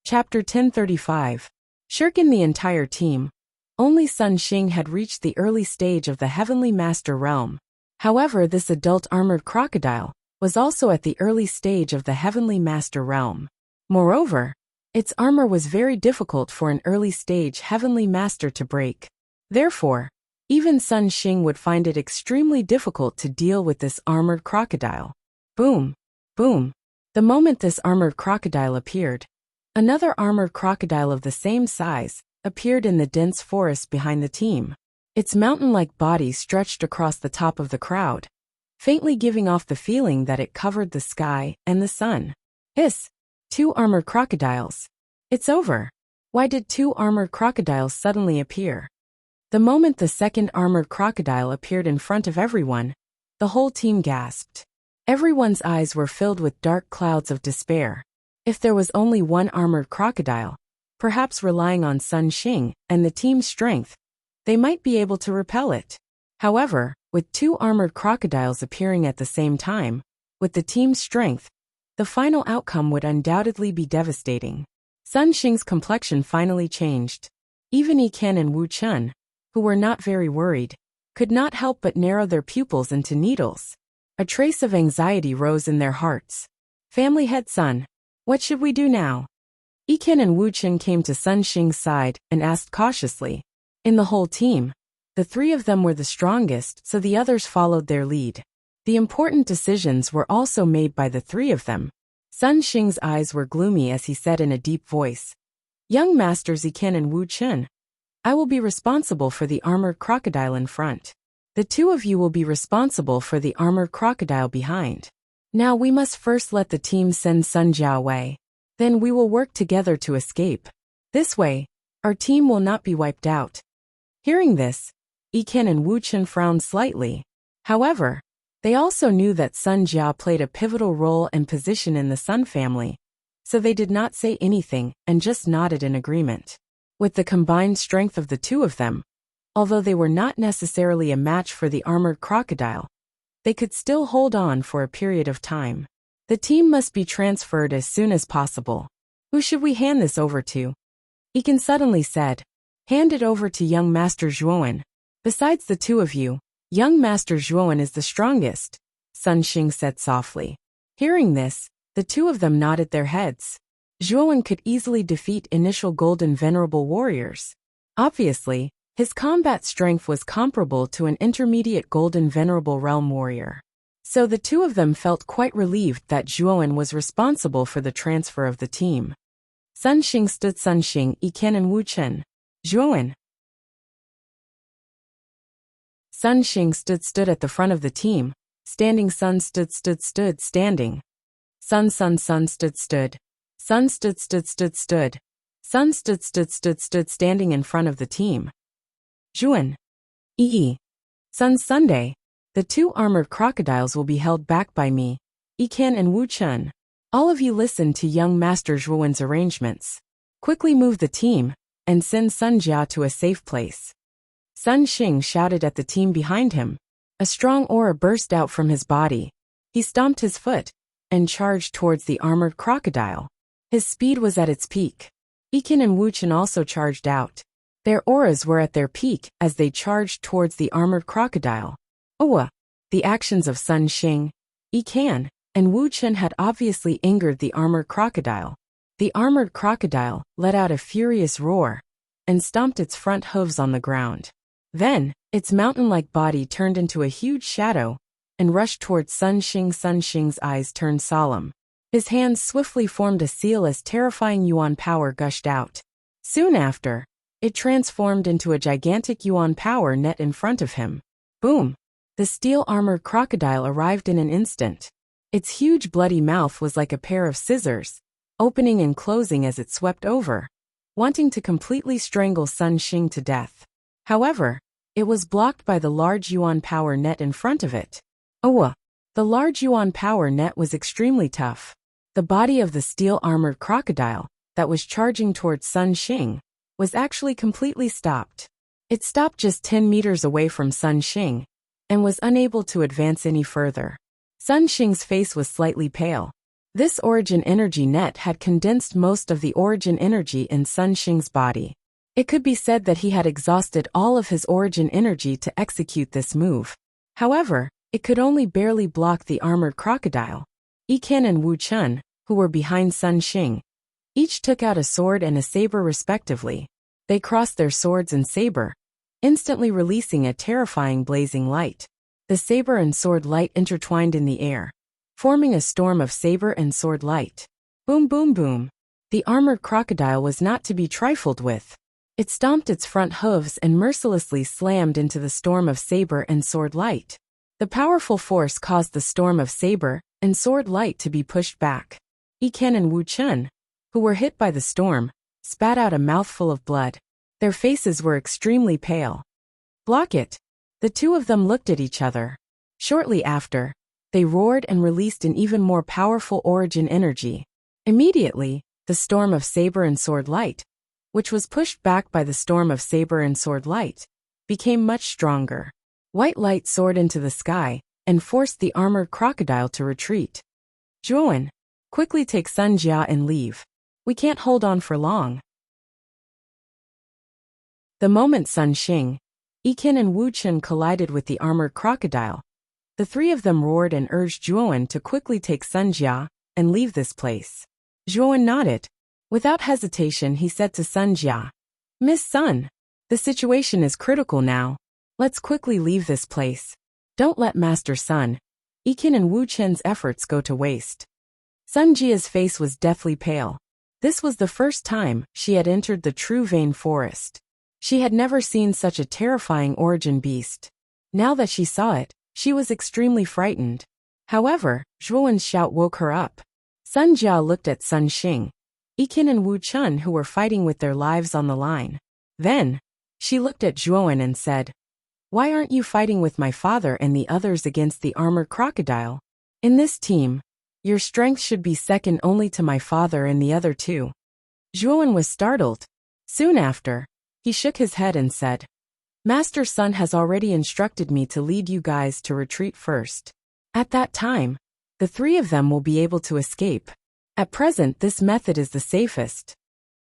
Chapter 1035. Shirking the entire team. Only Sun Xing had reached the early stage of the Heavenly Master Realm. However, this adult armored crocodile was also at the early stage of the Heavenly Master Realm. Moreover, its armor was very difficult for an early stage Heavenly Master to break. Therefore, even Sun Xing would find it extremely difficult to deal with this armored crocodile. Boom! Boom! The moment this armored crocodile appeared, another armored crocodile of the same size appeared in the dense forest behind the team. Its mountain-like body stretched across the top of the crowd, faintly giving off the feeling that it covered the sky and the sun. Hiss! 2 armored crocodiles. It's over. Why did 2 armored crocodiles suddenly appear? The moment the second armored crocodile appeared in front of everyone, the whole team gasped. Everyone's eyes were filled with dark clouds of despair. If there was only one armored crocodile, perhaps relying on Sun Xing and the team's strength, they might be able to repel it. However, with 2 armored crocodiles appearing at the same time, with the team's strength, the final outcome would undoubtedly be devastating. Sun Xing's complexion finally changed. Even Yiken and Wu Chun, who were not very worried, could not help but narrow their pupils into needles. A trace of anxiety rose in their hearts. Family head Sun, what should we do now? Yiken and Wu Chun came to Sun Xing's side and asked cautiously. In the whole team, the 3 of them were the strongest, so the others followed their lead. The important decisions were also made by the 3 of them. Sun Xing's eyes were gloomy as he said in a deep voice, Young Masters Yiken and Wu Chun, I will be responsible for the armored crocodile in front. The 2 of you will be responsible for the armored crocodile behind. Now we must first let the team send Sun Jia away. Then we will work together to escape. This way, our team will not be wiped out. Hearing this, Yiken and Wu Chun frowned slightly. However, they also knew that Sun Jia played a pivotal role and position in the Sun family, so they did not say anything and just nodded in agreement. With the combined strength of the 2 of them, although they were not necessarily a match for the armored crocodile, they could still hold on for a period of time. The team must be transferred as soon as possible. Who should we hand this over to? Yiken suddenly said, Hand it over to young Master Zhuowen. Besides the 2 of you, young Master Zhuowen is the strongest, Sun Xing said softly. Hearing this, the 2 of them nodded their heads. Zhuowen could easily defeat initial golden venerable warriors. Obviously, his combat strength was comparable to an intermediate golden venerable realm warrior. So the 2 of them felt quite relieved that Zhuowen was responsible for the transfer of the team. Sun Xing stood Sun Xing, Yiken and Wu Chun. Zhuowen. Sun Xing stood at the front of the team. Standing Sun stood standing. Sun stood. Sun stood. Sun stood standing in front of the team. Juan. Sun's Sunday. The two armored crocodiles will be held back by me, Ikan and Wu Chun. All of you listen to young Master Zhuan's arrangements. Quickly move the team, and send Sun Jia to a safe place. Sun Xing shouted at the team behind him. A strong aura burst out from his body. He stomped his foot, and charged towards the armored crocodile. His speed was at its peak. Ikan and Wu Chun also charged out. Their auras were at their peak as they charged towards the armored crocodile. The actions of Sun Xing, Ikan, and Wu Chun had obviously angered the armored crocodile. The armored crocodile let out a furious roar and stomped its front hooves on the ground. Then, its mountain-like body turned into a huge shadow and rushed towards Sun Xing. Sun Xing's eyes turned solemn. His hands swiftly formed a seal as terrifying yuan power gushed out. Soon after, it transformed into a gigantic yuan power net in front of him. Boom! The steel-armored crocodile arrived in an instant. Its huge bloody mouth was like a pair of scissors, opening and closing as it swept over, wanting to completely strangle Sun Xing to death. However, it was blocked by the large yuan power net in front of it. The large yuan power net was extremely tough. The body of the steel-armored crocodile, that was charging towards Sun Xing, was actually completely stopped. It stopped just 10 meters away from Sun Xing, and was unable to advance any further. Sun Xing's face was slightly pale. This origin energy net had condensed most of the origin energy in Sun Xing's body. It could be said that he had exhausted all of his origin energy to execute this move. However, it could only barely block the armored crocodile. Ikan and Wu Chun, who were behind Sun Xing, each took out a sword and a saber respectively. They crossed their swords and saber, instantly releasing a terrifying blazing light. The saber and sword light intertwined in the air, forming a storm of saber and sword light. Boom boom boom. The armored crocodile was not to be trifled with. It stomped its front hooves and mercilessly slammed into the storm of saber and sword light. The powerful force caused the storm of saber and sword light to be pushed back. Ikan and Wu Chun, who were hit by the storm, spat out a mouthful of blood. Their faces were extremely pale. Block it. The two of them looked at each other. Shortly after, they roared and released an even more powerful origin energy. Immediately, the storm of saber and sword light, which was pushed back by the storm of saber and sword light, became much stronger. White light soared into the sky and forced the armored crocodile to retreat. Juan, quickly take Sun Jia and leave. We can't hold on for long. The moment Sun Xing, Ikan and Wu Chun collided with the armored crocodile, the three of them roared and urged Juan to quickly take Sun Jia and leave this place. Juan nodded. Without hesitation, he said to Sun Jia, "Miss Sun, the situation is critical now. Let's quickly leave this place. Don't let Master Sun, Ikan and Wu Chun's efforts go to waste." Sun Jia's face was deathly pale. This was the first time she had entered the True Vein Forest. She had never seen such a terrifying origin beast. Now that she saw it, she was extremely frightened. However, Zhuan's shout woke her up. Sun Jia looked at Sun Xing, Ikan and Wu Chun, who were fighting with their lives on the line. Then, she looked at Zhuan and said, "Why aren't you fighting with my father and the others against the armored crocodile? In this team, your strength should be second only to my father and the other two." Zhuan was startled. Soon after, he shook his head and said, "Master Sun has already instructed me to lead you guys to retreat first. At that time, the three of them will be able to escape. At present, this method is the safest."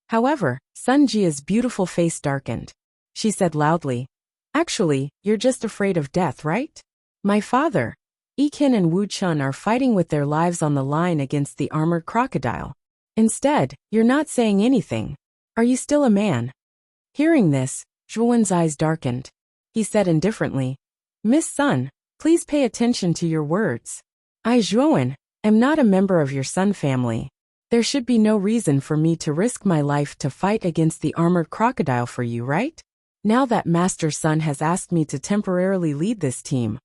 However, Sun Jia's beautiful face darkened. She said loudly, "Actually, you're just afraid of death, right? My father, Ikan and Wu Chun are fighting with their lives on the line against the armored crocodile. Instead, you're not saying anything. Are you still a man?" Hearing this, Zhuan's eyes darkened. He said indifferently, "Miss Sun, please pay attention to your words. I, Zhuan, am not a member of your Sun family. There should be no reason for me to risk my life to fight against the armored crocodile for you, right? Now that Master Sun has asked me to temporarily lead this team,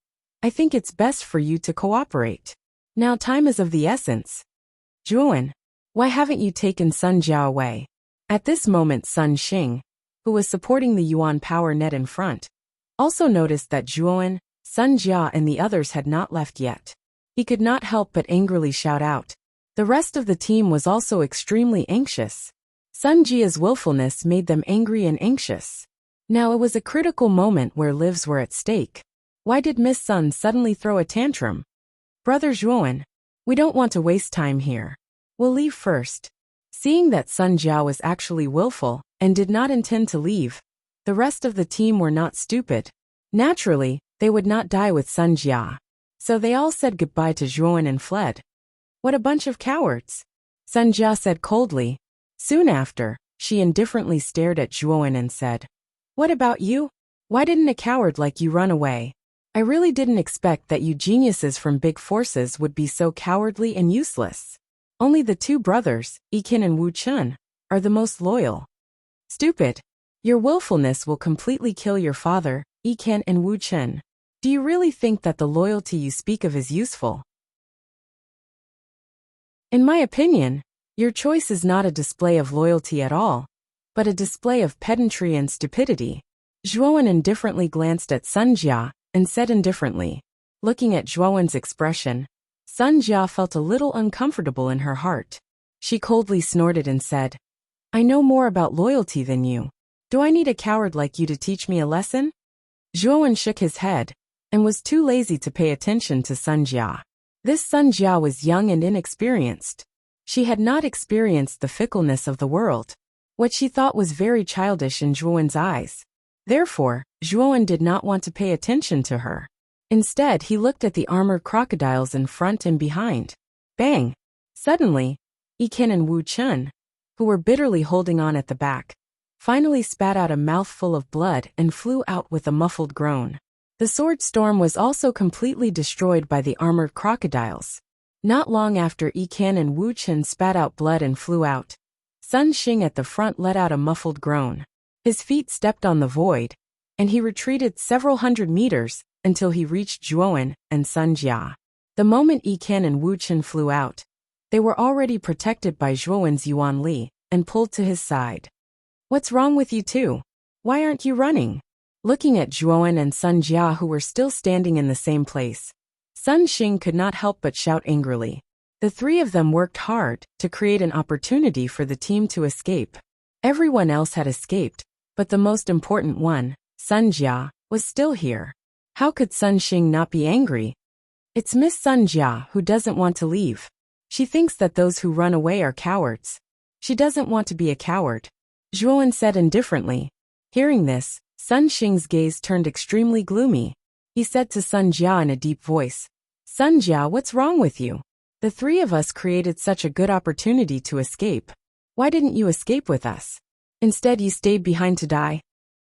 I think it's best for you to cooperate. Now time is of the essence. Zhuan, Why haven't you taken Sun Jia away? At this moment Sun Xing, who was supporting the Yuan power net in front, also noticed that Zhuowen, Sun Jia and the others had not left yet. He could not help but angrily shout out. The rest of the team was also extremely anxious. Sun Jia's willfulness made them angry and anxious. Now it was a critical moment where lives were at stake. Why did Miss Sun suddenly throw a tantrum? Brother Zhuowen, we don't want to waste time here. We'll leave first. Seeing that Sun Jia was actually willful and did not intend to leave, the rest of the team were not stupid. Naturally, they would not die with Sun Jia. So they all said goodbye to Zhuowen and fled. What a bunch of cowards! Sun Jia said coldly. Soon after, she indifferently stared at Zhuowen and said, What about you? Why didn't a coward like you run away? I really didn't expect that you geniuses from big forces would be so cowardly and useless. Only the two brothers, Yiqin and Wu Chun, are the most loyal. Stupid! Your willfulness will completely kill your father, Yiqin and Wu Chun. Do you really think that the loyalty you speak of is useful? In my opinion, your choice is not a display of loyalty at all, but a display of pedantry and stupidity. Zhuowen indifferently glanced at Sun Jia and said indifferently. Looking at Zhuowen's expression, Sun Jia felt a little uncomfortable in her heart. She coldly snorted and said, I know more about loyalty than you. Do I need a coward like you to teach me a lesson? Zhuowen shook his head and was too lazy to pay attention to Sun Jia. This Sun Jia was young and inexperienced. She had not experienced the fickleness of the world, what she thought was very childish in Zhuowen's eyes. Therefore, Zhuowen did not want to pay attention to her. Instead, he looked at the armored crocodiles in front and behind. Bang! Suddenly, Yiqin and Wu Chun, who were bitterly holding on at the back, finally spat out a mouthful of blood and flew out with a muffled groan. The sword storm was also completely destroyed by the armored crocodiles. Not long after Yiqin and Wu Chun spat out blood and flew out, Sun Xing at the front let out a muffled groan. His feet stepped on the void, and he retreated several hundred meters until he reached Zhuowen and Sun Jia. The moment Yiqin and Wu Chun flew out, they were already protected by Zhuowen's Yuan Li and pulled to his side. What's wrong with you two? Why aren't you running? Looking at Zhuowen and Sun Jia who were still standing in the same place, Sun Xing could not help but shout angrily. The three of them worked hard to create an opportunity for the team to escape. Everyone else had escaped, but the most important one, Sun Jia, was still here. How could Sun Xing not be angry? It's Miss Sun Jia who doesn't want to leave. She thinks that those who run away are cowards. She doesn't want to be a coward, Zhuowen said indifferently. Hearing this, Sun Xing's gaze turned extremely gloomy. He said to Sun Jia in a deep voice, Sun Jia, what's wrong with you? The three of us created such a good opportunity to escape. Why didn't you escape with us? Instead you stayed behind to die.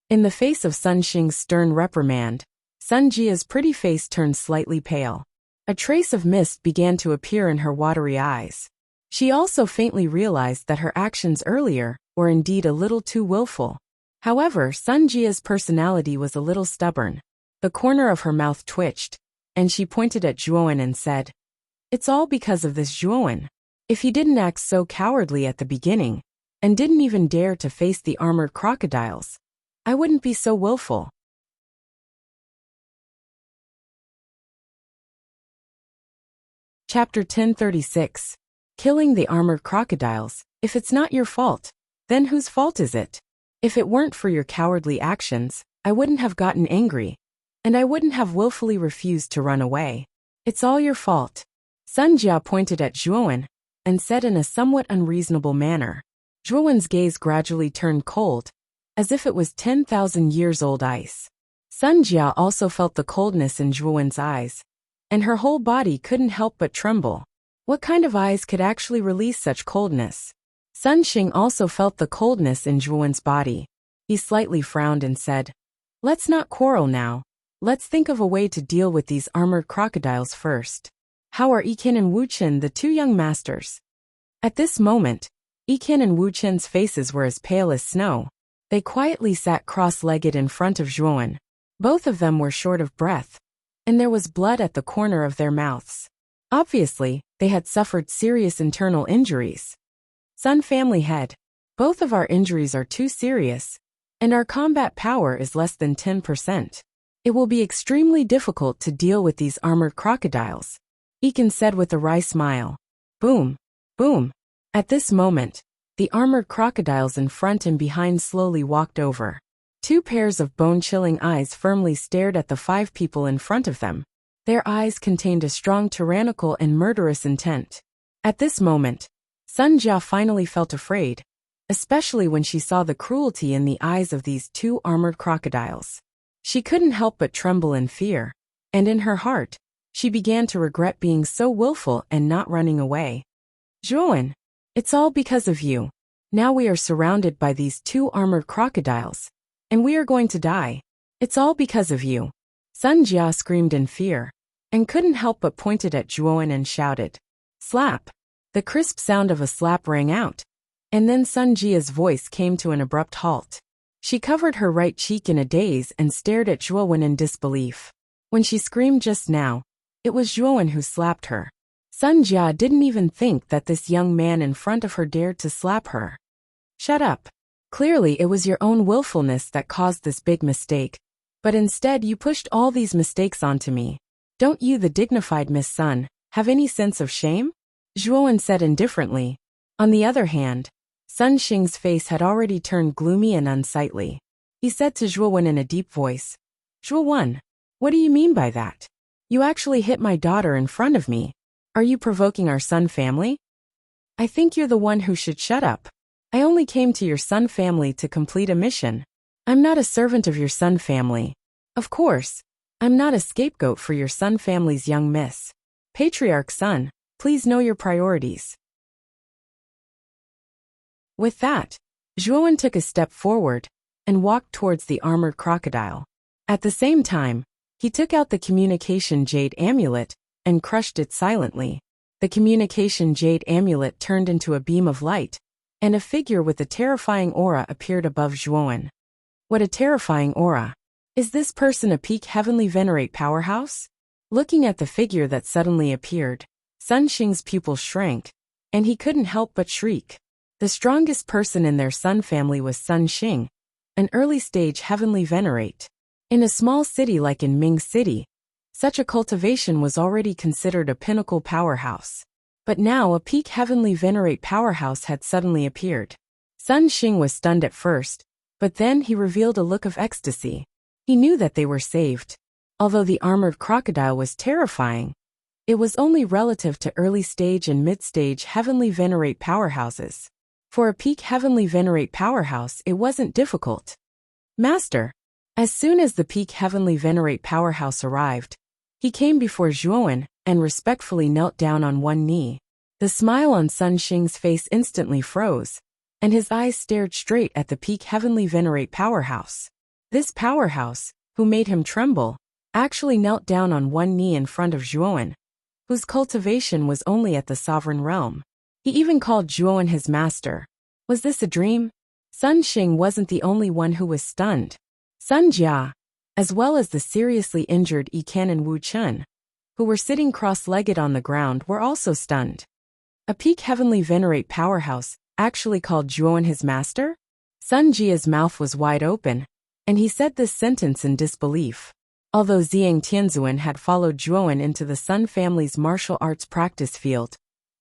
In the face of Sun Xing's stern reprimand, Sun Jia's pretty face turned slightly pale. A trace of mist began to appear in her watery eyes. She also faintly realized that her actions earlier were indeed a little too willful. However, Sun Jia's personality was a little stubborn. The corner of her mouth twitched, and she pointed at Zhuowen and said, It's all because of this Zhuowen. If he didn't act so cowardly at the beginning, and didn't even dare to face the armored crocodiles, I wouldn't be so willful. Chapter 1036. Killing the armored crocodiles. If it's not your fault, then whose fault is it? If it weren't for your cowardly actions, I wouldn't have gotten angry, and I wouldn't have willfully refused to run away. It's all your fault. Sun Jia pointed at Zhuowen and said in a somewhat unreasonable manner. Zhuowen's gaze gradually turned cold, as if it was 10,000 years old ice. Sun Jia also felt the coldness in Zhuowen's eyes, and her whole body couldn't help but tremble. What kind of eyes could actually release such coldness? Sun Xing also felt the coldness in Zhuowen's body. He slightly frowned and said, Let's not quarrel now. Let's think of a way to deal with these armored crocodiles first. How are Yiqin and Wu Chun, the two young masters? At this moment, Yiqin and Wu Chun's faces were as pale as snow. They quietly sat cross-legged in front of Zhuowen. Both of them were short of breath, and there was blood at the corner of their mouths. Obviously, they had suffered serious internal injuries. Sun family head. Both of our injuries are too serious, and our combat power is less than 10%. It will be extremely difficult to deal with these armored crocodiles, Ekin said with a wry smile. Boom, boom. At this moment, the armored crocodiles in front and behind slowly walked over. Two pairs of bone-chilling eyes firmly stared at the 5 people in front of them. Their eyes contained a strong tyrannical and murderous intent. At this moment, Sun Jia finally felt afraid, especially when she saw the cruelty in the eyes of these 2 armored crocodiles. She couldn't help but tremble in fear, and in her heart, she began to regret being so willful and not running away. Zhuowen, it's all because of you. Now we are surrounded by these 2 armored crocodiles, and we are going to die. It's all because of you. Sun Jia screamed in fear, and couldn't help but pointed at Zhuowen and shouted. Slap! The crisp sound of a slap rang out, and then Sun Jia's voice came to an abrupt halt. She covered her right cheek in a daze and stared at Zhuowen in disbelief. When she screamed just now, it was Zhuowen who slapped her. Sun Jia didn't even think that this young man in front of her dared to slap her. Shut up. Clearly it was your own willfulness that caused this big mistake, but instead you pushed all these mistakes onto me. Don't you, the dignified Miss Sun, have any sense of shame? Zhuowen said indifferently. On the other hand, Sun Xing's face had already turned gloomy and unsightly. He said to Zhuowen in a deep voice, Zhuowen, what do you mean by that? You actually hit my daughter in front of me. Are you provoking our Sun family? I think you're the one who should shut up. I only came to your Sun family to complete a mission. I'm not a servant of your Sun family. Of course, I'm not a scapegoat for your Sun family's young miss. Patriarch Sun, please know your priorities. With that, Zhuowen took a step forward and walked towards the armored crocodile. At the same time, he took out the communication jade amulet and crushed it silently. The communication jade amulet turned into a beam of light, and a figure with a terrifying aura appeared above Zhuowen. What a terrifying aura! Is this person a peak heavenly venerate powerhouse? Looking at the figure that suddenly appeared, Sun Xing's pupil shrank, and he couldn't help but shriek. The strongest person in their Sun family was Sun Xing, an early-stage heavenly venerate. In a small city like in Ming City, such a cultivation was already considered a pinnacle powerhouse. But now a peak heavenly venerate powerhouse had suddenly appeared. Sun Xing was stunned at first, but then he revealed a look of ecstasy. He knew that they were saved. Although the armored crocodile was terrifying, it was only relative to early-stage and mid-stage heavenly venerate powerhouses. For a peak heavenly venerate powerhouse, it wasn't difficult. Master! As soon as the peak heavenly venerate powerhouse arrived, he came before Zhuowen and respectfully knelt down on one knee. The smile on Sun Xing's face instantly froze, and his eyes stared straight at the peak heavenly venerate powerhouse. This powerhouse, who made him tremble, actually knelt down on one knee in front of Zhuowen, whose cultivation was only at the sovereign realm. He even called Zhuowen his master. Was this a dream? Sun Xing wasn't the only one who was stunned. Sun Jia, as well as the seriously injured Yikan and Wu Chun, who were sitting cross-legged on the ground, were also stunned. A peak heavenly venerate powerhouse actually called Zhuowen his master? Sun Jia's mouth was wide open, and he said this sentence in disbelief. Although Ziyang Tianzuan had followed Zhuowen into the Sun family's martial arts practice field,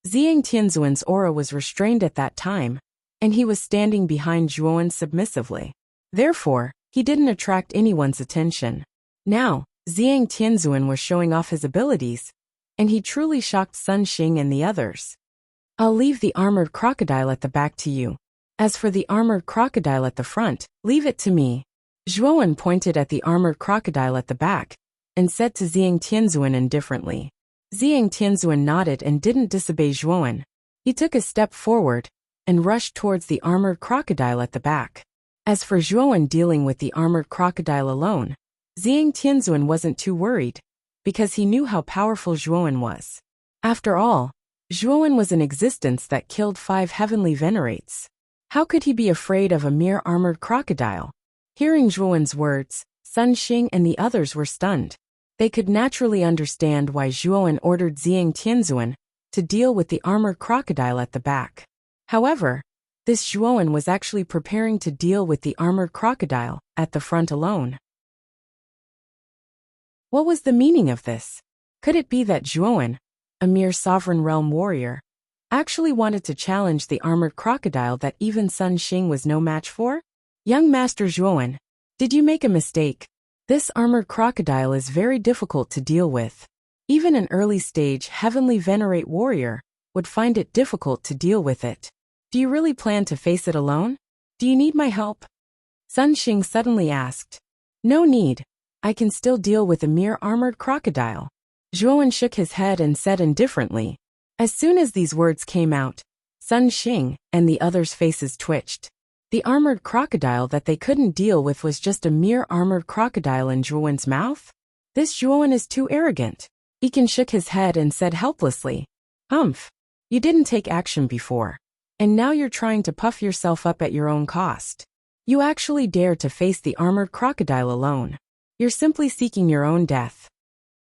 Ziyang Tianzuan's aura was restrained at that time, and he was standing behind Zhuowen submissively. Therefore, he didn't attract anyone's attention. Now, Ziyang Tianzuan was showing off his abilities, and he truly shocked Sun Xing and the others. I'll leave the armored crocodile at the back to you. As for the armored crocodile at the front, leave it to me. Zhuowen pointed at the armored crocodile at the back, and said to Ziyang Tianzuan indifferently. Ziyang Tianzuan nodded and didn't disobey Zhuowen. He took a step forward, and rushed towards the armored crocodile at the back. As for Zhuowen dealing with the armored crocodile alone, Ziyang Tianzuan wasn't too worried, because he knew how powerful Zhuowen was. After all, Zhuowen was an existence that killed 5 heavenly venerates. How could he be afraid of a mere armored crocodile? Hearing Zhuowen's words, Sun Xing and the others were stunned. They could naturally understand why Zhuowen ordered Ziyang Tianzuan to deal with the armored crocodile at the back. However, this Zhuowen was actually preparing to deal with the armored crocodile at the front alone. What was the meaning of this? Could it be that Zhuowen, a mere sovereign realm warrior, actually wanted to challenge the armored crocodile that even Sun Xing was no match for? Young Master Zhuowen, did you make a mistake? This armored crocodile is very difficult to deal with. Even an early-stage heavenly venerate warrior would find it difficult to deal with it. Do you really plan to face it alone? Do you need my help? Sun Xing suddenly asked. No need. I can still deal with a mere armored crocodile. Zhuowen shook his head and said indifferently. As soon as these words came out, Sun Xing and the others' faces twitched. The armored crocodile that they couldn't deal with was just a mere armored crocodile in Zhuowen's mouth? This Zhuowen is too arrogant. Iken shook his head and said helplessly. You didn't take action before. And now you're trying to puff yourself up at your own cost. You actually dare to face the armored crocodile alone. You're simply seeking your own death.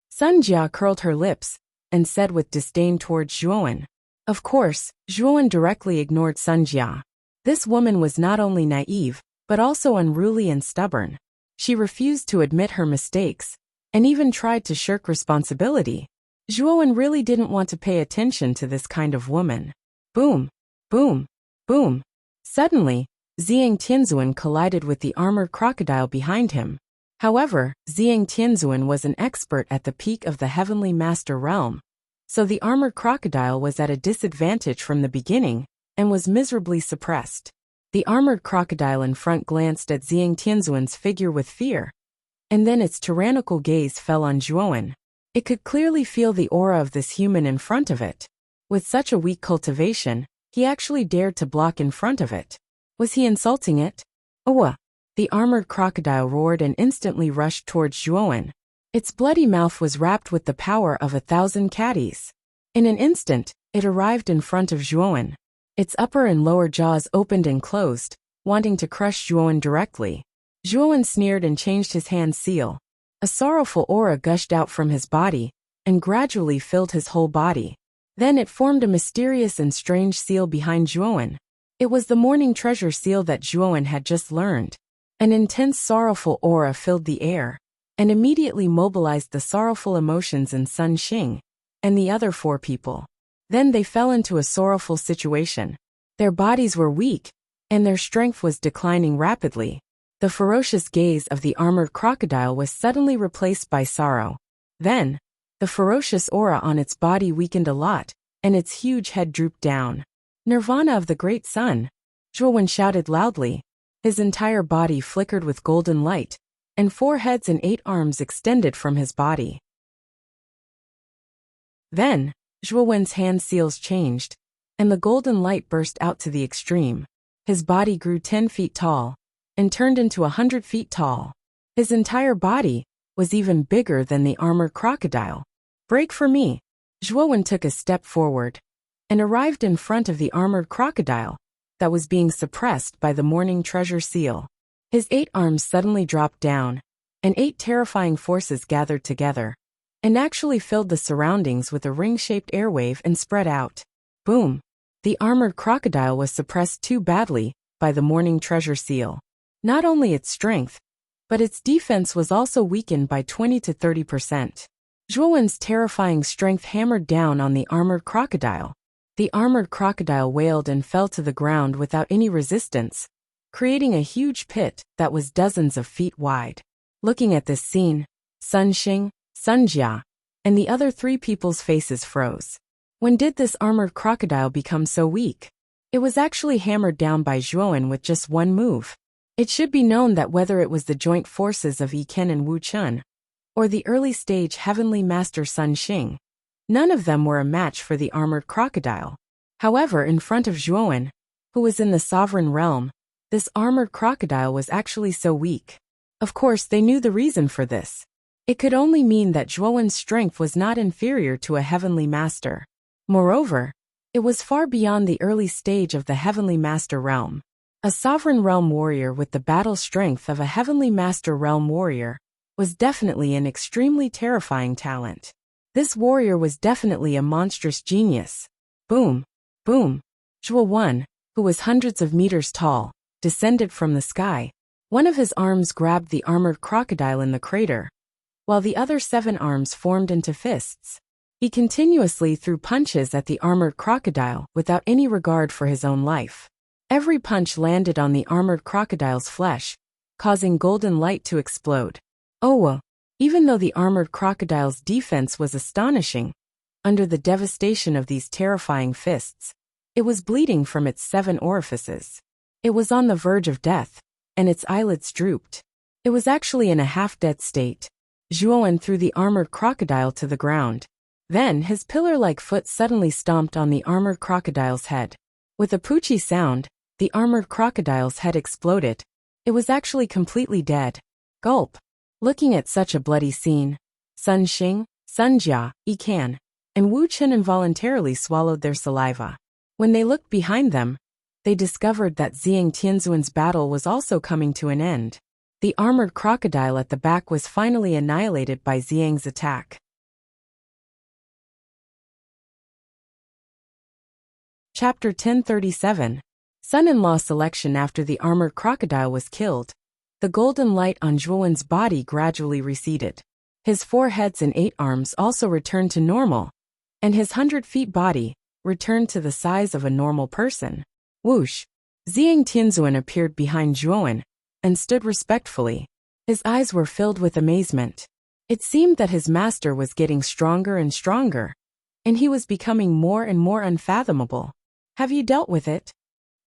Sun Jia curled her lips and said with disdain towards Zhuowen. Of course, Zhuowen directly ignored Sun Jia. This woman was not only naive, but also unruly and stubborn. She refused to admit her mistakes, and even tried to shirk responsibility. Zhuowen really didn't want to pay attention to this kind of woman. Boom, boom, boom. Suddenly, Ziyang Tianzuan collided with the armored crocodile behind him. However, Ziyang Tianzuan was an expert at the peak of the Heavenly Master realm, so the armored crocodile was at a disadvantage from the beginning and was miserably suppressed. The armored crocodile in front glanced at Ziyang Tianzuan's figure with fear, and then its tyrannical gaze fell on Zhuowen. It could clearly feel the aura of this human in front of it. With such a weak cultivation, he actually dared to block in front of it. Was he insulting it? Owa! The armored crocodile roared and instantly rushed towards Zhuowen. Its bloody mouth was wrapped with the power of 1,000 caddies. In an instant, it arrived in front of Zhuowen. Its upper and lower jaws opened and closed, wanting to crush Zhuowen directly. Zhuowen sneered and changed his hand seal. A sorrowful aura gushed out from his body and gradually filled his whole body. Then it formed a mysterious and strange seal behind Zhuowen. It was the morning treasure seal that Zhuowen had just learned. An intense sorrowful aura filled the air and immediately mobilized the sorrowful emotions in Sun Xing and the other 4 people. Then they fell into a sorrowful situation. Their bodies were weak, and their strength was declining rapidly. The ferocious gaze of the armored crocodile was suddenly replaced by sorrow. Then, the ferocious aura on its body weakened a lot, and its huge head drooped down. Nirvana of the Great Sun! Zhuowen shouted loudly. His entire body flickered with golden light, and 4 heads and 8 arms extended from his body. Then, Zhuowen's hand seals changed, and the golden light burst out to the extreme. His body grew 10 feet tall, and turned into 100 feet tall. His entire body was even bigger than the armored crocodile. Break for me! Zhuowen took a step forward, and arrived in front of the armored crocodile that was being suppressed by the morning treasure seal. His 8 arms suddenly dropped down, and 8 terrifying forces gathered together, and actually filled the surroundings with a ring-shaped airwave and spread out. Boom! The armored crocodile was suppressed too badly by the morning treasure seal. Not only its strength, but its defense was also weakened by 20 to 30%. Zhuowen's terrifying strength hammered down on the armored crocodile. The armored crocodile wailed and fell to the ground without any resistance, creating a huge pit that was dozens of feet wide. Looking at this scene, Sun Xing, Sun Jia, and the other 3 people's faces froze. When did this armored crocodile become so weak? It was actually hammered down by Zhuowen with just one move. It should be known that whether it was the joint forces of Yiken and Wu Chun, or the early-stage Heavenly Master Sun Xing, none of them were a match for the armored crocodile. However, in front of Zhuowen, who was in the sovereign realm, this armored crocodile was actually so weak. Of course, they knew the reason for this. It could only mean that Zhuowen's strength was not inferior to a heavenly master. Moreover, it was far beyond the early stage of the heavenly master realm. A sovereign realm warrior with the battle strength of a heavenly master realm warrior was definitely an extremely terrifying talent. This warrior was definitely a monstrous genius. Boom! Boom! Zhuo won, who was hundreds of meters tall, descended from the sky. One of his arms grabbed the armored crocodile in the crater, while the other 7 arms formed into fists. He continuously threw punches at the armored crocodile without any regard for his own life. Every punch landed on the armored crocodile's flesh, causing golden light to explode. Oh, even though the armored crocodile's defense was astonishing, under the devastation of these terrifying fists, it was bleeding from its 7 orifices. It was on the verge of death, and its eyelids drooped. It was actually in a half-dead state. Zhuowen threw the armored crocodile to the ground. Then his pillar-like foot suddenly stomped on the armored crocodile's head. With a poochie sound, the armored crocodile's head exploded. It was actually completely dead. Gulp. Looking at such a bloody scene, Sun Xing, Sun Jia, Yikan, and Wu Chen involuntarily swallowed their saliva. When they looked behind them, they discovered that Xiang Tianzuan's battle was also coming to an end. The armored crocodile at the back was finally annihilated by Xiang's attack. Chapter 1037. Son-in-law selection. After the armored crocodile was killed, the golden light on Zhuowen's body gradually receded. His 4 heads and 8 arms also returned to normal, and his 100-feet body returned to the size of a normal person. Whoosh! Xiang Tianzuan appeared behind Zhuowen and stood respectfully. His eyes were filled with amazement. It seemed that his master was getting stronger and stronger, and he was becoming more and more unfathomable. Have you dealt with it?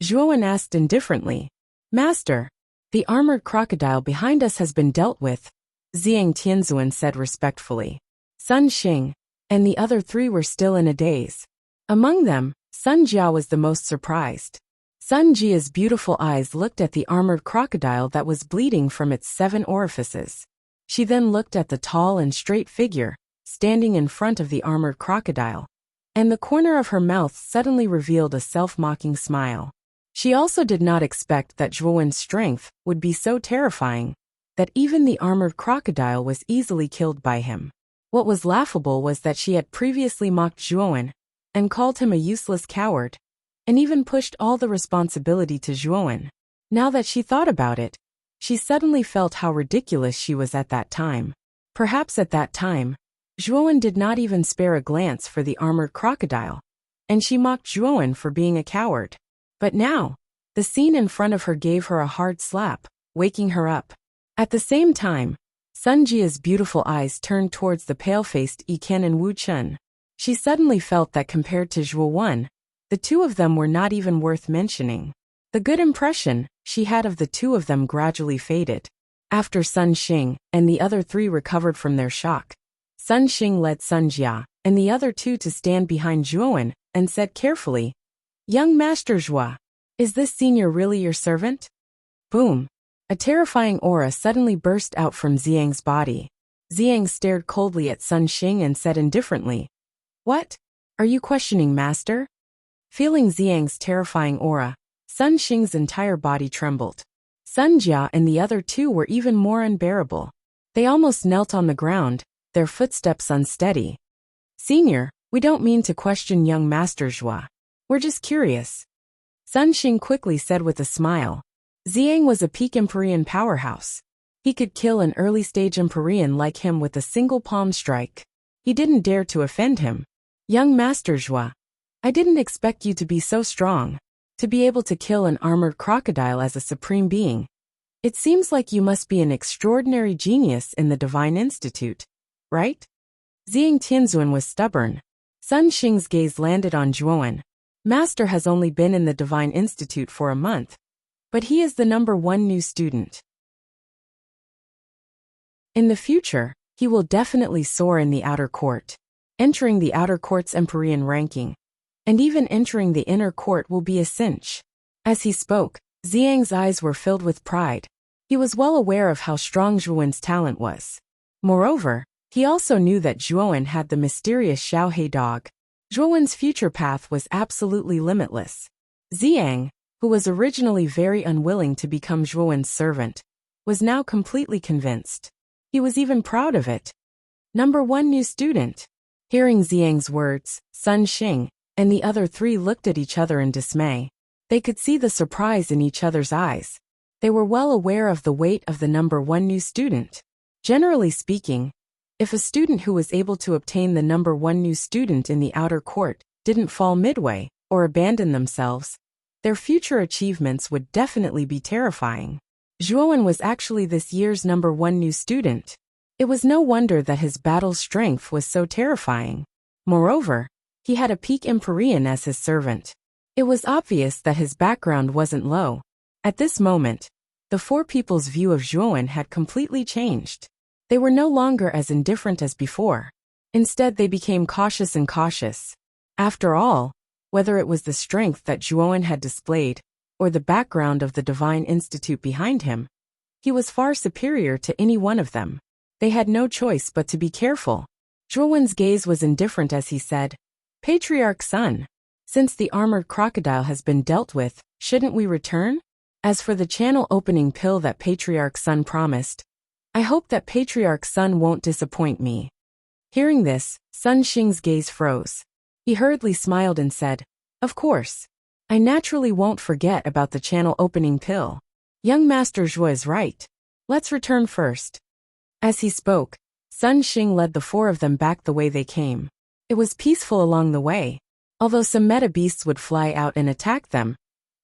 Zhuowen asked indifferently. Master, the armored crocodile behind us has been dealt with, Xiang Tianzuan said respectfully. Sun Xing and the other 3 were still in a daze. Among them, Sun Jia was the most surprised. Sun Jia's beautiful eyes looked at the armored crocodile that was bleeding from its 7 orifices. She then looked at the tall and straight figure standing in front of the armored crocodile, and the corner of her mouth suddenly revealed a self-mocking smile. She also did not expect that Zhuowen's strength would be so terrifying that even the armored crocodile was easily killed by him. What was laughable was that she had previously mocked Zhuowen and called him a useless coward, and even pushed all the responsibility to Zhuowen. Now that she thought about it, she suddenly felt how ridiculous she was at that time. Perhaps at that time, Zhuowen did not even spare a glance for the armored crocodile, and she mocked Zhuowen for being a coward. But now, the scene in front of her gave her a hard slap, waking her up. At the same time, Sun Jia's beautiful eyes turned towards the pale-faced Yikan and Wu Chen. She suddenly felt that compared to Zhuowen, the 2 of them were not even worth mentioning. The good impression she had of the 2 of them gradually faded. After Sun Xing and the other 3 recovered from their shock, Sun Xing led Sun Jia and the other 2 to stand behind Zhuowen and said carefully, Young Master Zhua, is this senior really your servant? Boom! A terrifying aura suddenly burst out from Xiang's body. Xiang stared coldly at Sun Xing and said indifferently, What? Are you questioning Master? Feeling Xiang's terrifying aura, Sun Xing's entire body trembled. Sun Jia and the other 2 were even more unbearable. They almost knelt on the ground, their footsteps unsteady. Senior, we don't mean to question young Master Zhua. We're just curious. Sun Xing quickly said with a smile. Xiang was a peak Empyrean powerhouse. He could kill an early-stage Empyrean like him with a single palm strike. He didn't dare to offend him. Young Master Zhua, I didn't expect you to be so strong, to be able to kill an armored crocodile as a supreme being. It seems like you must be an extraordinary genius in the Divine Institute, right? Xiang Tianzuan was stubborn. Sun Xing's gaze landed on Zhuowen. Master has only been in the Divine Institute for a month, but he is the #1 new student. In the future, he will definitely soar in the outer court. Entering the outer court's Empyrean ranking, and even entering the inner court will be a cinch. As he spoke, Xiang's eyes were filled with pride. He was well aware of how strong Zhuowen's talent was. Moreover, he also knew that Zhuowen had the mysterious Xiaohe dog. Zhuowen's future path was absolutely limitless. Xiang, who was originally very unwilling to become Zhuowen's servant, was now completely convinced. He was even proud of it. #1 new student. Hearing Xiang's words, Sun Xing and the other 3 looked at each other in dismay. They could see the surprise in each other's eyes. They were well aware of the weight of the number one new student. Generally speaking, if a student who was able to obtain the number one new student in the outer court didn't fall midway or abandon themselves, their future achievements would definitely be terrifying. Zhuowen was actually this year's number one new student. It was no wonder that his battle strength was so terrifying. Moreover, he had a peak Empyrean as his servant. It was obvious that his background wasn't low. At this moment, the four people's view of Zhuowen had completely changed. They were no longer as indifferent as before. Instead, they became cautious and cautious. After all, whether it was the strength that Zhuowen had displayed, or the background of the Divine Institute behind him, he was far superior to any one of them. They had no choice but to be careful. Zhuowen's gaze was indifferent as he said, "Patriarch Sun, since the armored crocodile has been dealt with, shouldn't we return? As for the channel opening pill that Patriarch Sun promised, I hope that Patriarch Sun won't disappoint me." Hearing this, Sun Xing's gaze froze. He hurriedly smiled and said, "Of course. I naturally won't forget about the channel opening pill. Young Master Zhuo is right. Let's return first." As he spoke, Sun Xing led the four of them back the way they came. It was peaceful along the way. Although some meta beasts would fly out and attack them,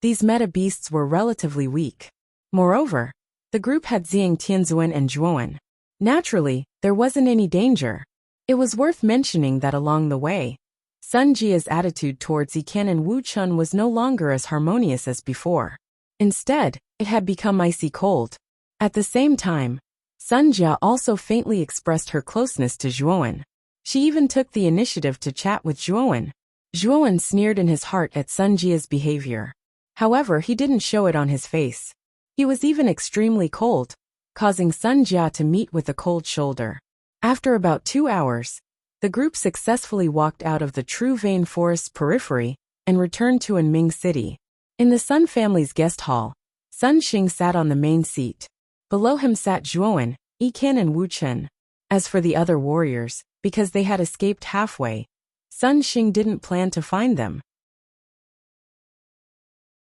these meta beasts were relatively weak. Moreover, the group had Xiang Tianzuan and Zhuowen. Naturally, there wasn't any danger. It was worth mentioning that along the way, Sun Jia's attitude towards Yikan and Wu Chun was no longer as harmonious as before. Instead, it had become icy cold. At the same time, Sun Jia also faintly expressed her closeness to Zhuowen. She even took the initiative to chat with Zhuowen. Zhuowen sneered in his heart at Sun Jia's behavior. However, he didn't show it on his face. He was even extremely cold, causing Sun Jia to meet with a cold shoulder. After about 2 hours, the group successfully walked out of the True Vein Forest's periphery and returned to Anming City. In the Sun family's guest hall, Sun Xing sat on the main seat. Below him sat Zhuowen, Yikan and Wu Chen. As for the other warriors, because they had escaped halfway, Sun Xing didn't plan to find them.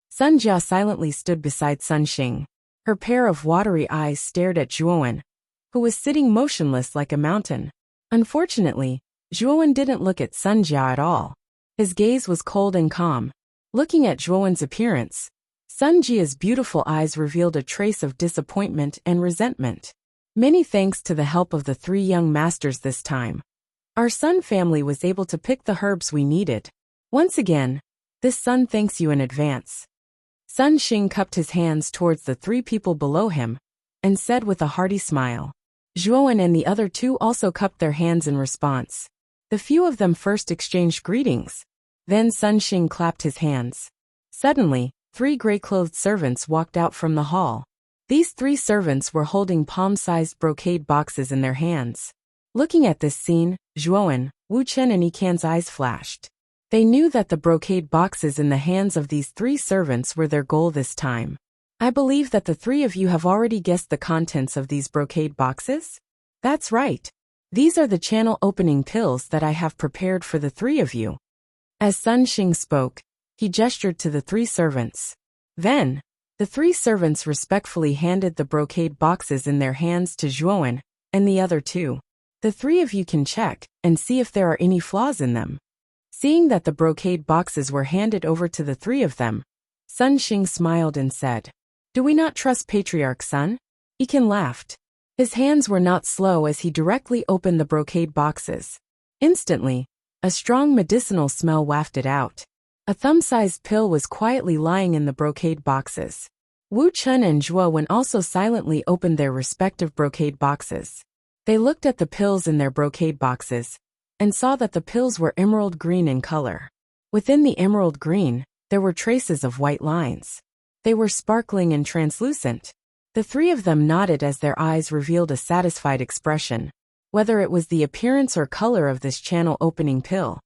Sun Jia silently stood beside Sun Xing. Her pair of watery eyes stared at Zhuowen, who was sitting motionless like a mountain. Unfortunately, Zhuowen didn't look at Sun Jia at all. His gaze was cold and calm. Looking at Zhuowen's appearance, Sun Jia's beautiful eyes revealed a trace of disappointment and resentment. Many thanks to the help of the three young masters this time, our Sun family was able to pick the herbs we needed. Once again, this Sun thanks you in advance. Sun Xing cupped his hands towards the three people below him and said with a hearty smile. Zhuowen and the other two also cupped their hands in response. The few of them first exchanged greetings. Then Sun Xing clapped his hands. Suddenly, 3 gray-clothed servants walked out from the hall. These 3 servants were holding palm-sized brocade boxes in their hands. Looking at this scene, Zhuowen, Wu Chen and Yikan's eyes flashed. They knew that the brocade boxes in the hands of these 3 servants were their goal this time. I believe that the 3 of you have already guessed the contents of these brocade boxes? That's right. These are the channel opening pills that I have prepared for the 3 of you. As Sun Xing spoke, he gestured to the 3 servants. Then, the 3 servants respectfully handed the brocade boxes in their hands to Zhuowen and the other 2. The 3 of you can check and see if there are any flaws in them. Seeing that the brocade boxes were handed over to the 3 of them, Sun Xing smiled and said, "Do we not trust Patriarch Sun?" Yikan laughed. His hands were not slow as he directly opened the brocade boxes. Instantly, a strong medicinal smell wafted out. A thumb-sized pill was quietly lying in the brocade boxes. Wu Chen and Zhuowen also silently opened their respective brocade boxes. They looked at the pills in their brocade boxes and saw that the pills were emerald green in color. Within the emerald green, there were traces of white lines. They were sparkling and translucent. The 3 of them nodded as their eyes revealed a satisfied expression. Whether it was the appearance or color of this channel opening pill,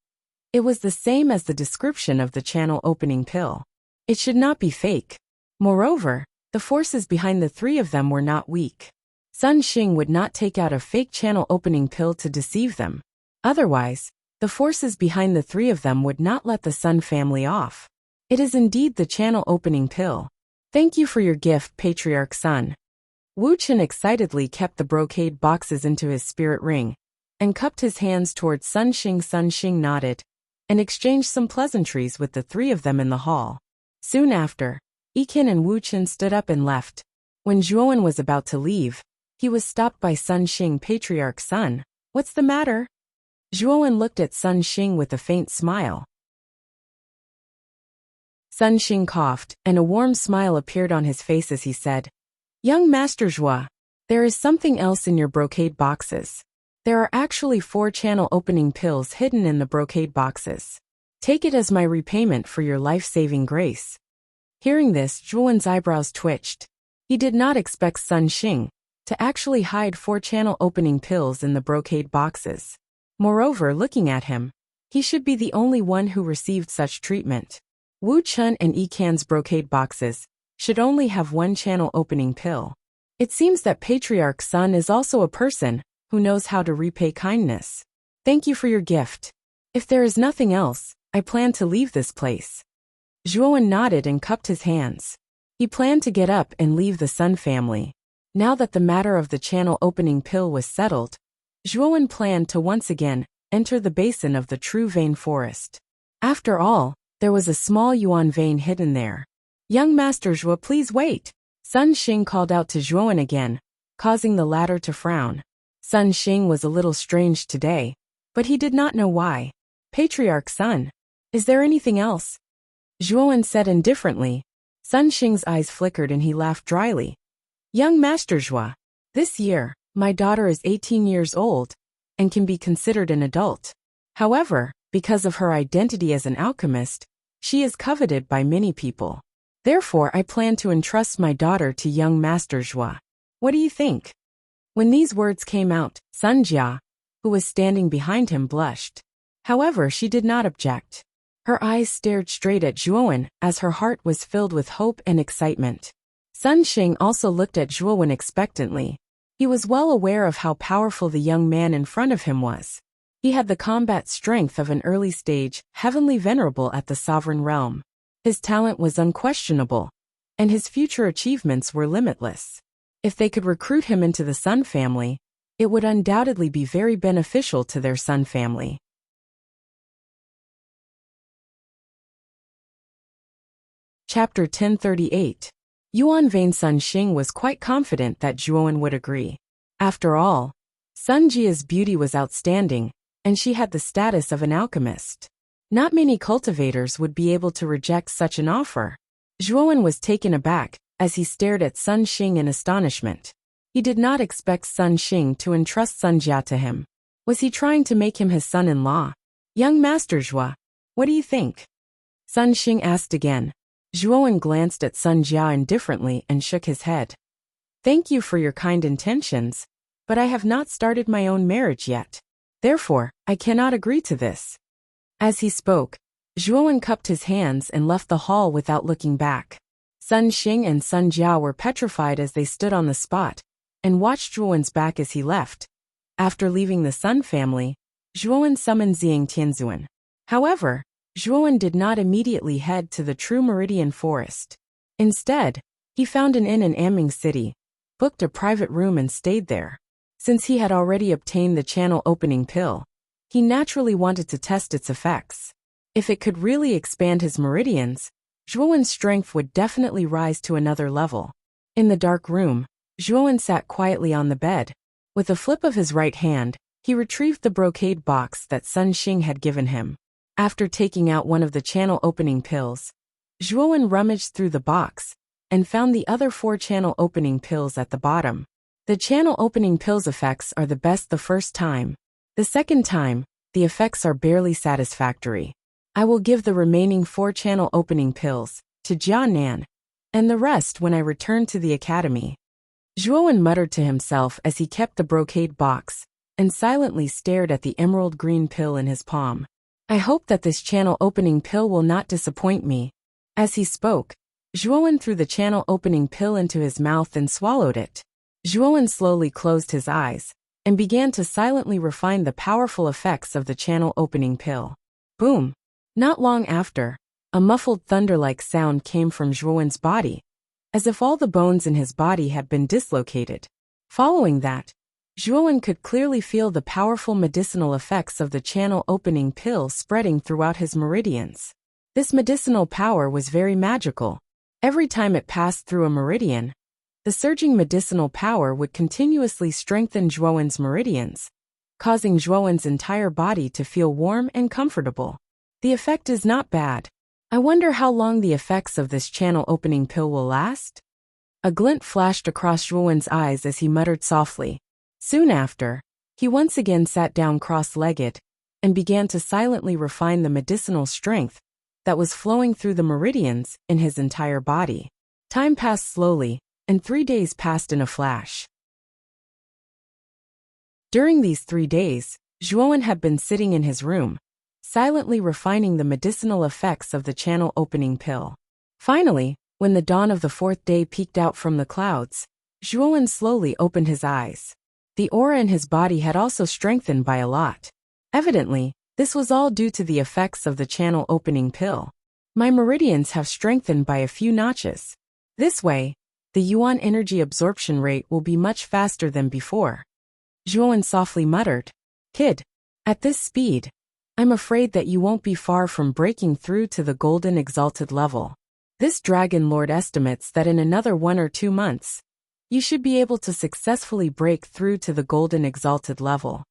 it was the same as the description of the channel opening pill. It should not be fake. Moreover, the forces behind the 3 of them were not weak. Sun Xing would not take out a fake channel opening pill to deceive them. Otherwise, the forces behind the 3 of them would not let the Sun family off. It is indeed the channel opening pill. Thank you for your gift, Patriarch Sun. Wuxian excitedly kept the brocade boxes into his spirit ring and cupped his hands towards Sun Xing. Sun Xing nodded and exchanged some pleasantries with the three of them in the hall. Soon after, Yiqin and Wuxian stood up and left. When Zhuowen was about to leave, he was stopped by Sun Xing. Patriarch Sun, what's the matter? Zhuowen looked at Sun Xing with a faint smile. Sun Xing coughed, and a warm smile appeared on his face as he said, Young Master Zhua, there is something else in your brocade boxes. There are actually 4 channel opening pills hidden in the brocade boxes. Take it as my repayment for your life-saving grace. Hearing this, Zhuowen's eyebrows twitched. He did not expect Sun Xing to actually hide 4 channel opening pills in the brocade boxes. Moreover, looking at him, he should be the only one who received such treatment. Wu Chun and Yikan's brocade boxes should only have 1 channel opening pill. It seems that Patriarch Sun is also a person who knows how to repay kindness. Thank you for your gift. If there is nothing else, I plan to leave this place. Zhuowen nodded and cupped his hands. He planned to get up and leave the Sun family. Now that the matter of the channel opening pill was settled, Zhuowen planned to once again enter the basin of the True Vein Forest. After all, there was a small yuan vein hidden there. Young Master Zhua, please wait. Sun Xing called out to Zhuowen again, causing the latter to frown. Sun Xing was a little strange today, but he did not know why. Patriarch Sun, is there anything else? Zhuowen said indifferently. Sun Xing's eyes flickered and he laughed dryly. Young Master Zhua, this year, my daughter is 18 years old and can be considered an adult. However, because of her identity as an alchemist, she is coveted by many people. Therefore, I plan to entrust my daughter to young Master Zhua. What do you think? When these words came out, Sun Jia, who was standing behind him, blushed. However, she did not object. Her eyes stared straight at Zhuowen as her heart was filled with hope and excitement. Sun Xing also looked at Zhuowen expectantly. He was well aware of how powerful the young man in front of him was. He had the combat strength of an early stage, heavenly venerable at the sovereign realm. His talent was unquestionable, and his future achievements were limitless. If they could recruit him into the Sun family, it would undoubtedly be very beneficial to their Sun family. Chapter 1038. Yuan Vein. Sun Xing was quite confident that Zhuowen would agree. After all, Sun Jia's beauty was outstanding, and she had the status of an alchemist. Not many cultivators would be able to reject such an offer. Zhuowen was taken aback as he stared at Sun Xing in astonishment. He did not expect Sun Xing to entrust Sun Jia to him. Was he trying to make him his son-in-law? Young Master Zhua, what do you think? Sun Xing asked again. Zhuowen glanced at Sun Jia indifferently and shook his head. Thank you for your kind intentions, but I have not started my own marriage yet. Therefore, I cannot agree to this. As he spoke, Zhuowen cupped his hands and left the hall without looking back. Sun Xing and Sun Jia were petrified as they stood on the spot and watched Zhuowen's back as he left. After leaving the Sun family, Zhuowen summoned Xiang Tianzuan. However, Zhuowen did not immediately head to the True Meridian Forest. Instead, he found an inn in Aming City, booked a private room and stayed there. Since he had already obtained the channel opening pill, he naturally wanted to test its effects. If it could really expand his meridians, Zhuowen's strength would definitely rise to another level. In the dark room, Zhuowen sat quietly on the bed. With a flip of his right hand, he retrieved the brocade box that Sun Xing had given him. After taking out one of the channel opening pills, Zhuowen rummaged through the box and found the other 4 channel opening pills at the bottom. The channel opening pills effects are the best the first time. The second time, the effects are barely satisfactory. I will give the remaining 4 channel opening pills to Jia Nan, and the rest when I return to the academy. Zhuowen muttered to himself as he kept the brocade box and silently stared at the emerald green pill in his palm. I hope that this channel opening pill will not disappoint me. As he spoke, Zhuowen threw the channel opening pill into his mouth and swallowed it. Zhuowen slowly closed his eyes and began to silently refine the powerful effects of the channel opening pill. Boom! Not long after, A muffled thunder-like sound came from Zhuowen's body, as if all the bones in his body had been dislocated. Following that, Zhuowen could clearly feel the powerful medicinal effects of the channel-opening pill spreading throughout his meridians. This medicinal power was very magical. Every time it passed through a meridian, the surging medicinal power would continuously strengthen Zhuowen's meridians, causing Zhuowen's entire body to feel warm and comfortable. The effect is not bad. I wonder how long the effects of this channel-opening pill will last? A glint flashed across Zhuowen's eyes as he muttered softly. Soon after, he once again sat down cross-legged and began to silently refine the medicinal strength that was flowing through the meridians in his entire body. Time passed slowly, and 3 days passed in a flash. During these 3 days, Zhuowen had been sitting in his room, silently refining the medicinal effects of the channel-opening pill. Finally, when the dawn of the 4th day peeked out from the clouds, Zhuowen slowly opened his eyes. The aura in his body had also strengthened by a lot. Evidently, this was all due to the effects of the channel-opening pill. My meridians have strengthened by a few notches. This way, the yuan energy absorption rate will be much faster than before. Zhuowen softly muttered, Kid, at this speed, I'm afraid that you won't be far from breaking through to the golden exalted level. This dragon lord estimates that in another 1 or 2 months, you should be able to successfully break through to the golden exalted level.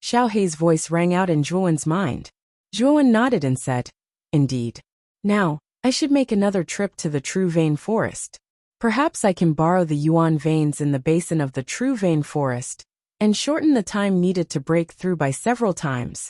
Xiao Hei's voice rang out in Zhuowen's mind. Zhuowen nodded and said, Indeed. Now, I should make another trip to the True Vein Forest. Perhaps I can borrow the yuan veins in the basin of the True Vein Forest and shorten the time needed to break through by several times.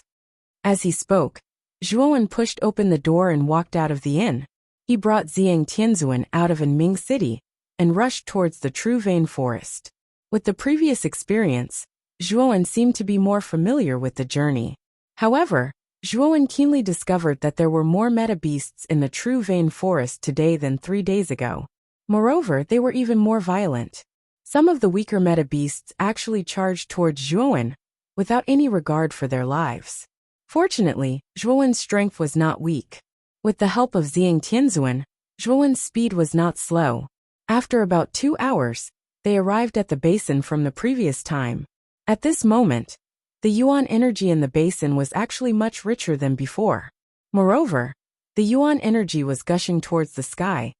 As he spoke, Zhuowen pushed open the door and walked out of the inn. He brought Xiang Tianzuan out of Anming City and rushed towards the True Vein Forest. With the previous experience, Zhuowen seemed to be more familiar with the journey. However, Zhuowen keenly discovered that there were more meta-beasts in the True Vein Forest today than 3 days ago. Moreover, they were even more violent. Some of the weaker meta-beasts actually charged towards Zhuowen, without any regard for their lives. Fortunately, Zhuowen's strength was not weak. With the help of Xiang Tianzuan, Zhuowen's speed was not slow. After about 2 hours, they arrived at the basin from the previous time. At this moment, the yuan energy in the basin was actually much richer than before. Moreover, the yuan energy was gushing towards the sky,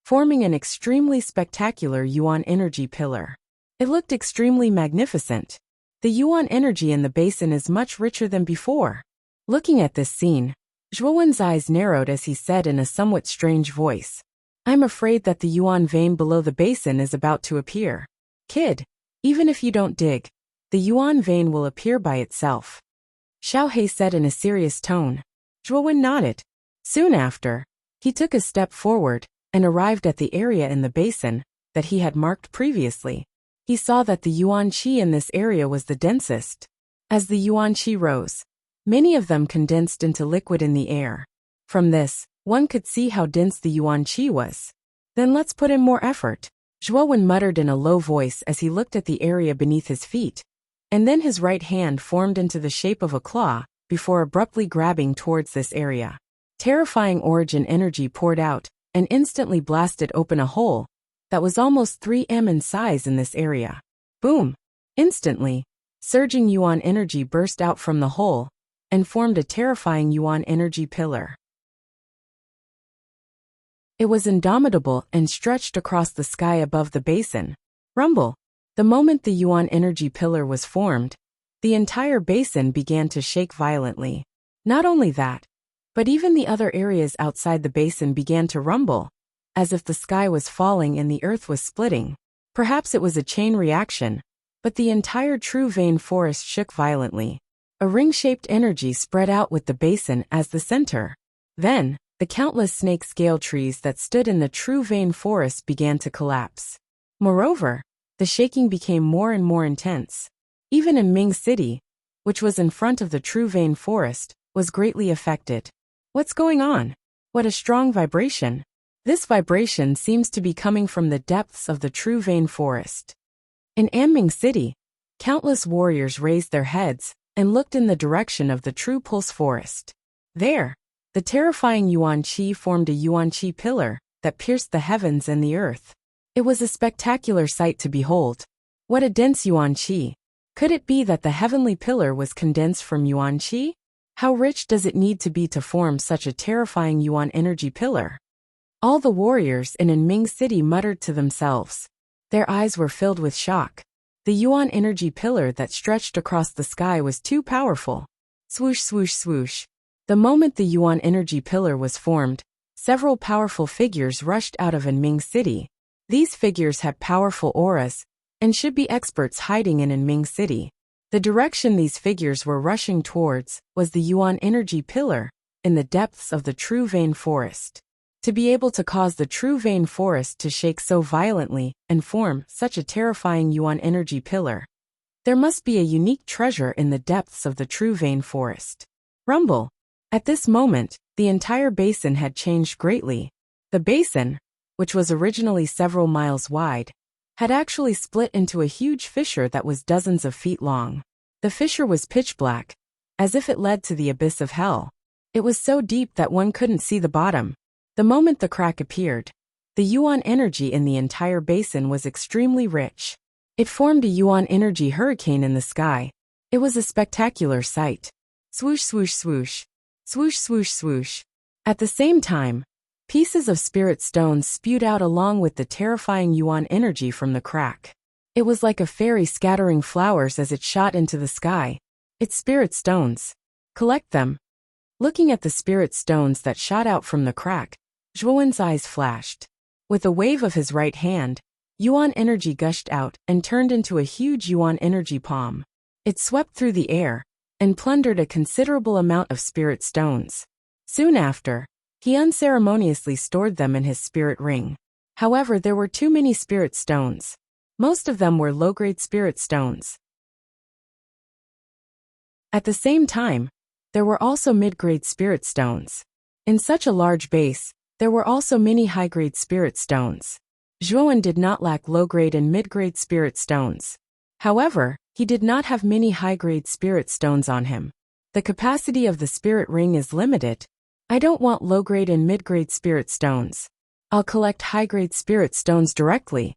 forming an extremely spectacular yuan energy pillar. It looked extremely magnificent. The yuan energy in the basin is much richer than before. Looking at this scene, Zhuowen's eyes narrowed as he said in a somewhat strange voice, I'm afraid that the yuan vein below the basin is about to appear. Kid, even if you don't dig, the yuan vein will appear by itself. Xiao Hei said in a serious tone. Zhuowen nodded. Soon after, he took a step forward and arrived at the area in the basin that he had marked previously. He saw that the yuan qi in this area was the densest. As the yuan qi rose, many of them condensed into liquid in the air. From this, one could see how dense the yuan qi was. Then let's put in more effort. Zhuowen muttered in a low voice as he looked at the area beneath his feet. And then his right hand formed into the shape of a claw, before abruptly grabbing towards this area. Terrifying origin energy poured out, and instantly blasted open a hole that was almost 3m in size in this area. Boom! Instantly, surging yuan energy burst out from the hole, and formed a terrifying yuan energy pillar. It was indomitable and stretched across the sky above the basin. Rumble! The moment the yuan energy pillar was formed, the entire basin began to shake violently. Not only that, but even the other areas outside the basin began to rumble, as if the sky was falling and the earth was splitting. Perhaps it was a chain reaction, but the entire True Vein Forest shook violently. A ring-shaped energy spread out with the basin as the center. Then, the countless snake scale trees that stood in the True Vein Forest began to collapse. Moreover, the shaking became more and more intense. Even in Ming City, which was in front of the True Vein Forest, was greatly affected. What's going on? What a strong vibration. This vibration seems to be coming from the depths of the True Vein Forest. In Anming City, countless warriors raised their heads and looked in the direction of the True Pulse Forest. There, the The terrifying Yuan Qi formed a Yuan Qi pillar that pierced the heavens and the earth. It was a spectacular sight to behold. What a dense Yuan Qi! Could it be that the heavenly pillar was condensed from Yuan Qi? How rich does it need to be to form such a terrifying Yuan energy pillar? All the warriors in Ming City muttered to themselves. Their eyes were filled with shock. The Yuan energy pillar that stretched across the sky was too powerful. Swoosh, swoosh, swoosh. The moment the Yuan energy pillar was formed, several powerful figures rushed out of Ming City. These figures had powerful auras and should be experts hiding in Ming City. The direction these figures were rushing towards was the Yuan energy pillar in the depths of the True Vein Forest. To be able to cause the True Vein Forest to shake so violently and form such a terrifying Yuan energy pillar, there must be a unique treasure in the depths of the True Vein Forest. Rumble. At this moment, the entire basin had changed greatly. The basin, which was originally several miles wide, had actually split into a huge fissure that was dozens of feet long. The fissure was pitch black, as if it led to the abyss of hell. It was so deep that one couldn't see the bottom. The moment the crack appeared, the Yuan energy in the entire basin was extremely rich. It formed a Yuan energy hurricane in the sky. It was a spectacular sight. Swoosh, swoosh, swoosh. Swoosh, swoosh, swoosh. At the same time, pieces of spirit stones spewed out along with the terrifying Yuan energy from the crack. It was like a fairy scattering flowers as it shot into the sky. It's spirit stones. Collect them. Looking at the spirit stones that shot out from the crack, Zhuowen's eyes flashed. With a wave of his right hand, Yuan energy gushed out and turned into a huge Yuan energy palm. It swept through the air and plundered a considerable amount of spirit stones. Soon after, he unceremoniously stored them in his spirit ring. However, there were too many spirit stones. Most of them were low-grade spirit stones. At the same time, there were also mid-grade spirit stones. In such a large base, there were also many high-grade spirit stones. Zhuowen did not lack low-grade and mid-grade spirit stones. However, he did not have many high-grade spirit stones on him. The capacity of the spirit ring is limited. I don't want low-grade and mid-grade spirit stones. I'll collect high-grade spirit stones directly.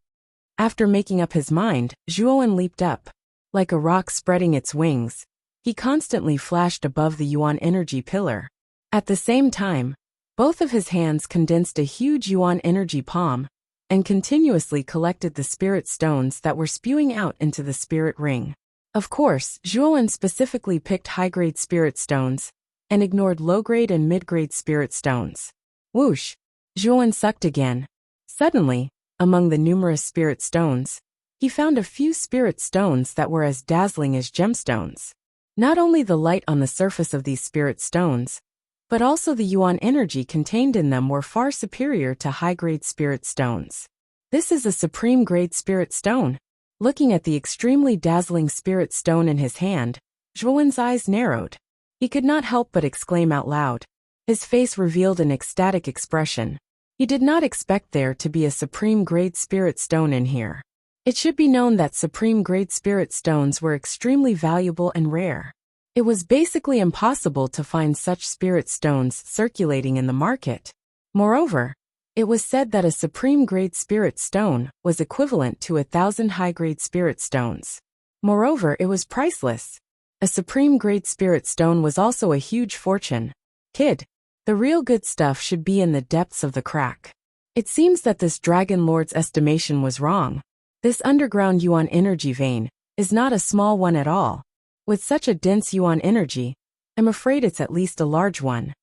After making up his mind, Zhuowen leaped up. Like a rock spreading its wings, he constantly flashed above the Yuan energy pillar. At the same time, both of his hands condensed a huge Yuan energy palm and continuously collected the spirit stones that were spewing out into the spirit ring. Of course, Zhuowen specifically picked high-grade spirit stones and ignored low-grade and mid-grade spirit stones. Whoosh! Zhuowen sucked again. Suddenly, among the numerous spirit stones, he found a few spirit stones that were as dazzling as gemstones. Not only the light on the surface of these spirit stones, but also the Yuan energy contained in them were far superior to high-grade spirit stones. This is a supreme-grade spirit stone. Looking at the extremely dazzling spirit stone in his hand, Zhuowen's eyes narrowed. He could not help but exclaim out loud. His face revealed an ecstatic expression. He did not expect there to be a supreme-grade spirit stone in here. It should be known that supreme-grade spirit stones were extremely valuable and rare. It was basically impossible to find such spirit stones circulating in the market. Moreover, it was said that a supreme-grade spirit stone was equivalent to 1,000 high-grade spirit stones. Moreover, it was priceless. A supreme-grade spirit stone was also a huge fortune. Kid, the real good stuff should be in the depths of the crack. It seems that this Dragon Lord's estimation was wrong. This underground Yuan energy vein is not a small one at all. With such a dense Yuan energy, I'm afraid it's at least a large one.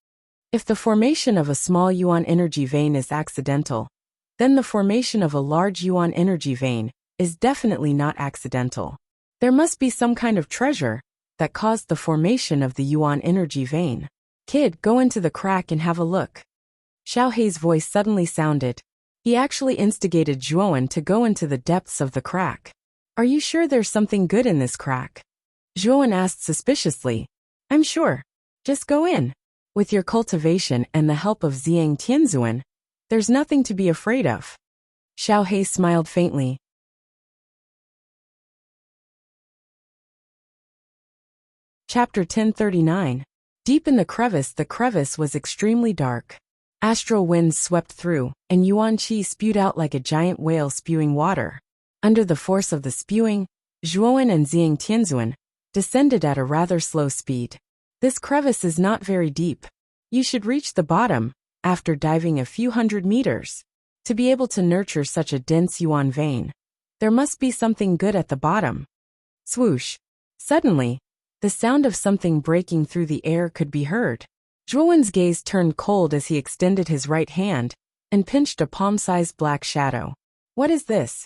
If the formation of a small Yuan energy vein is accidental, then the formation of a large Yuan energy vein is definitely not accidental. There must be some kind of treasure that caused the formation of the Yuan energy vein. Kid, go into the crack and have a look. Xiao Hei's voice suddenly sounded. He actually instigated Zhuowen to go into the depths of the crack. Are you sure there's something good in this crack? Zhuowen asked suspiciously. I'm sure. Just go in. With your cultivation and the help of Ziyang Tianzuan, there's nothing to be afraid of. Xiao Hei smiled faintly. Chapter 1039. Deep in the crevice was extremely dark. Astral winds swept through, and Yuan Qi spewed out like a giant whale spewing water. Under the force of the spewing, Zhuowen and Xiang Tianzuan descended at a rather slow speed. This crevice is not very deep. You should reach the bottom, after diving a few hundred meters. To be able to nurture such a dense yuan vein, there must be something good at the bottom. Swoosh. Suddenly, the sound of something breaking through the air could be heard. Zhuowen's gaze turned cold as he extended his right hand and pinched a palm-sized black shadow. What is this?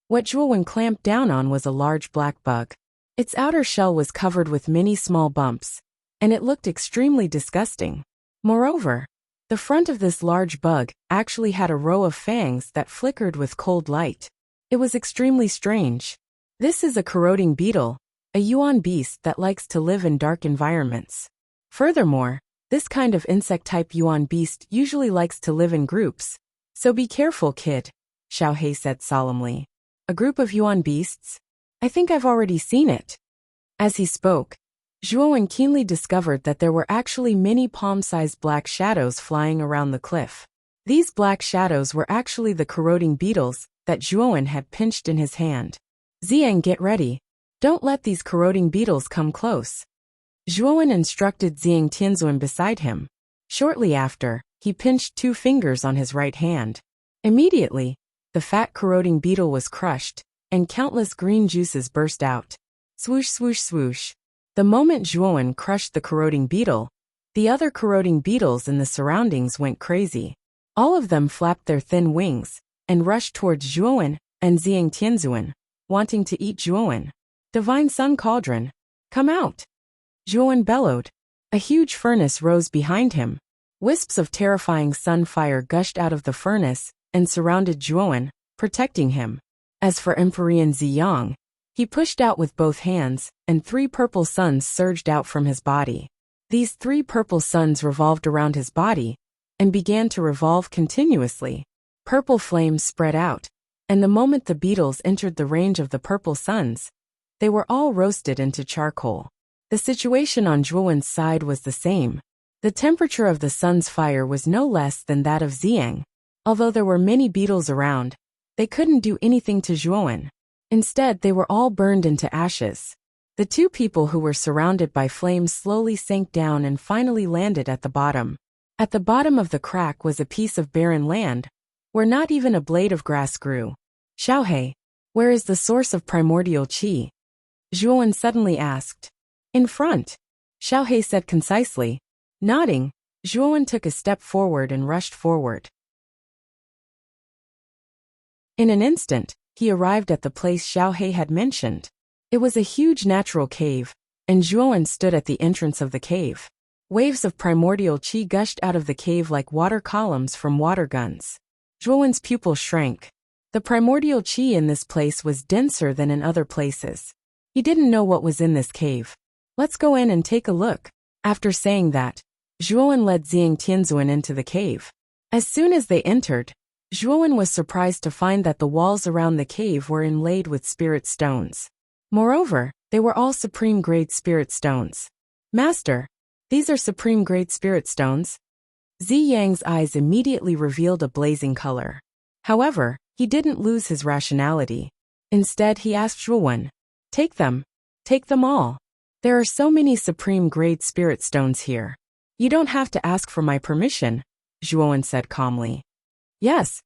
What Zhuowen clamped down on was a large black bug. Its outer shell was covered with many small bumps, and it looked extremely disgusting. Moreover, the front of this large bug actually had a row of fangs that flickered with cold light. It was extremely strange. This is a corroding beetle, a yuan beast that likes to live in dark environments. Furthermore, this kind of insect-type yuan beast usually likes to live in groups. So be careful, kid, Xiao He said solemnly. A group of yuan beasts? I think I've already seen it. As he spoke, Zhuowen keenly discovered that there were actually many palm-sized black shadows flying around the cliff. These black shadows were actually the corroding beetles that Zhuowen had pinched in his hand. Xiang, get ready. Don't let these corroding beetles come close. Zhuowen instructed Xiang Tianzuan beside him. Shortly after, he pinched 2 fingers on his right hand. Immediately, the fat corroding beetle was crushed, and countless green juices burst out. Swoosh, swoosh, swoosh. The moment Zhuowen crushed the corroding beetle, the other corroding beetles in the surroundings went crazy. All of them flapped their thin wings and rushed towards Zhuowen and Xiang Tianzuan, wanting to eat Zhuowen. Divine Sun Cauldron, come out! Zhuowen bellowed. A huge furnace rose behind him. Wisps of terrifying sun fire gushed out of the furnace and surrounded Zhuowen, protecting him. As for Emperor Ziyang, he pushed out with both hands, and 3 purple suns surged out from his body. These 3 purple suns revolved around his body and began to revolve continuously. Purple flames spread out, and the moment the beetles entered the range of the purple suns, they were all roasted into charcoal. The situation on Zhuowen's side was the same. The temperature of the sun's fire was no less than that of Xiang. Although there were many beetles around, they couldn't do anything to Zhuowen. Instead, they were all burned into ashes. The 2 people who were surrounded by flames slowly sank down and finally landed at the bottom. At the bottom of the crack was a piece of barren land, where not even a blade of grass grew. Xiao He, where is the source of primordial qi? Zhuowen suddenly asked. In front, Xiao He said concisely. Nodding, Zhuowen took a step forward and rushed forward. In an instant, he arrived at the place Xiao He had mentioned. It was a huge natural cave, and Zhuowen stood at the entrance of the cave. Waves of primordial qi gushed out of the cave like water columns from water guns. Zhuowen's pupil shrank. The primordial qi in this place was denser than in other places. He didn't know what was in this cave. Let's go in and take a look. After saying that, Zhuowen led Xiang Tianzuan into the cave. As soon as they entered, Zhuowen was surprised to find that the walls around the cave were inlaid with spirit stones. Moreover, they were all supreme-grade spirit stones. Master, these are supreme-grade spirit stones? Ziyang's eyes immediately revealed a blazing color. However, he didn't lose his rationality. Instead, he asked Zhuowen, take them all. There are so many supreme-grade spirit stones here. You don't have to ask for my permission, Zhuowen said calmly. Yes.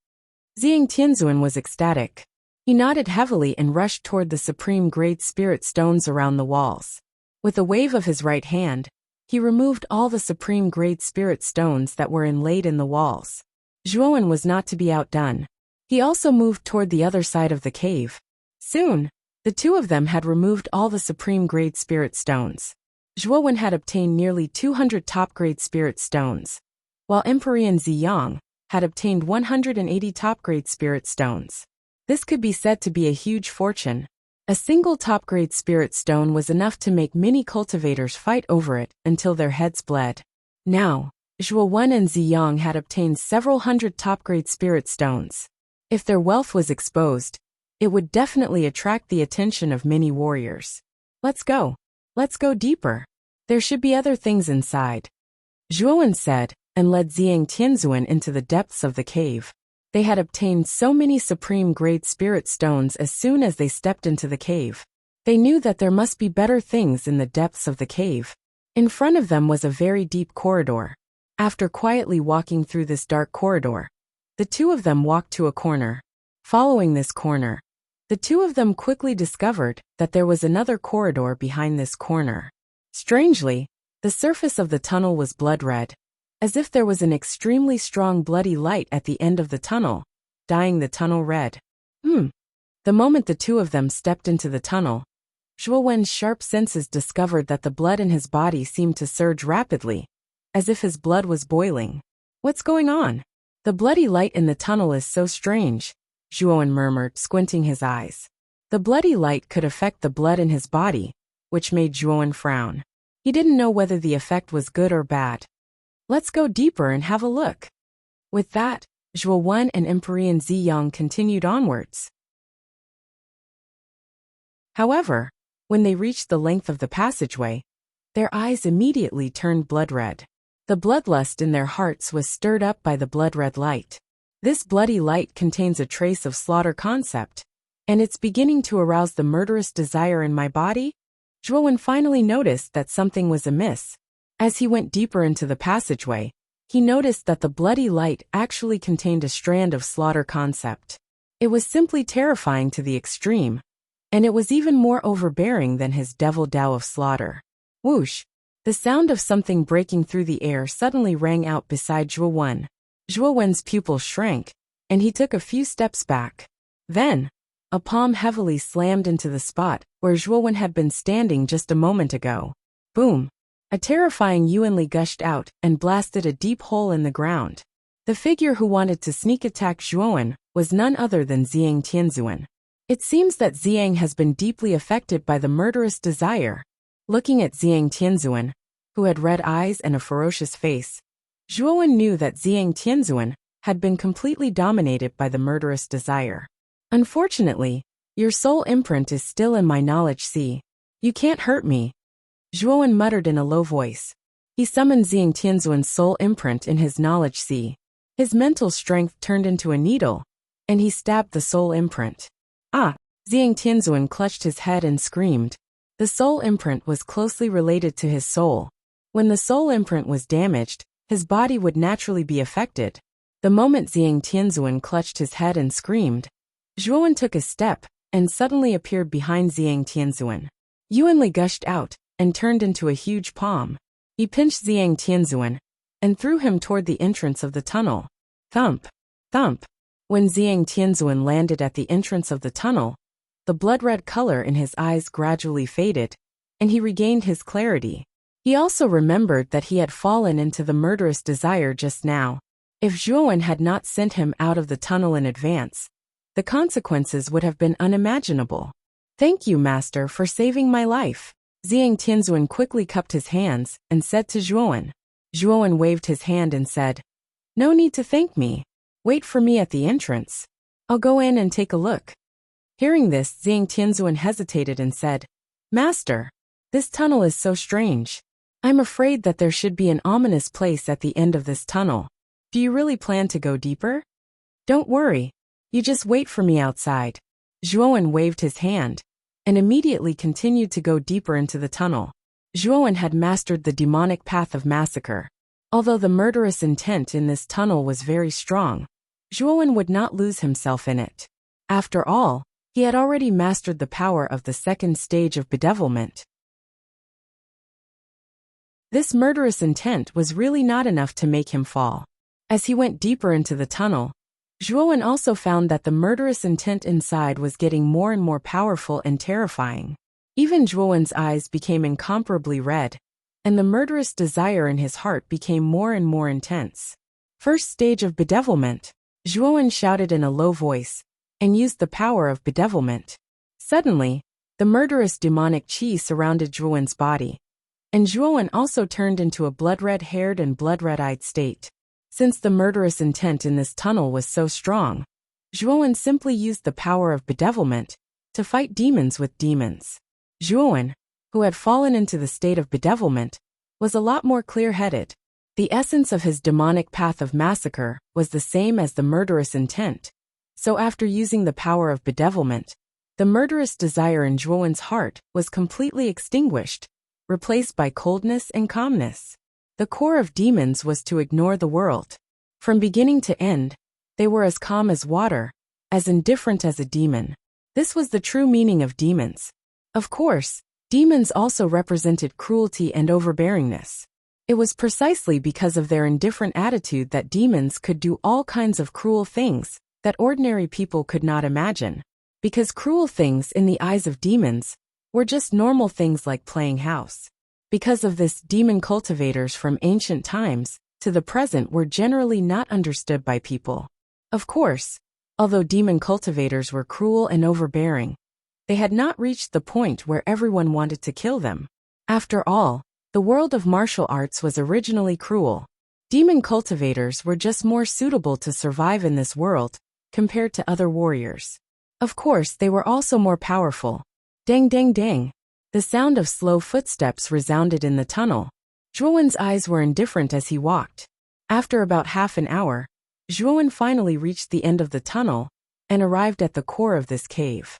Xiang Tianzuan was ecstatic. He nodded heavily and rushed toward the supreme-grade spirit stones around the walls. With a wave of his right hand, he removed all the supreme-grade spirit stones that were inlaid in the walls. Zhuowen was not to be outdone. He also moved toward the other side of the cave. Soon, the 2 of them had removed all the supreme-grade spirit stones. Zhuowen had obtained nearly 200 top-grade spirit stones, while Emperor Ziyang had obtained 180 top-grade spirit stones. This could be said to be a huge fortune. A single top-grade spirit stone was enough to make many cultivators fight over it until their heads bled. Now, Zhuowen and Ziyang had obtained several hundred top-grade spirit stones. If their wealth was exposed, it would definitely attract the attention of many warriors. Let's go deeper. There should be other things inside, Zhuowen said, and led Ziyang Tianzuan into the depths of the cave. They had obtained so many supreme-grade spirit stones as soon as they stepped into the cave. They knew that there must be better things in the depths of the cave. In front of them was a very deep corridor. After quietly walking through this dark corridor, the two of them walked to a corner. Following this corner, the two of them quickly discovered that there was another corridor behind this corner. Strangely, the surface of the tunnel was blood red, as if there was an extremely strong bloody light at the end of the tunnel, dyeing the tunnel red. The moment the two of them stepped into the tunnel, Zhuowen's sharp senses discovered that the blood in his body seemed to surge rapidly, as if his blood was boiling. What's going on? The bloody light in the tunnel is so strange, Zhuowen murmured, squinting his eyes. The bloody light could affect the blood in his body, which made Zhuowen frown. He didn't know whether the effect was good or bad. Let's go deeper and have a look. With that, Zhuowen and Empyrean Ziyang continued onwards. However, when they reached the length of the passageway, their eyes immediately turned blood red. The bloodlust in their hearts was stirred up by the blood-red light. This bloody light contains a trace of slaughter concept, and it's beginning to arouse the murderous desire in my body? Zhuowen finally noticed that something was amiss. As he went deeper into the passageway, he noticed that the bloody light actually contained a strand of slaughter concept. It was simply terrifying to the extreme, and it was even more overbearing than his devil Tao of slaughter. Whoosh! The sound of something breaking through the air suddenly rang out beside Zhuowen. Zhuowen's pupil shrank, and he took a few steps back. Then, a palm heavily slammed into the spot where Zhuowen had been standing just a moment ago. Boom! A terrifying yuanli gushed out and blasted a deep hole in the ground. The figure who wanted to sneak attack Zhuowen was none other than Ziyang Tianzuan. It seems that Ziyang has been deeply affected by the murderous desire. Looking at Ziyang Tianzuan, who had red eyes and a ferocious face, Zhuowen knew that Ziyang Tianzuan had been completely dominated by the murderous desire. Unfortunately, your soul imprint is still in my knowledge sea. You can't hurt me, Zhuowen muttered in a low voice. He summoned Ziyang Tianzuan's soul imprint in his knowledge sea. His mental strength turned into a needle, and he stabbed the soul imprint. Ah! Ziyang Tianzuan clutched his head and screamed. The soul imprint was closely related to his soul. When the soul imprint was damaged, his body would naturally be affected. The moment Ziyang Tianzuan clutched his head and screamed, Zhuowen took a step and suddenly appeared behind Ziyang Tianzuan. Yuanli gushed out and turned into a huge palm. He pinched Ziyang Tianzuan and threw him toward the entrance of the tunnel. Thump! Thump! When Ziyang Tianzuan landed at the entrance of the tunnel, the blood-red color in his eyes gradually faded, and he regained his clarity. He also remembered that he had fallen into the murderous desire just now. If Zhuowen had not sent him out of the tunnel in advance, the consequences would have been unimaginable. Thank you, Master, for saving my life. Ziyang Tianzuan quickly cupped his hands and said to Zhuowen. Zhuowen waved his hand and said, "No need to thank me. Wait for me at the entrance. I'll go in and take a look." Hearing this, Ziyang Tianzuan hesitated and said, "Master, this tunnel is so strange. I'm afraid that there should be an ominous place at the end of this tunnel. Do you really plan to go deeper? Don't worry. You just wait for me outside." Zhuowen waved his hand and immediately continued to go deeper into the tunnel. Zhuowen had mastered the demonic path of massacre. Although the murderous intent in this tunnel was very strong, Zhuowen would not lose himself in it. After all, he had already mastered the power of the second stage of bedevilment. This murderous intent was really not enough to make him fall. As he went deeper into the tunnel, Zhuowen also found that the murderous intent inside was getting more and more powerful and terrifying. Even Zhuowen's eyes became incomparably red, and the murderous desire in his heart became more and more intense. First stage of bedevilment, Zhuowen shouted in a low voice, and used the power of bedevilment. Suddenly, the murderous demonic qi surrounded Zhuowen's body, and Zhuowen also turned into a blood-red-haired and blood-red-eyed state. Since the murderous intent in this tunnel was so strong, Zhuowen simply used the power of bedevilment to fight demons with demons. Zhuowen, who had fallen into the state of bedevilment, was a lot more clear-headed. The essence of his demonic path of massacre was the same as the murderous intent. So after using the power of bedevilment, the murderous desire in Zhuowen's heart was completely extinguished, replaced by coldness and calmness. The core of demons was to ignore the world. From beginning to end, they were as calm as water, as indifferent as a demon. This was the true meaning of demons. Of course, demons also represented cruelty and overbearingness. It was precisely because of their indifferent attitude that demons could do all kinds of cruel things that ordinary people could not imagine. Because cruel things in the eyes of demons were just normal things like playing house. Because of this, demon cultivators from ancient times to the present were generally not understood by people. Of course, although demon cultivators were cruel and overbearing, they had not reached the point where everyone wanted to kill them. After all, the world of martial arts was originally cruel. Demon cultivators were just more suitable to survive in this world compared to other warriors. Of course, they were also more powerful. Dang dang dang. The sound of slow footsteps resounded in the tunnel. Zhuowen's eyes were indifferent as he walked. After about half an hour, Zhuowen finally reached the end of the tunnel and arrived at the core of this cave.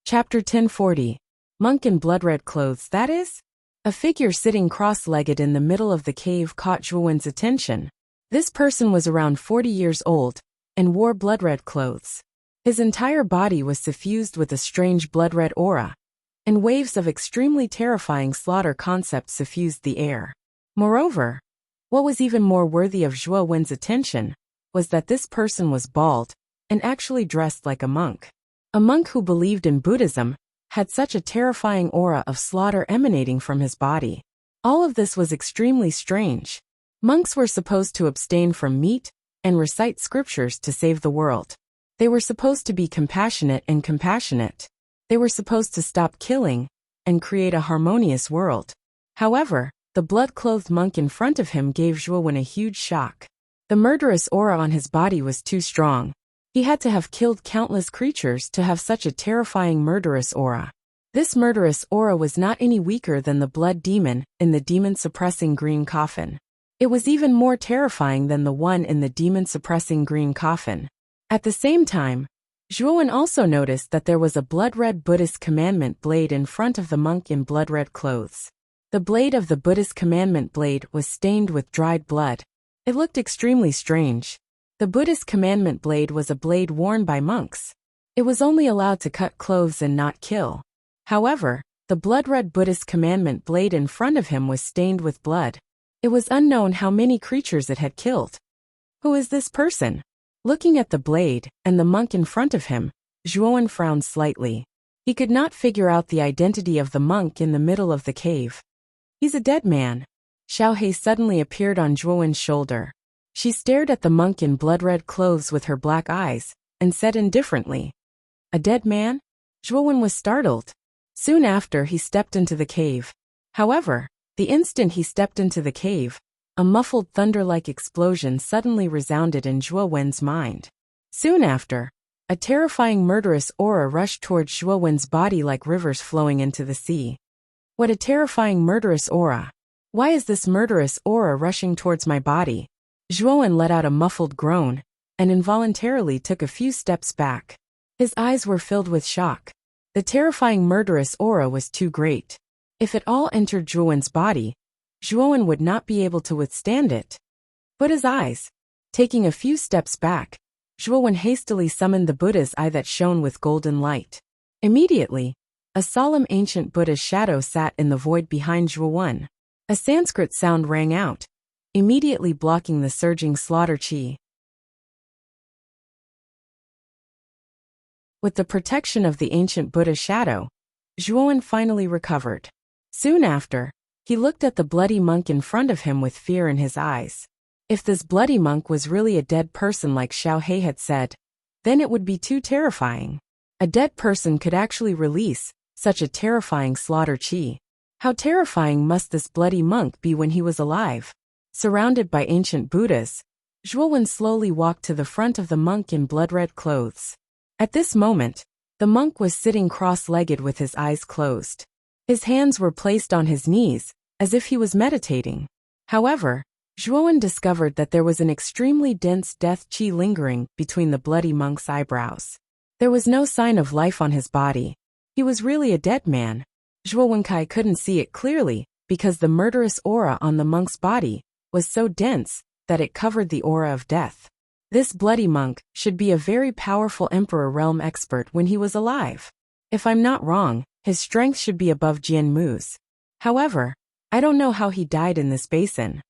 Chapter 1040. Monk in blood-red clothes, that is? A figure sitting cross-legged in the middle of the cave caught Zhuowen's attention. This person was around 40 years old and wore blood-red clothes. His entire body was suffused with a strange blood-red aura, and waves of extremely terrifying slaughter concepts suffused the air. Moreover, what was even more worthy of Zhuowen's attention was that this person was bald and actually dressed like a monk. A monk who believed in Buddhism had such a terrifying aura of slaughter emanating from his body. All of this was extremely strange. Monks were supposed to abstain from meat and recite scriptures to save the world. They were supposed to be compassionate and compassionate. They were supposed to stop killing and create a harmonious world. However, the blood-clothed monk in front of him gave Zhuowen a huge shock. The murderous aura on his body was too strong. He had to have killed countless creatures to have such a terrifying murderous aura. This murderous aura was not any weaker than the blood demon in the demon-suppressing green coffin. It was even more terrifying than the one in the demon-suppressing green coffin. At the same time, Zhuowen also noticed that there was a blood-red Buddhist commandment blade in front of the monk in blood-red clothes. The blade of the Buddhist commandment blade was stained with dried blood. It looked extremely strange. The Buddhist commandment blade was a blade worn by monks. It was only allowed to cut clothes and not kill. However, the blood-red Buddhist commandment blade in front of him was stained with blood. It was unknown how many creatures it had killed. Who is this person? Looking at the blade and the monk in front of him, Zhuowen frowned slightly. He could not figure out the identity of the monk in the middle of the cave. He's a dead man. Xiaohei suddenly appeared on Zhuowen's shoulder. She stared at the monk in blood-red clothes with her black eyes and said indifferently, "A dead man?" Zhuowen was startled. Soon after, he stepped into the cave. However, the instant he stepped into the cave, a muffled thunder-like explosion suddenly resounded in Zhuowen's mind. Soon after, a terrifying murderous aura rushed towards Zhuowen's body like rivers flowing into the sea. What a terrifying murderous aura! Why is this murderous aura rushing towards my body? Zhuowen let out a muffled groan and involuntarily took a few steps back. His eyes were filled with shock. The terrifying murderous aura was too great. If it all entered Zhuowen's body, Zhuowen would not be able to withstand it. Buddha's eyes. Taking a few steps back, Zhuowen hastily summoned the Buddha's eye that shone with golden light. Immediately, a solemn ancient Buddha's shadow sat in the void behind Zhuowen. A Sanskrit sound rang out, immediately blocking the surging slaughter chi. With the protection of the ancient Buddha's shadow, Zhuowen finally recovered. Soon after, he looked at the bloody monk in front of him with fear in his eyes. If this bloody monk was really a dead person like Xiaohei had said, then it would be too terrifying. A dead person could actually release such a terrifying slaughter chi. How terrifying must this bloody monk be when he was alive? Surrounded by ancient Buddhas, Zhuowen slowly walked to the front of the monk in blood-red clothes. At this moment, the monk was sitting cross-legged with his eyes closed. His hands were placed on his knees, as if he was meditating. However, Zhuowen discovered that there was an extremely dense death qi lingering between the bloody monk's eyebrows. There was no sign of life on his body. He was really a dead man. Zhuowenkai couldn't see it clearly because the murderous aura on the monk's body was so dense that it covered the aura of death. This bloody monk should be a very powerful Emperor realm expert when he was alive. If I'm not wrong, his strength should be above Jian Mu's. However, I don't know how he died in this basin.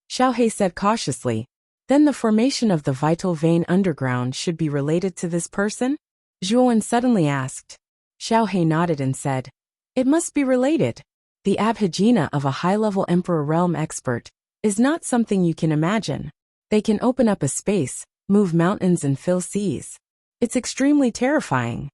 Xiao He said cautiously. Then the formation of the vital vein underground should be related to this person? Zhuowen suddenly asked. Xiao He nodded and said, it must be related. The abhijna of a high-level Emperor realm expert is not something you can imagine. They can open up a space, move mountains and fill seas. It's extremely terrifying.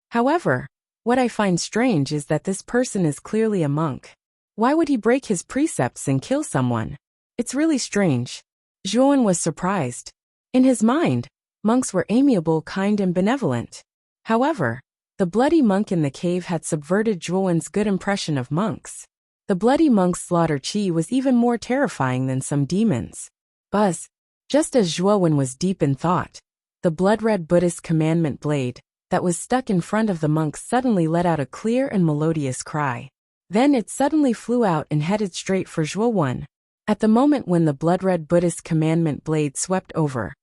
However, what I find strange is that this person is clearly a monk. Why would he break his precepts and kill someone? It's really strange. Zhuowen was surprised. In his mind, monks were amiable, kind and benevolent. However, the bloody monk in the cave had subverted Zhuowen's good impression of monks. The bloody monk's slaughter qi was even more terrifying than some demons. Buzz. Just as Zhuowen was deep in thought, the blood-red Buddhist commandment blade that was stuck in front of the monk suddenly let out a clear and melodious cry. Then it suddenly flew out and headed straight for Zhuowen. At the moment when the blood-red Buddhist commandment blade swept over,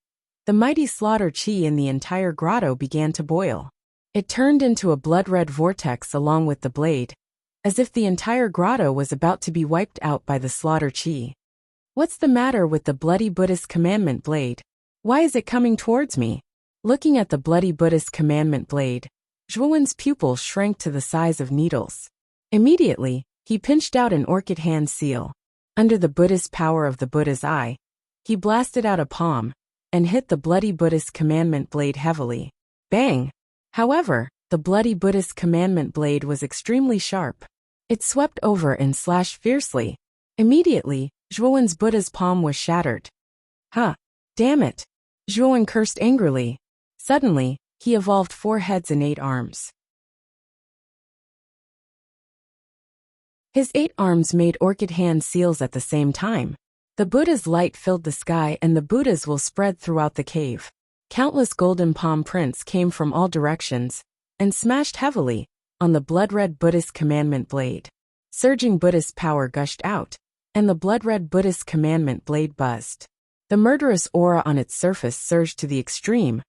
the mighty slaughter qi in the entire grotto began to boil. It turned into a blood-red vortex along with the blade, as if the entire grotto was about to be wiped out by the slaughter qi. What's the matter with the bloody Buddhist commandment blade? Why is it coming towards me? Looking at the bloody Buddhist commandment blade, Zhuowen's pupils shrank to the size of needles. Immediately, he pinched out an orchid hand seal. Under the Buddhist power of the Buddha's eye, he blasted out a palm and hit the bloody Buddhist commandment blade heavily. Bang! However, the bloody Buddhist commandment blade was extremely sharp. It swept over and slashed fiercely. Immediately, Zhuowen's Buddha's palm was shattered. Huh! Damn it! Zhuowen cursed angrily. Suddenly, he evolved 4 heads and 8 arms. His 8 arms made orchid hand seals at the same time. The Buddha's light filled the sky and the Buddhas will spread throughout the cave. Countless golden palm prints came from all directions and smashed heavily on the blood-red Buddhist commandment blade. Surging Buddhist power gushed out, and the blood-red Buddhist commandment blade buzzed. The murderous aura on its surface surged to the extreme,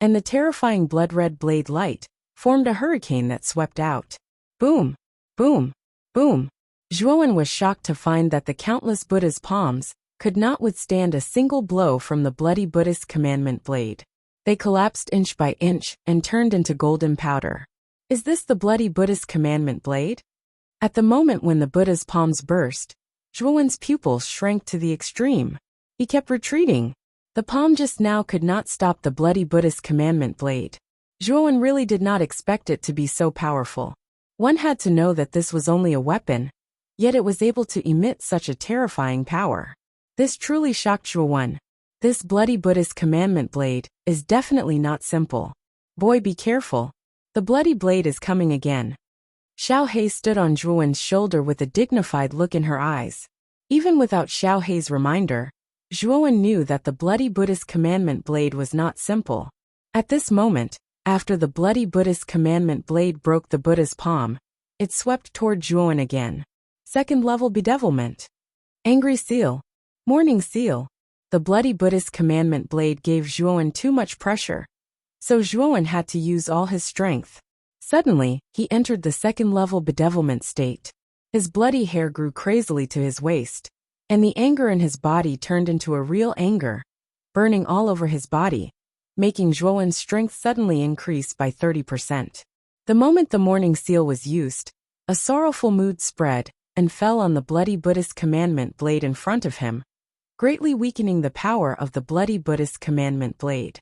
and the terrifying blood-red blade light formed a hurricane that swept out. Boom! Boom! Boom! Zhuowen was shocked to find that the countless Buddha's palms could not withstand a single blow from the bloody Buddhist commandment blade. They collapsed inch by inch and turned into golden powder. Is this the bloody Buddhist commandment blade? At the moment when the Buddha's palms burst, Zhuowen's pupils shrank to the extreme. He kept retreating. The palm just now could not stop the bloody Buddhist commandment blade. Zhuowen really did not expect it to be so powerful. One had to know that this was only a weapon, yet it was able to emit such a terrifying power. This truly shocked Zhuowen. This bloody Buddhist commandment blade is definitely not simple. Boy, be careful. The bloody blade is coming again. Xiao He stood on Zhuowen's shoulder with a dignified look in her eyes. Even without Xiao He's reminder, Zhuowen knew that the bloody Buddhist commandment blade was not simple. At this moment, after the bloody Buddhist commandment blade broke the Buddha's palm, it swept toward Zhuowen again. Second level bedevilment. Angry seal. Morning seal. The bloody Buddhist commandment blade gave Zhuowen too much pressure, so Zhuowen had to use all his strength. Suddenly, he entered the second level bedevilment state. His bloody hair grew crazily to his waist, and the anger in his body turned into a real anger, burning all over his body, making Zhuowen's strength suddenly increase by 30%. The moment the morning seal was used, a sorrowful mood spread and fell on the bloody Buddhist commandment blade in front of him, greatly weakening the power of the bloody Buddhist commandment blade.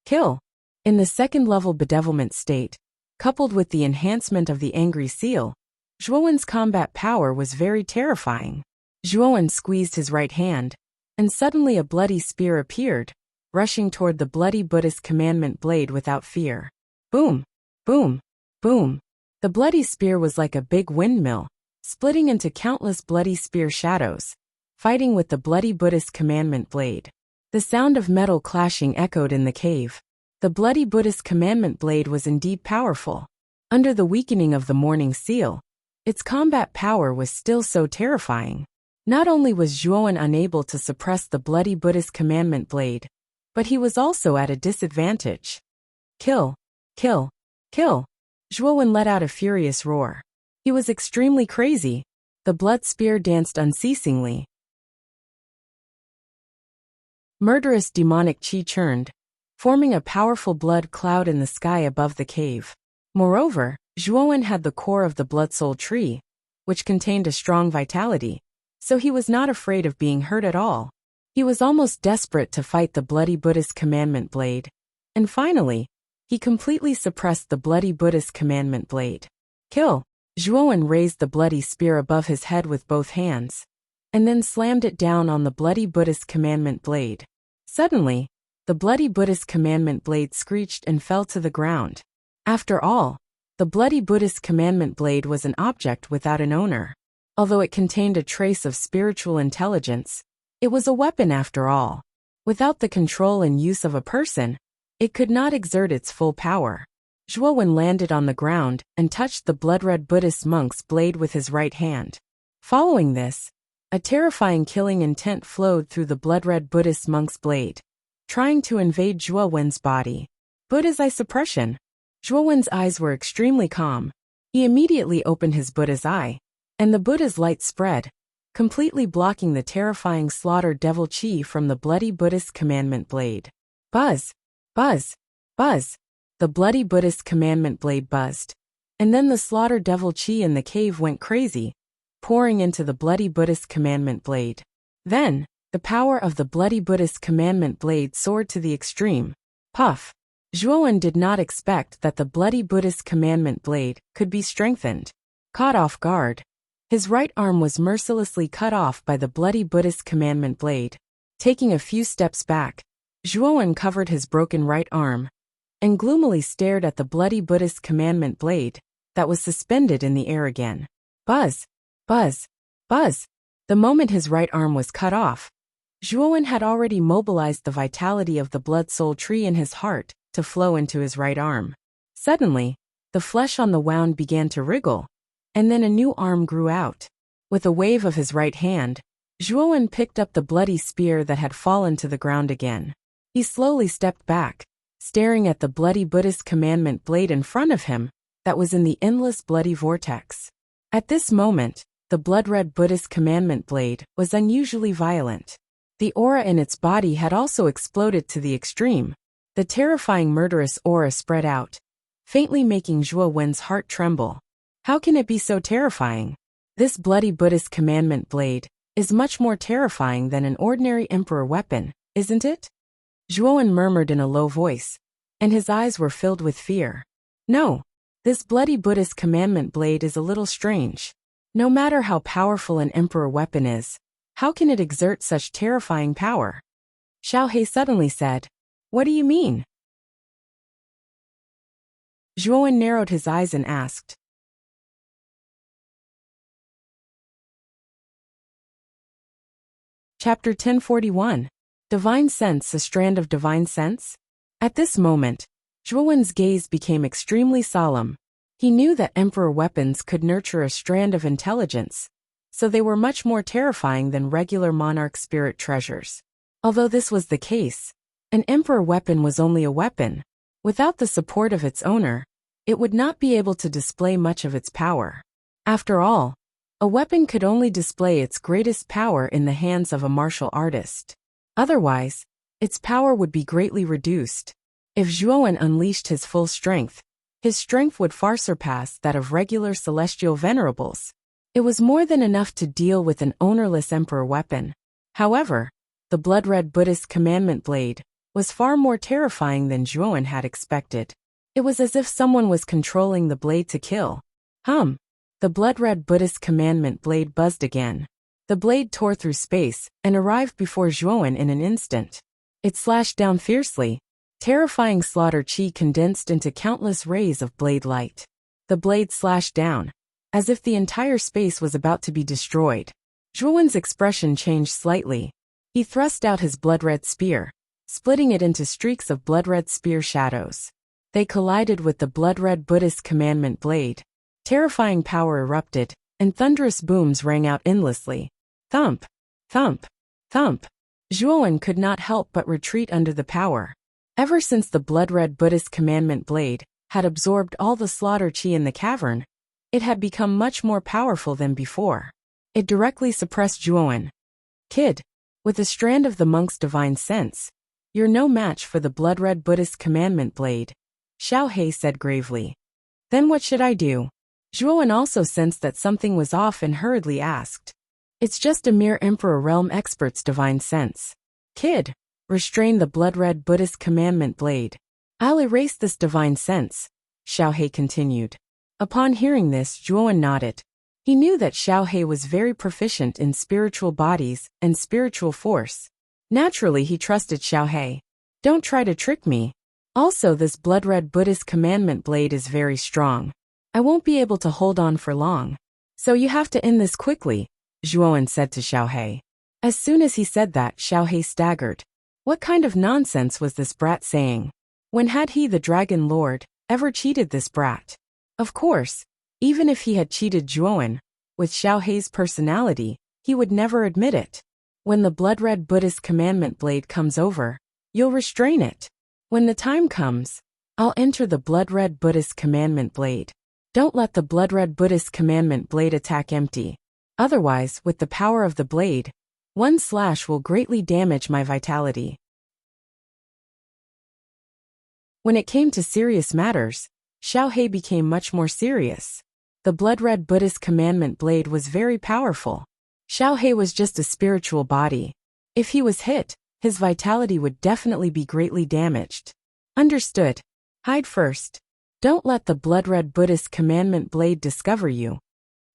Kill. In the second level bedevilment state, coupled with the enhancement of the angry seal, Zhuowen's combat power was very terrifying. Zhuowen squeezed his right hand, and suddenly a bloody spear appeared, rushing toward the bloody Buddhist commandment blade without fear. Boom, boom, boom. The bloody spear was like a big windmill, splitting into countless bloody spear shadows, fighting with the bloody Buddhist commandment blade. The sound of metal clashing echoed in the cave. The bloody Buddhist commandment blade was indeed powerful. Under the weakening of the morning seal, its combat power was still so terrifying. Not only was Zhuowen unable to suppress the bloody Buddhist commandment blade, but he was also at a disadvantage. Kill, kill, kill. Zhuowen let out a furious roar. He was extremely crazy. The blood spear danced unceasingly. Murderous demonic chi churned, forming a powerful blood cloud in the sky above the cave. Moreover, Zhuowen had the core of the blood soul tree, which contained a strong vitality, so he was not afraid of being hurt at all. He was almost desperate to fight the bloody Buddhist commandment blade. And finally, he completely suppressed the bloody Buddhist commandment blade. Kill! Zhuowen raised the bloody spear above his head with both hands, and then slammed it down on the bloody Buddhist commandment blade. Suddenly, the bloody Buddhist commandment blade screeched and fell to the ground. After all, the bloody Buddhist commandment blade was an object without an owner. Although it contained a trace of spiritual intelligence, it was a weapon after all. Without the control and use of a person, it could not exert its full power. Zhuowen landed on the ground and touched the blood-red Buddhist monk's blade with his right hand. Following this, a terrifying killing intent flowed through the blood-red Buddhist monk's blade, trying to invade Zhuowen's body. Buddha's eye suppression. Zhuowen's eyes were extremely calm. He immediately opened his Buddha's eye, and the Buddha's light spread, completely blocking the terrifying slaughter devil chi from the bloody Buddhist commandment blade. Buzz! Buzz! Buzz! The bloody Buddhist commandment blade buzzed. And then the slaughter devil chi in the cave went crazy, pouring into the bloody Buddhist commandment blade. Then, the power of the bloody Buddhist commandment blade soared to the extreme. Puff! Zhuowen did not expect that the bloody Buddhist commandment blade could be strengthened. Caught off guard, his right arm was mercilessly cut off by the bloody Buddhist commandment blade. Taking a few steps back, Zhuowen covered his broken right arm and gloomily stared at the bloody Buddhist commandment blade that was suspended in the air again. Buzz! Buzz! Buzz! The moment his right arm was cut off, Zhuowen had already mobilized the vitality of the blood soul tree in his heart to flow into his right arm. Suddenly, the flesh on the wound began to wriggle, and then a new arm grew out. With a wave of his right hand, Zhuowen picked up the bloody spear that had fallen to the ground again. He slowly stepped back, staring at the bloody Buddhist commandment blade in front of him that was in the endless bloody vortex. At this moment, the blood-red Buddhist commandment blade was unusually violent. The aura in its body had also exploded to the extreme. The terrifying murderous aura spread out, faintly making Zhuowen's heart tremble. How can it be so terrifying? This bloody Buddhist commandment blade is much more terrifying than an ordinary emperor weapon, isn't it? Zhuowen murmured in a low voice, and his eyes were filled with fear. No, this bloody Buddhist commandment blade is a little strange. No matter how powerful an emperor weapon is, how can it exert such terrifying power? Xiao He suddenly said, "What do you mean?" Zhuowen narrowed his eyes and asked. Chapter 1041. Divine Sense, a strand of divine sense? At this moment, Zhuowen's gaze became extremely solemn. He knew that emperor weapons could nurture a strand of intelligence, so they were much more terrifying than regular monarch spirit treasures. Although this was the case, an emperor weapon was only a weapon. Without the support of its owner, it would not be able to display much of its power. After all, a weapon could only display its greatest power in the hands of a martial artist. Otherwise, its power would be greatly reduced. If Zhuowen unleashed his full strength, his strength would far surpass that of regular celestial venerables. It was more than enough to deal with an ownerless emperor weapon. However, the blood-red Buddhist commandment blade was far more terrifying than Zhuowen had expected. It was as if someone was controlling the blade to kill. The blood-red Buddhist commandment blade buzzed again. The blade tore through space and arrived before Zhuowen in an instant. It slashed down fiercely, Terrifying slaughter chi condensed into countless rays of blade light. The blade slashed down, as if the entire space was about to be destroyed. Zhuowen's expression changed slightly. He thrust out his blood-red spear, splitting it into streaks of blood-red spear shadows. They collided with the blood-red Buddhist commandment blade. Terrifying power erupted, and thunderous booms rang out endlessly. Thump! Thump! Thump! Zhuowen could not help but retreat under the power. Ever since the blood-red Buddhist commandment blade had absorbed all the slaughter chi in the cavern, it had become much more powerful than before. It directly suppressed Zhuowen. Kid, with a strand of the monk's divine sense, you're no match for the blood-red Buddhist commandment blade, Xiao He said gravely. Then what should I do? Zhuowen also sensed that something was off and hurriedly asked. It's just a mere Emperor Realm expert's divine sense. Kid, restrain the blood-red Buddhist commandment blade. I'll erase this divine sense, Xiao He continued. Upon hearing this, Zhuowen nodded. He knew that Xiao He was very proficient in spiritual bodies and spiritual force. Naturally, he trusted Xiao He. Don't try to trick me. Also, this blood-red Buddhist commandment blade is very strong. I won't be able to hold on for long. So you have to end this quickly, Zhuowen said to Xiao He. As soon as he said that, Xiao He staggered. What kind of nonsense was this brat saying? When had he, the Dragon Lord, ever cheated this brat? Of course, even if he had cheated Zhuowen, with Xiao He's personality, he would never admit it. When the blood-red Buddhist commandment blade comes over, you'll restrain it. When the time comes, I'll enter the blood-red Buddhist commandment blade. Don't let the blood-red Buddhist commandment blade attack empty. Otherwise, with the power of the blade, one slash will greatly damage my vitality. When it came to serious matters, Xiao He became much more serious. The blood-red Buddhist commandment blade was very powerful. Xiao He was just a spiritual body. If he was hit, his vitality would definitely be greatly damaged. Understood. Hide first. Don't let the blood-red Buddhist commandment blade discover you.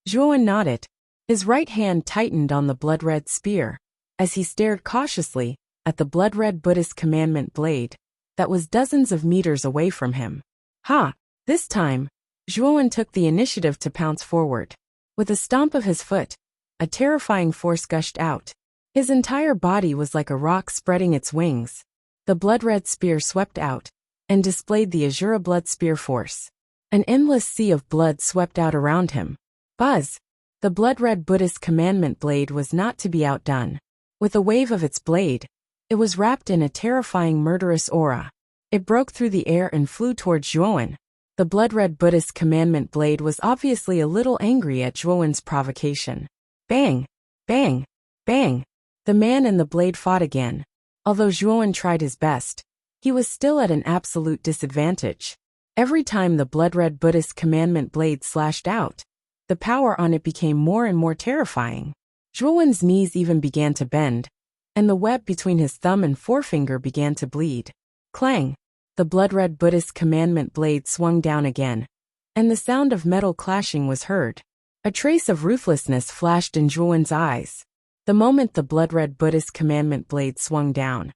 Zhuowen nodded. His right hand tightened on the blood-red spear, as he stared cautiously at the blood-red Buddhist commandment blade that was dozens of meters away from him. Ha! This time, Zhuowen took the initiative to pounce forward. With a stomp of his foot, a terrifying force gushed out. His entire body was like a rock spreading its wings. The blood-red spear swept out and displayed the Azura blood spear force. An endless sea of blood swept out around him. Buzz! The blood-red Buddhist commandment blade was not to be outdone. With a wave of its blade, it was wrapped in a terrifying murderous aura. It broke through the air and flew towards Zhuowen. The blood-red Buddhist commandment blade was obviously a little angry at Zhuowen's provocation. Bang! Bang! Bang! The man and the blade fought again. Although Zhuowen tried his best, he was still at an absolute disadvantage. Every time the blood-red Buddhist commandment blade slashed out, the power on it became more and more terrifying. Zhuowen's knees even began to bend, and the web between his thumb and forefinger began to bleed. Clang! The blood-red Buddhist commandment blade swung down again, and the sound of metal clashing was heard. A trace of ruthlessness flashed in Zhuowen's eyes. The moment the blood-red Buddhist commandment blade swung down,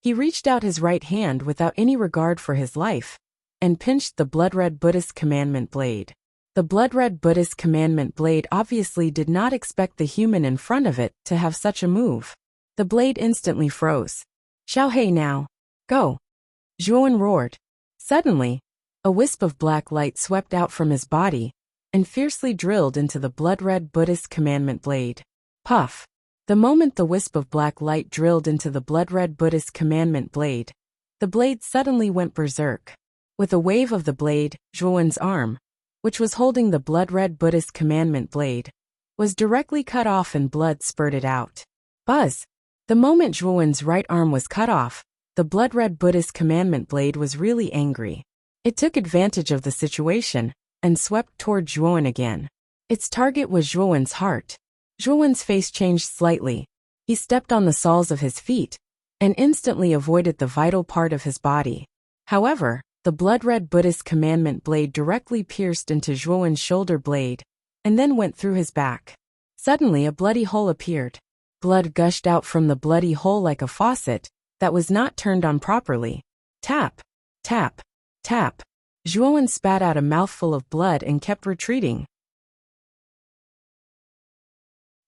he reached out his right hand without any regard for his life, and pinched the blood-red Buddhist commandment blade. The blood-red Buddhist commandment blade obviously did not expect the human in front of it to have such a move. The blade instantly froze. Xiao He now. Go! Zhuowen roared. Suddenly, a wisp of black light swept out from his body and fiercely drilled into the blood-red Buddhist commandment blade. Puff! The moment the wisp of black light drilled into the blood-red Buddhist commandment blade, the blade suddenly went berserk. With a wave of the blade, Zhuowen's arm, which was holding the blood-red Buddhist commandment blade, was directly cut off and blood spurted out. Buzz! The moment Zhuowen's right arm was cut off, the blood-red Buddhist commandment blade was really angry. It took advantage of the situation and swept toward Zhuowen again. Its target was Zhuowen's heart. Zhuowen's face changed slightly. He stepped on the soles of his feet and instantly avoided the vital part of his body. However, the blood-red Buddhist commandment blade directly pierced into Zhuowen's shoulder blade and then went through his back. Suddenly a bloody hole appeared. Blood gushed out from the bloody hole like a faucet that was not turned on properly. Tap, tap, tap. Zhuowen spat out a mouthful of blood and kept retreating.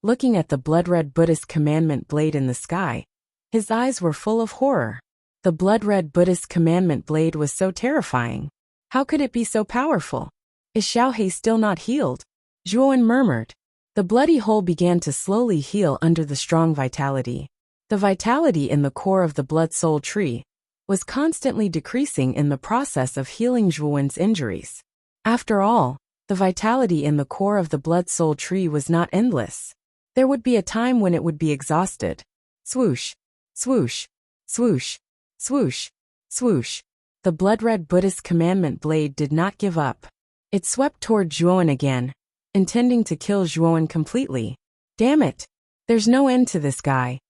Looking at the blood-red Buddhist commandment blade in the sky, his eyes were full of horror. The blood-red Buddhist commandment blade was so terrifying. How could it be so powerful? Is Xiaohei still not healed? Zhuowen murmured. The bloody hole began to slowly heal under the strong vitality. The vitality in the core of the blood-soul tree was constantly decreasing in the process of healing Zhuowen's injuries. After all, the vitality in the core of the blood-soul tree was not endless. There would be a time when it would be exhausted. Swoosh, swoosh, swoosh, swoosh, swoosh. The blood-red Buddhist commandment blade did not give up. It swept toward Zhuowen again, intending to kill Zhuowen completely. Damn it! There's no end to this guy.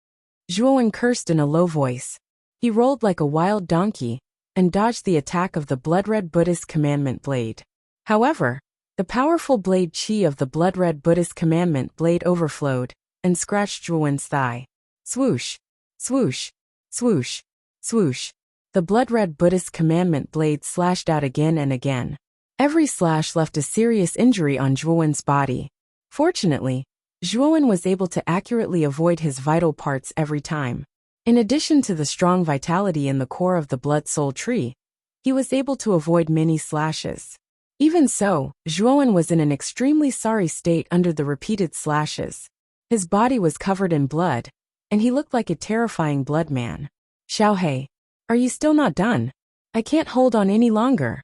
Zhuowen cursed in a low voice. He rolled like a wild donkey and dodged the attack of the blood-red Buddhist commandment blade. However, the powerful blade chi of the blood-red Buddhist commandment blade overflowed and scratched Zhuowen's thigh. Swoosh, swoosh, swoosh, swoosh. The blood-red Buddhist commandment blade slashed out again and again. Every slash left a serious injury on Zhuowen's body. Fortunately, Zhuowen was able to accurately avoid his vital parts every time. In addition to the strong vitality in the core of the blood-soul tree, he was able to avoid many slashes. Even so, Zhuowen was in an extremely sorry state under the repeated slashes. His body was covered in blood, and he looked like a terrifying blood man. Xiaohei, are you still not done? I can't hold on any longer.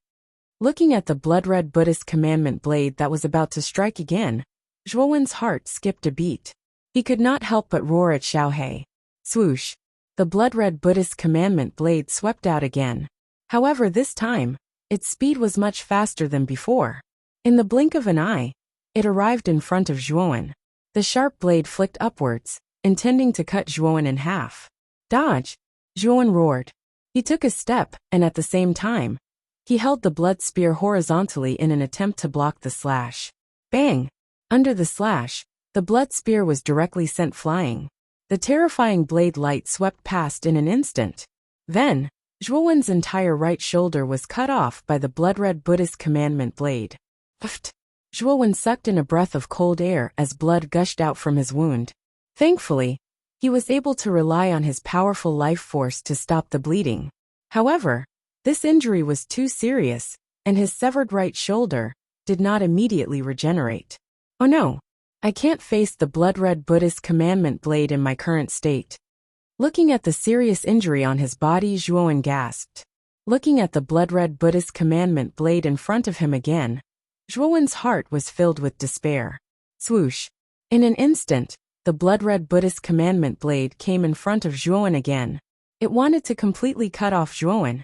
Looking at the blood-red Buddhist commandment blade that was about to strike again, Zhuowen's heart skipped a beat. He could not help but roar at Xiaohei. Swoosh. The blood-red Buddhist commandment blade swept out again. However, this time, its speed was much faster than before. In the blink of an eye, it arrived in front of Zhuowen. The sharp blade flicked upwards, intending to cut Zhuowen in half. Dodge! Zhuowen roared. He took a step, and at the same time, he held the blood spear horizontally in an attempt to block the slash. Bang! Under the slash, the blood spear was directly sent flying. The terrifying blade light swept past in an instant. Then, Zhuowen's entire right shoulder was cut off by the blood-red Buddhist commandment blade. Pfft! Zhuowen sucked in a breath of cold air as blood gushed out from his wound. Thankfully, he was able to rely on his powerful life force to stop the bleeding. However, this injury was too serious, and his severed right shoulder did not immediately regenerate. Oh no! I can't face the blood-red Buddhist commandment blade in my current state. Looking at the serious injury on his body, Zhuowen gasped. Looking at the blood-red Buddhist commandment blade in front of him again, Zhuowen's heart was filled with despair. Swoosh! In an instant, the blood-red Buddhist commandment blade came in front of Zhuowen again. It wanted to completely cut off Zhuowen.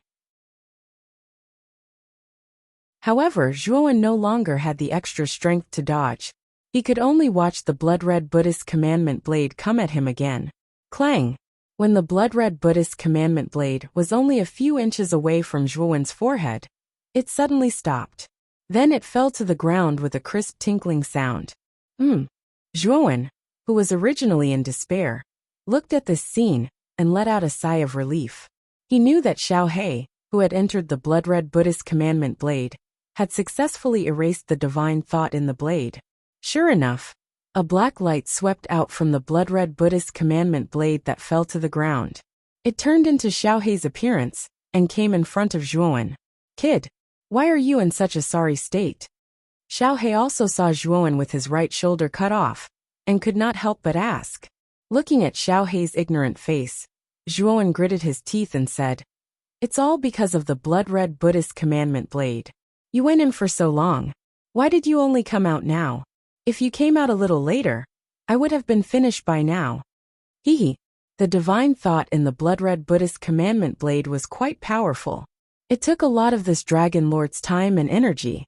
However, Zhuowen no longer had the extra strength to dodge. He could only watch the blood-red Buddhist commandment blade come at him again. Clang! When the blood-red Buddhist commandment blade was only a few inches away from Zhuowen's forehead, it suddenly stopped. Then it fell to the ground with a crisp tinkling sound. Zhuowen, who was originally in despair, looked at this scene and let out a sigh of relief. He knew that Xiaohei, who had entered the blood-red Buddhist commandment blade, had successfully erased the divine thought in the blade. Sure enough, a black light swept out from the blood-red Buddhist commandment blade that fell to the ground. It turned into Xiaohei's appearance and came in front of Zhuowen. Kid, why are you in such a sorry state? Xiaohei also saw Zhuowen with his right shoulder cut off and could not help but ask. Looking at Xiaohei's ignorant face, Zhuowen gritted his teeth and said, "It's all because of the blood-red Buddhist commandment blade. You went in for so long. Why did you only come out now? If you came out a little later, I would have been finished by now." Hee. The divine thought in the blood-red Buddhist commandment blade was quite powerful. It took a lot of this dragon lord's time and energy.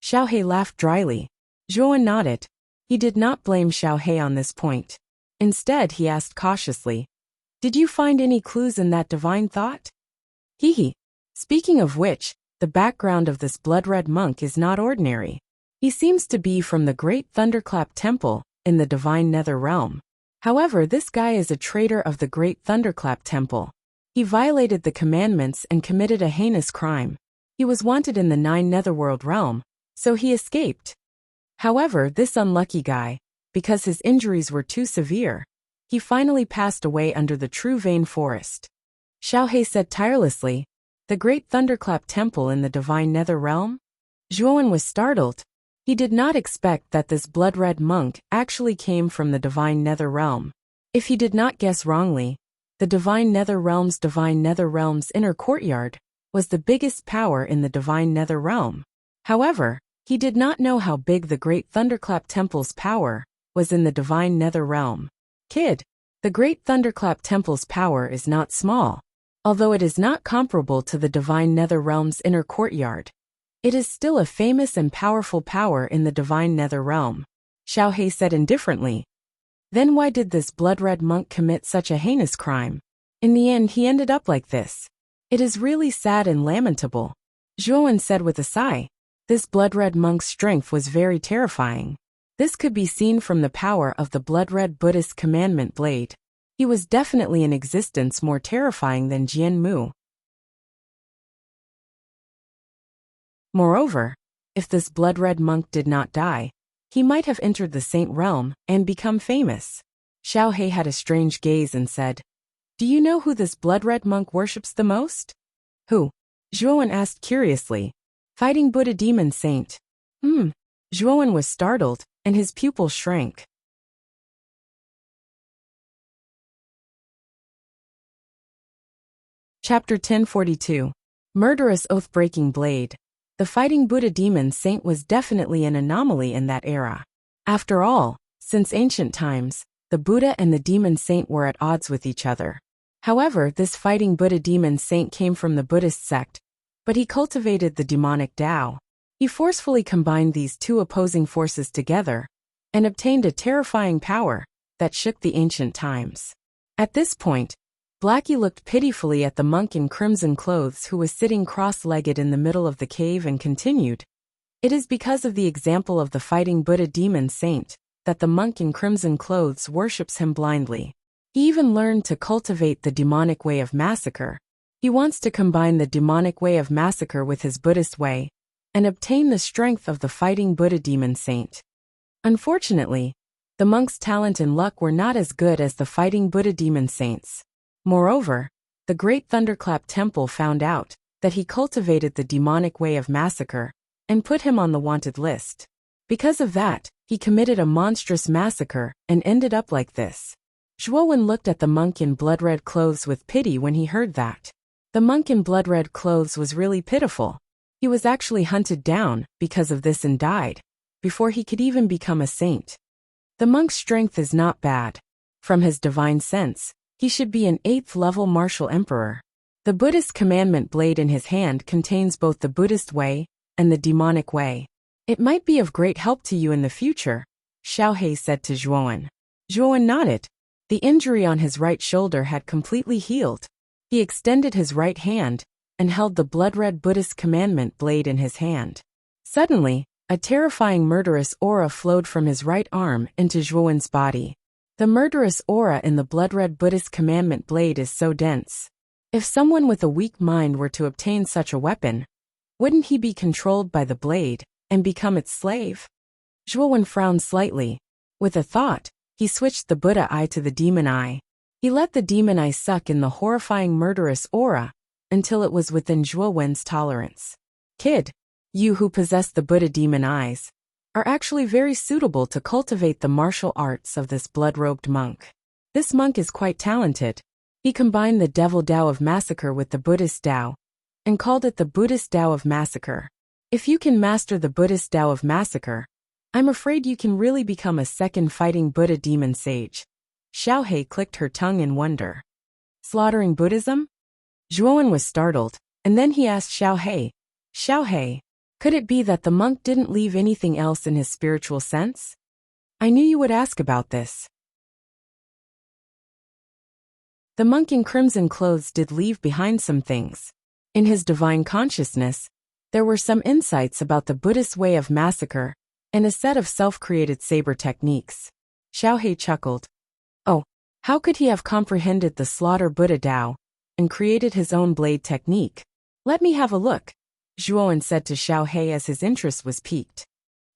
Xiaohei laughed dryly. Zhuowen nodded. He did not blame Xiaohei on this point. Instead, he asked cautiously, "Did you find any clues in that divine thought?" Hee. Speaking of which, the background of this blood-red monk is not ordinary. He seems to be from the Great Thunderclap Temple in the Divine Nether Realm. However, this guy is a traitor of the Great Thunderclap Temple. He violated the commandments and committed a heinous crime. He was wanted in the 9 Netherworld realm, so he escaped. However, this unlucky guy, because his injuries were too severe, he finally passed away under the True Vein Forest. Xiaohei said tirelessly, "The great Thunderclap Temple in the Divine Nether Realm?" Zhuowen was startled. He did not expect that this blood-red monk actually came from the Divine Nether Realm. If he did not guess wrongly, the Divine Nether Realm's inner courtyard was the biggest power in the Divine Nether Realm. However, he did not know how big the Great Thunderclap Temple's power was in the Divine Nether Realm. Kid, the Great Thunderclap Temple's power is not small. Although it is not comparable to the Divine Nether Realm's inner courtyard, it is still a famous and powerful power in the Divine Nether Realm, Xiaohei said indifferently. Then why did this blood-red monk commit such a heinous crime? In the end he ended up like this. It is really sad and lamentable, Zhuowen said with a sigh. This blood-red monk's strength was very terrifying. This could be seen from the power of the blood-red Buddhist commandment blade. He was definitely in existence more terrifying than Jian Mu. Moreover, if this blood-red monk did not die, he might have entered the Saint Realm and become famous. Xiaohei had a strange gaze and said, "Do you know who this blood-red monk worships the most?" "Who?" Zhuowen asked curiously. "Fighting Buddha Demon Saint." Zhuowen was startled, and his pupils shrank. Chapter 1042. Murderous Oath-Breaking Blade. The Fighting Buddha Demon Saint was definitely an anomaly in that era. After all, since ancient times, the Buddha and the Demon Saint were at odds with each other. However, this Fighting Buddha Demon Saint came from the Buddhist sect, but he cultivated the demonic Tao. He forcefully combined these two opposing forces together and obtained a terrifying power that shook the ancient times. At this point, Blackie looked pitifully at the monk in crimson clothes who was sitting cross-legged in the middle of the cave and continued, "It is because of the example of the Fighting Buddha Demon Saint that the monk in crimson clothes worships him blindly. He even learned to cultivate the demonic way of massacre. He wants to combine the demonic way of massacre with his Buddhist way and obtain the strength of the Fighting Buddha Demon Saint." Unfortunately, the monk's talent and luck were not as good as the Fighting Buddha Demon Saint's. Moreover, the Great Thunderclap Temple found out that he cultivated the demonic way of massacre and put him on the wanted list. Because of that, he committed a monstrous massacre and ended up like this. Zhuowen looked at the monk in blood-red clothes with pity when he heard that. The monk in blood-red clothes was really pitiful. He was actually hunted down because of this and died before he could even become a saint. The monk's strength is not bad. From his divine sense, he should be an 8th-level martial emperor. The Buddhist commandment blade in his hand contains both the Buddhist way and the demonic way. It might be of great help to you in the future, Xiaohei said to Zhuowen. Zhuowen nodded. The injury on his right shoulder had completely healed. He extended his right hand and held the blood-red Buddhist commandment blade in his hand. Suddenly, a terrifying murderous aura flowed from his right arm into Zhuowen's body. The murderous aura in the blood-red Buddhist commandment blade is so dense. If someone with a weak mind were to obtain such a weapon, wouldn't he be controlled by the blade and become its slave? Zhuowen frowned slightly. With a thought, he switched the Buddha eye to the demon eye. He let the demon eye suck in the horrifying murderous aura until it was within Zhuowen's tolerance. Kid, you who possess the Buddha demon eyes are actually very suitable to cultivate the martial arts of this blood-robed monk. This monk is quite talented. He combined the devil Tao of massacre with the Buddhist Tao and called it the Buddhist Tao of massacre. If you can master the Buddhist Tao of massacre, I'm afraid you can really become a second Fighting Buddha demon sage. Xiaohei clicked her tongue in wonder. Slaughtering Buddhism? Zhuowen was startled, and then he asked Xiaohei, could it be that the monk didn't leave anything else in his spiritual sense? I knew you would ask about this. The monk in crimson clothes did leave behind some things. In his divine consciousness, there were some insights about the Buddhist way of massacre and a set of self-created saber techniques. Xiaohei chuckled. Oh, how could he have comprehended the slaughter Buddha Tao and created his own blade technique. Let me have a look, Zhuowen said to Xiao He as his interest was piqued.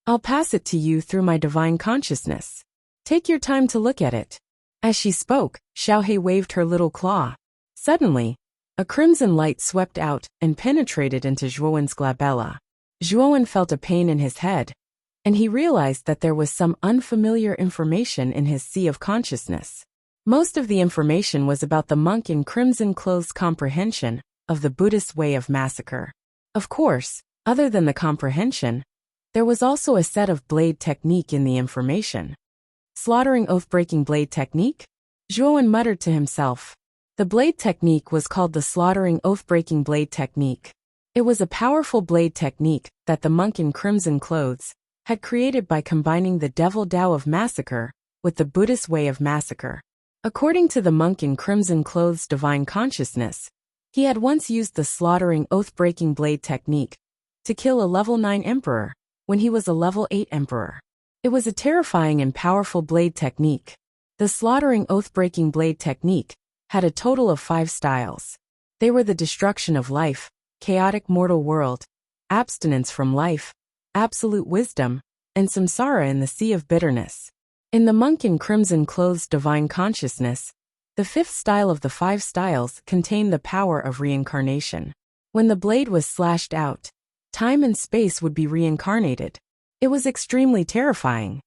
I'll pass it to you through my divine consciousness. Take your time to look at it. As she spoke, Xiao He waved her little claw. Suddenly, a crimson light swept out and penetrated into Zhuowen's glabella. Zhuowen felt a pain in his head, and he realized that there was some unfamiliar information in his sea of consciousness. Most of the information was about the monk in crimson clothes' comprehension of the Buddhist way of massacre. Of course, other than the comprehension, there was also a set of blade technique in the information. Slaughtering oath-breaking blade technique? Zhuowen muttered to himself. The blade technique was called the slaughtering oath-breaking blade technique. It was a powerful blade technique that the monk in crimson clothes had created by combining the devil Tao of massacre with the Buddhist way of massacre. According to the monk in crimson clothes' divine consciousness, he had once used the slaughtering oath-breaking blade technique to kill a level 9 emperor when he was a level 8 emperor. It was a terrifying and powerful blade technique. The slaughtering oath-breaking blade technique had a total of 5 styles. They were the destruction of life, chaotic mortal world, abstinence from life, absolute wisdom, and samsara in the sea of bitterness. In the monk in crimson clothes' divine consciousness, the 5th style of the 5 styles contained the power of reincarnation. When the blade was slashed out, time and space would be reincarnated. It was extremely terrifying.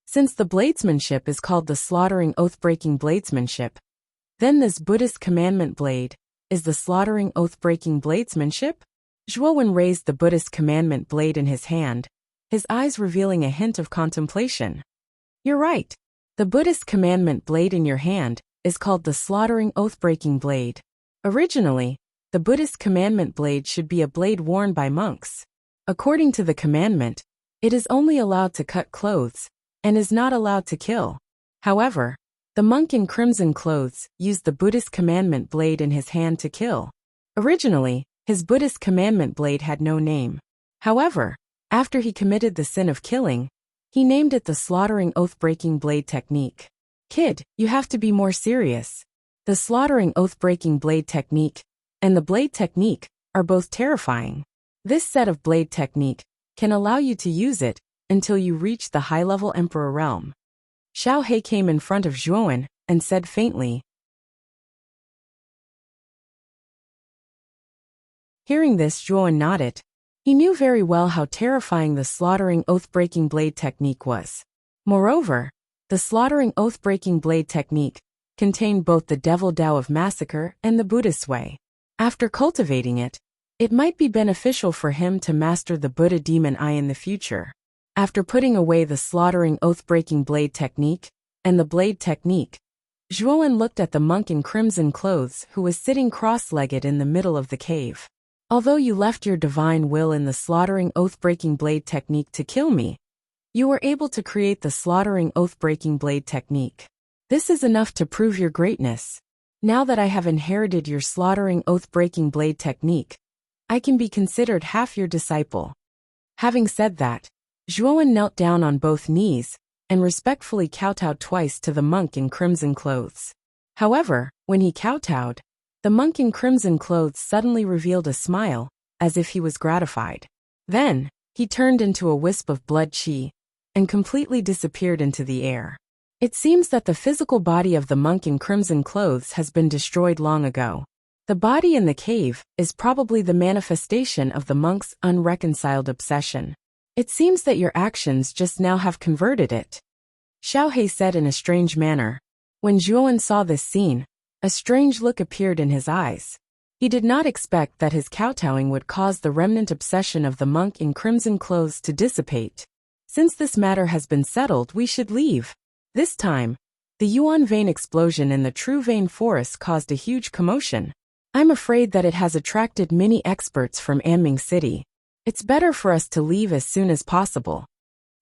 Since the bladesmanship is called the slaughtering oath-breaking bladesmanship, then this Buddhist commandment blade is the slaughtering oath-breaking bladesmanship? Zhuowen raised the Buddhist commandment blade in his hand, his eyes revealing a hint of contemplation. You're right. The Buddhist commandment blade in your hand is called the slaughtering oath-breaking blade. Originally, the Buddhist commandment blade should be a blade worn by monks. According to the commandment, it is only allowed to cut clothes and is not allowed to kill. However, the monk in crimson clothes used the Buddhist commandment blade in his hand to kill. Originally, his Buddhist commandment blade had no name. However, after he committed the sin of killing, he named it the slaughtering oath-breaking blade technique. Kid, you have to be more serious. The slaughtering oath-breaking blade technique and the blade technique are both terrifying. This set of blade technique can allow you to use it until you reach the high-level emperor realm. Xiao He came in front of Zhuowen and said faintly. Hearing this, Zhuowen nodded. He knew very well how terrifying the slaughtering oath-breaking blade technique was. Moreover, the slaughtering oath-breaking blade technique contained both the devil Tao of massacre and the Buddhist way. After cultivating it, it might be beneficial for him to master the Buddha demon eye in the future. After putting away the slaughtering oath-breaking blade technique and the blade technique, Zhuowen looked at the monk in crimson clothes who was sitting cross-legged in the middle of the cave. Although you left your divine will in the slaughtering oath-breaking blade technique to kill me, you were able to create the slaughtering oath-breaking blade technique. This is enough to prove your greatness. Now that I have inherited your slaughtering oath-breaking blade technique, I can be considered half your disciple. Having said that, Zhuowen knelt down on both knees and respectfully kowtowed twice to the monk in crimson clothes. However, when he kowtowed, the monk in crimson clothes suddenly revealed a smile, as if he was gratified. Then, he turned into a wisp of blood qi and completely disappeared into the air. It seems that the physical body of the monk in crimson clothes has been destroyed long ago. The body in the cave is probably the manifestation of the monk's unreconciled obsession. It seems that your actions just now have converted it. Xiao He said in a strange manner. When Zhuowen saw this scene, a strange look appeared in his eyes. He did not expect that his kowtowing would cause the remnant obsession of the monk in crimson clothes to dissipate. Since this matter has been settled, we should leave. This time, the Yuan vein explosion in the True Vein Forest caused a huge commotion. I'm afraid that it has attracted many experts from Anming City. It's better for us to leave as soon as possible.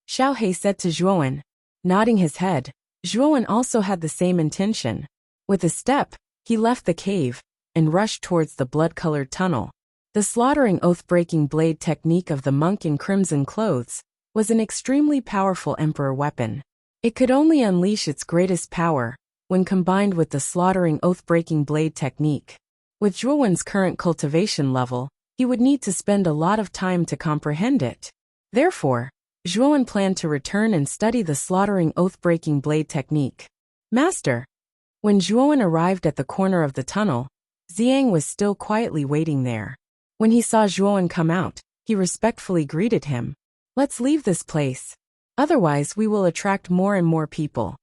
Xiao He said to Zhuowen. Nodding his head, Zhuowen also had the same intention. With a step, he left the cave and rushed towards the blood-colored tunnel. The slaughtering oath-breaking blade technique of the monk in crimson clothes was an extremely powerful emperor weapon. It could only unleash its greatest power when combined with the slaughtering oath-breaking blade technique. With Zhuowen's current cultivation level, he would need to spend a lot of time to comprehend it. Therefore, Zhuowen planned to return and study the slaughtering oath-breaking blade technique. Master. When Zhuowen arrived at the corner of the tunnel, Xiang was still quietly waiting there. When he saw Zhuowen come out, he respectfully greeted him. Let's leave this place. Otherwise we will attract more and more people.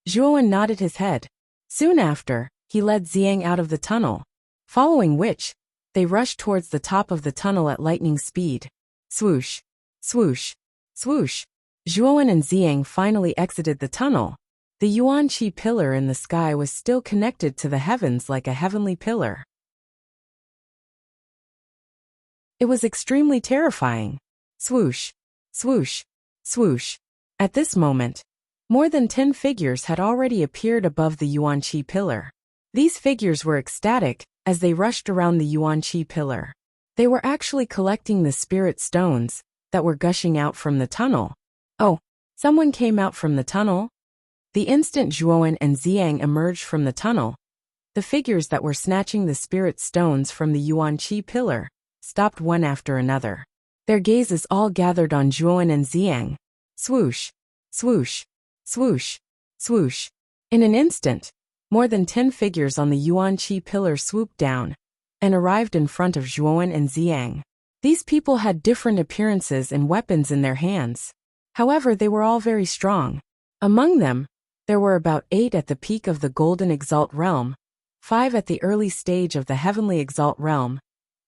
Zhuowen nodded his head. Soon after, he led Xiang out of the tunnel, following which, they rushed towards the top of the tunnel at lightning speed. Swoosh, swoosh, swoosh. Zhuowen and Xiang finally exited the tunnel. The Yuan Qi pillar in the sky was still connected to the heavens like a heavenly pillar. It was extremely terrifying. Swoosh, swoosh, swoosh. At this moment, more than 10 figures had already appeared above the Yuan Qi pillar. These figures were ecstatic as they rushed around the Yuan Qi pillar. They were actually collecting the spirit stones that were gushing out from the tunnel. Oh, someone came out from the tunnel? The instant Zhuowen and Xiang emerged from the tunnel, the figures that were snatching the spirit stones from the Yuan Qi pillar stopped one after another. Their gazes all gathered on Zhuowen and Xiang. Swoosh, swoosh, swoosh, swoosh. In an instant, more than 10 figures on the Yuan Qi pillar swooped down and arrived in front of Zhuowen and Xiang. These people had different appearances and weapons in their hands. However, they were all very strong. Among them, there were about 8 at the peak of the Golden Exalt realm, 5 at the early stage of the Heavenly Exalt realm,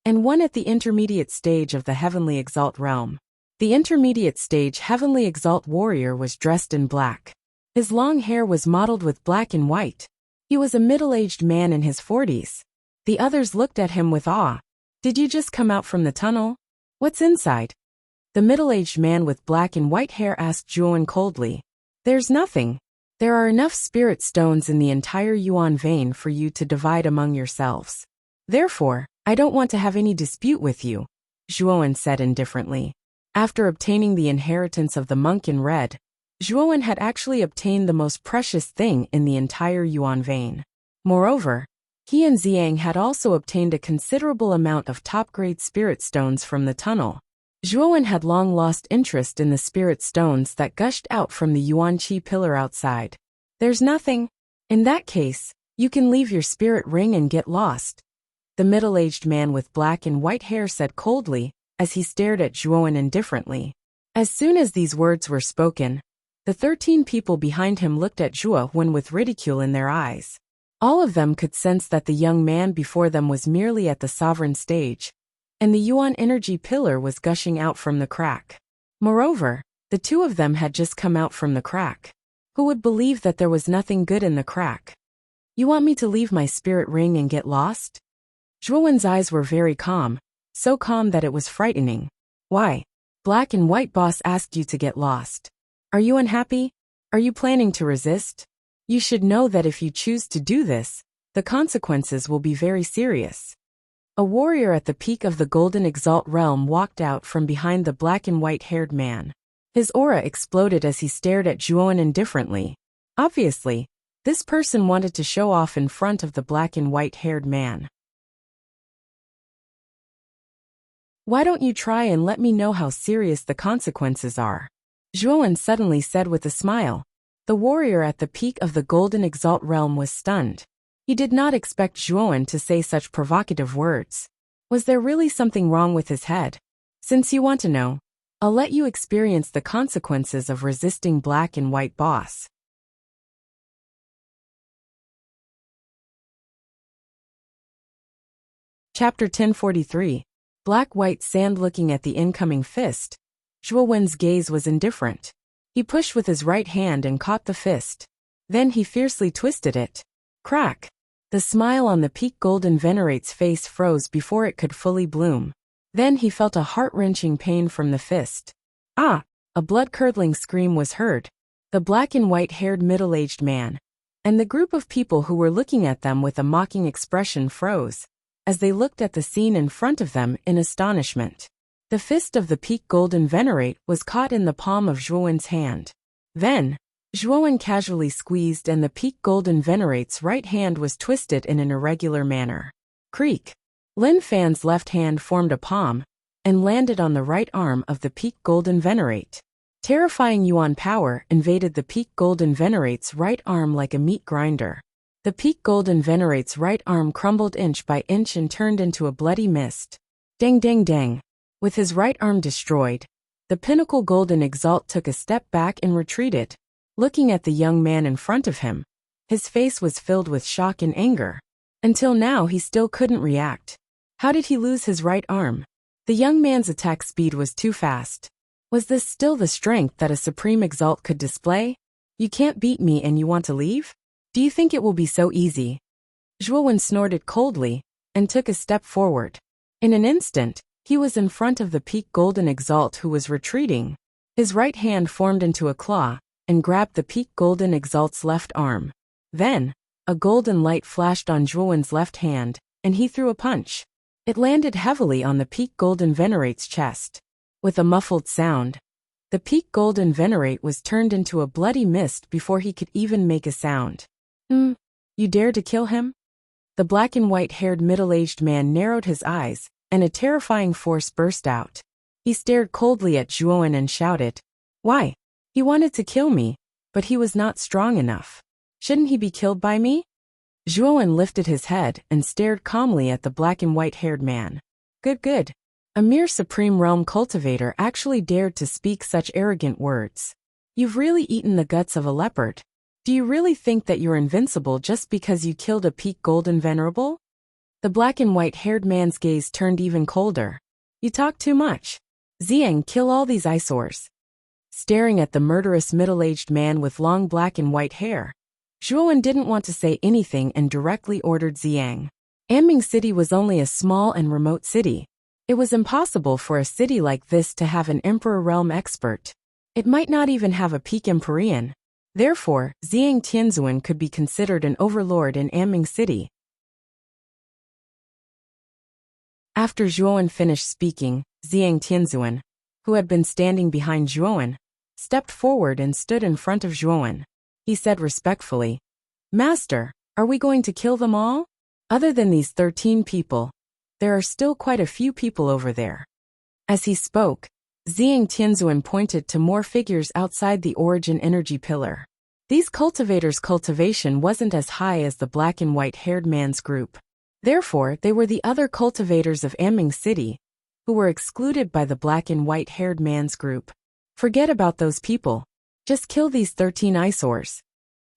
and 1 at the intermediate stage of the Heavenly Exalt realm. The intermediate stage Heavenly Exalt warrior was dressed in black. His long hair was mottled with black and white. He was a middle-aged man in his 40s. The others looked at him with awe. Did you just come out from the tunnel? What's inside? The middle-aged man with black and white hair asked Zhuowen coldly. There's nothing. There are enough spirit stones in the entire Yuan vein for you to divide among yourselves. Therefore, I don't want to have any dispute with you, Zhuowen said indifferently. After obtaining the inheritance of the monk in red, Zhuowen had actually obtained the most precious thing in the entire Yuan vein. Moreover, he and Xiang had also obtained a considerable amount of top-grade spirit stones from the tunnel. Zhuowen had long lost interest in the spirit stones that gushed out from the Yuan Qi pillar outside. There's nothing. In that case, you can leave your spirit ring and get lost, the middle-aged man with black and white hair said coldly, as he stared at Zhuowen indifferently. As soon as these words were spoken, the 13 people behind him looked at Zhuowen with ridicule in their eyes. All of them could sense that the young man before them was merely at the sovereign stage, and the Yuan energy pillar was gushing out from the crack. Moreover, the 2 of them had just come out from the crack. Who would believe that there was nothing good in the crack? You want me to leave my spirit ring and get lost? Zhuowen's eyes were very calm, so calm that it was frightening. Why? Black and White Boss asked you to get lost. Are you unhappy? Are you planning to resist? You should know that if you choose to do this, the consequences will be very serious. A warrior at the peak of the Golden Exalt realm walked out from behind the black and white-haired man. His aura exploded as he stared at Zhuowen indifferently. Obviously, this person wanted to show off in front of the black and white-haired man. Why don't you try and let me know how serious the consequences are? Zhuowen suddenly said with a smile. The warrior at the peak of the Golden Exalt realm was stunned. He did not expect Zhuowen to say such provocative words. Was there really something wrong with his head? Since you want to know, I'll let you experience the consequences of resisting Black and White Boss. Chapter 1043. Black-white sand. Looking at the incoming fist, Zhuowen's gaze was indifferent. He pushed with his right hand and caught the fist. Then he fiercely twisted it. Crack! The smile on the peak golden venerate's face froze before it could fully bloom. Then he felt a heart-wrenching pain from the fist. Ah! A blood-curdling scream was heard. The black and white-haired middle-aged man, and the group of people who were looking at them with a mocking expression froze, as they looked at the scene in front of them in astonishment. The fist of the peak golden venerate was caught in the palm of Zhuowen's hand. Then, Zhuowen casually squeezed and the peak golden venerate's right hand was twisted in an irregular manner. Creak. Lin Fan's left hand formed a palm and landed on the right arm of the Peak Golden Venerate. Terrifying Yuan power invaded the Peak Golden Venerate's right arm like a meat grinder. The Peak Golden Venerate's right arm crumbled inch by inch and turned into a bloody mist. Dang dang dang. With his right arm destroyed, the Pinnacle Golden Exalt took a step back and retreated, looking at the young man in front of him. His face was filled with shock and anger. Until now he still couldn't react. How did he lose his right arm? The young man's attack speed was too fast. Was this still the strength that a Supreme Exalt could display? You can't beat me and you want to leave? Do you think it will be so easy? Zhuowen snorted coldly and took a step forward. In an instant, he was in front of the Peak Golden Exalt who was retreating. His right hand formed into a claw and grabbed the Peak Golden Exalt's left arm. Then, a golden light flashed on Zhuowen's left hand, and he threw a punch. It landed heavily on the Peak Golden Venerate's chest. With a muffled sound, the Peak Golden Venerate was turned into a bloody mist before he could even make a sound. You dare to kill him? The black and white-haired middle-aged man narrowed his eyes, and a terrifying force burst out. He stared coldly at Zhuowen and shouted, "Why? He wanted to kill me, but he was not strong enough. Shouldn't he be killed by me?" Zhuowen lifted his head and stared calmly at the black and white-haired man. Good. A mere Supreme Realm cultivator actually dared to speak such arrogant words. You've really eaten the guts of a leopard. Do you really think that you're invincible just because you killed a Peak Golden Venerable? The black and white-haired man's gaze turned even colder. You talk too much. Xiang, kill all these eyesores. Staring at the murderous middle-aged man with long black and white hair, Zhuowen didn't want to say anything and directly ordered Xiang. Anming City was only a small and remote city. It was impossible for a city like this to have an Emperor Realm expert. It might not even have a Peak Empyrean. Therefore, Xiang Tianzuan could be considered an overlord in Anming City. After Zhuowen finished speaking, Xiang Tianzuan, who had been standing behind Zhuowen, stepped forward and stood in front of Zhuowen. He said respectfully, "Master, are we going to kill them all? Other than these 13 people, there are still quite a few people over there." As he spoke, Xiang Tianzuan pointed to more figures outside the Origin Energy Pillar. These cultivators' cultivation wasn't as high as the black and white-haired man's group. Therefore, they were the other cultivators of Anming City, who were excluded by the black and white-haired man's group. Forget about those people. Just kill these 13 eyesores.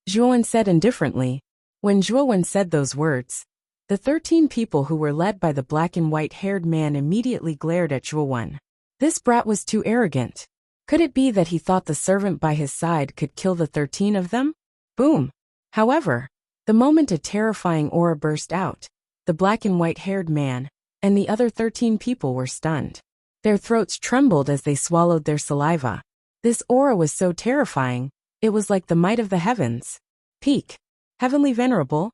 Zhuowen said indifferently. When Zhuowen said those words, the 13 people who were led by the black and white-haired man immediately glared at Zhuowen. This brat was too arrogant. Could it be that he thought the servant by his side could kill the 13 of them? Boom! However, the moment a terrifying aura burst out, the black and white-haired man and the other 13 people were stunned. Their throats trembled as they swallowed their saliva. This aura was so terrifying, it was like the might of the heavens. Peak. Heavenly Venerable.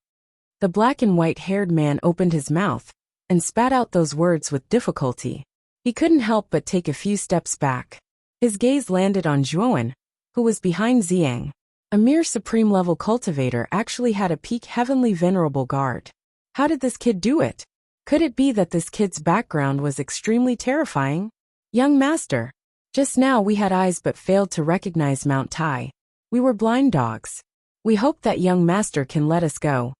The black and white-haired man opened his mouth and spat out those words with difficulty. He couldn't help but take a few steps back. His gaze landed on Zhuowen, who was behind Xiang. A mere supreme-level cultivator actually had a Peak Heavenly Venerable guard. How did this kid do it? Could it be that this kid's background was extremely terrifying? Young master. Just now we had eyes but failed to recognize Mount Tai. We were blind dogs. We hope that young master can let us go.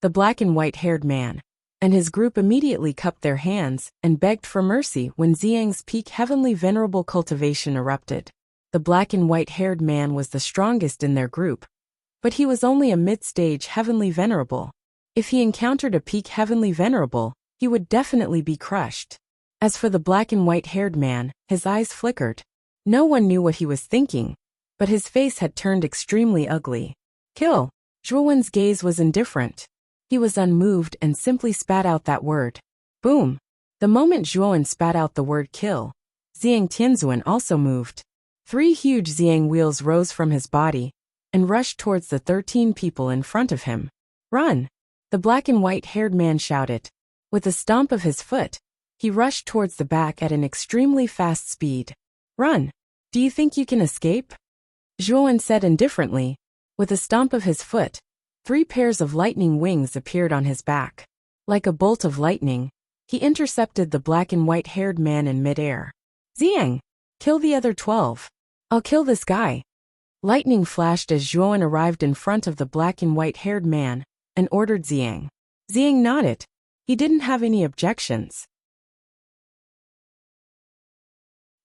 The black and white-haired man and his group immediately cupped their hands and begged for mercy when Xiang's Peak Heavenly Venerable cultivation erupted. The black and white-haired man was the strongest in their group, but he was only a mid-stage Heavenly Venerable. If he encountered a Peak Heavenly Venerable, he would definitely be crushed. As for the black and white-haired man, his eyes flickered. No one knew what he was thinking, but his face had turned extremely ugly. Kill! Zhuowen's gaze was indifferent. He was unmoved and simply spat out that word. Boom! The moment Zhuowen spat out the word kill, Xiang Tianzuan also moved. 3 huge Xiang wheels rose from his body and rushed towards the 13 people in front of him. Run! The black and white-haired man shouted. With a stomp of his foot, he rushed towards the back at an extremely fast speed. Run! Do you think you can escape? Zhuowen said indifferently. With a stomp of his foot, 3 pairs of lightning wings appeared on his back. Like a bolt of lightning, he intercepted the black and white-haired man in midair. Ziyang! Kill the other 12. I'll kill this guy. Lightning flashed as Zhuowen arrived in front of the black and white-haired man and ordered Ziyang. Ziyang nodded. He didn't have any objections.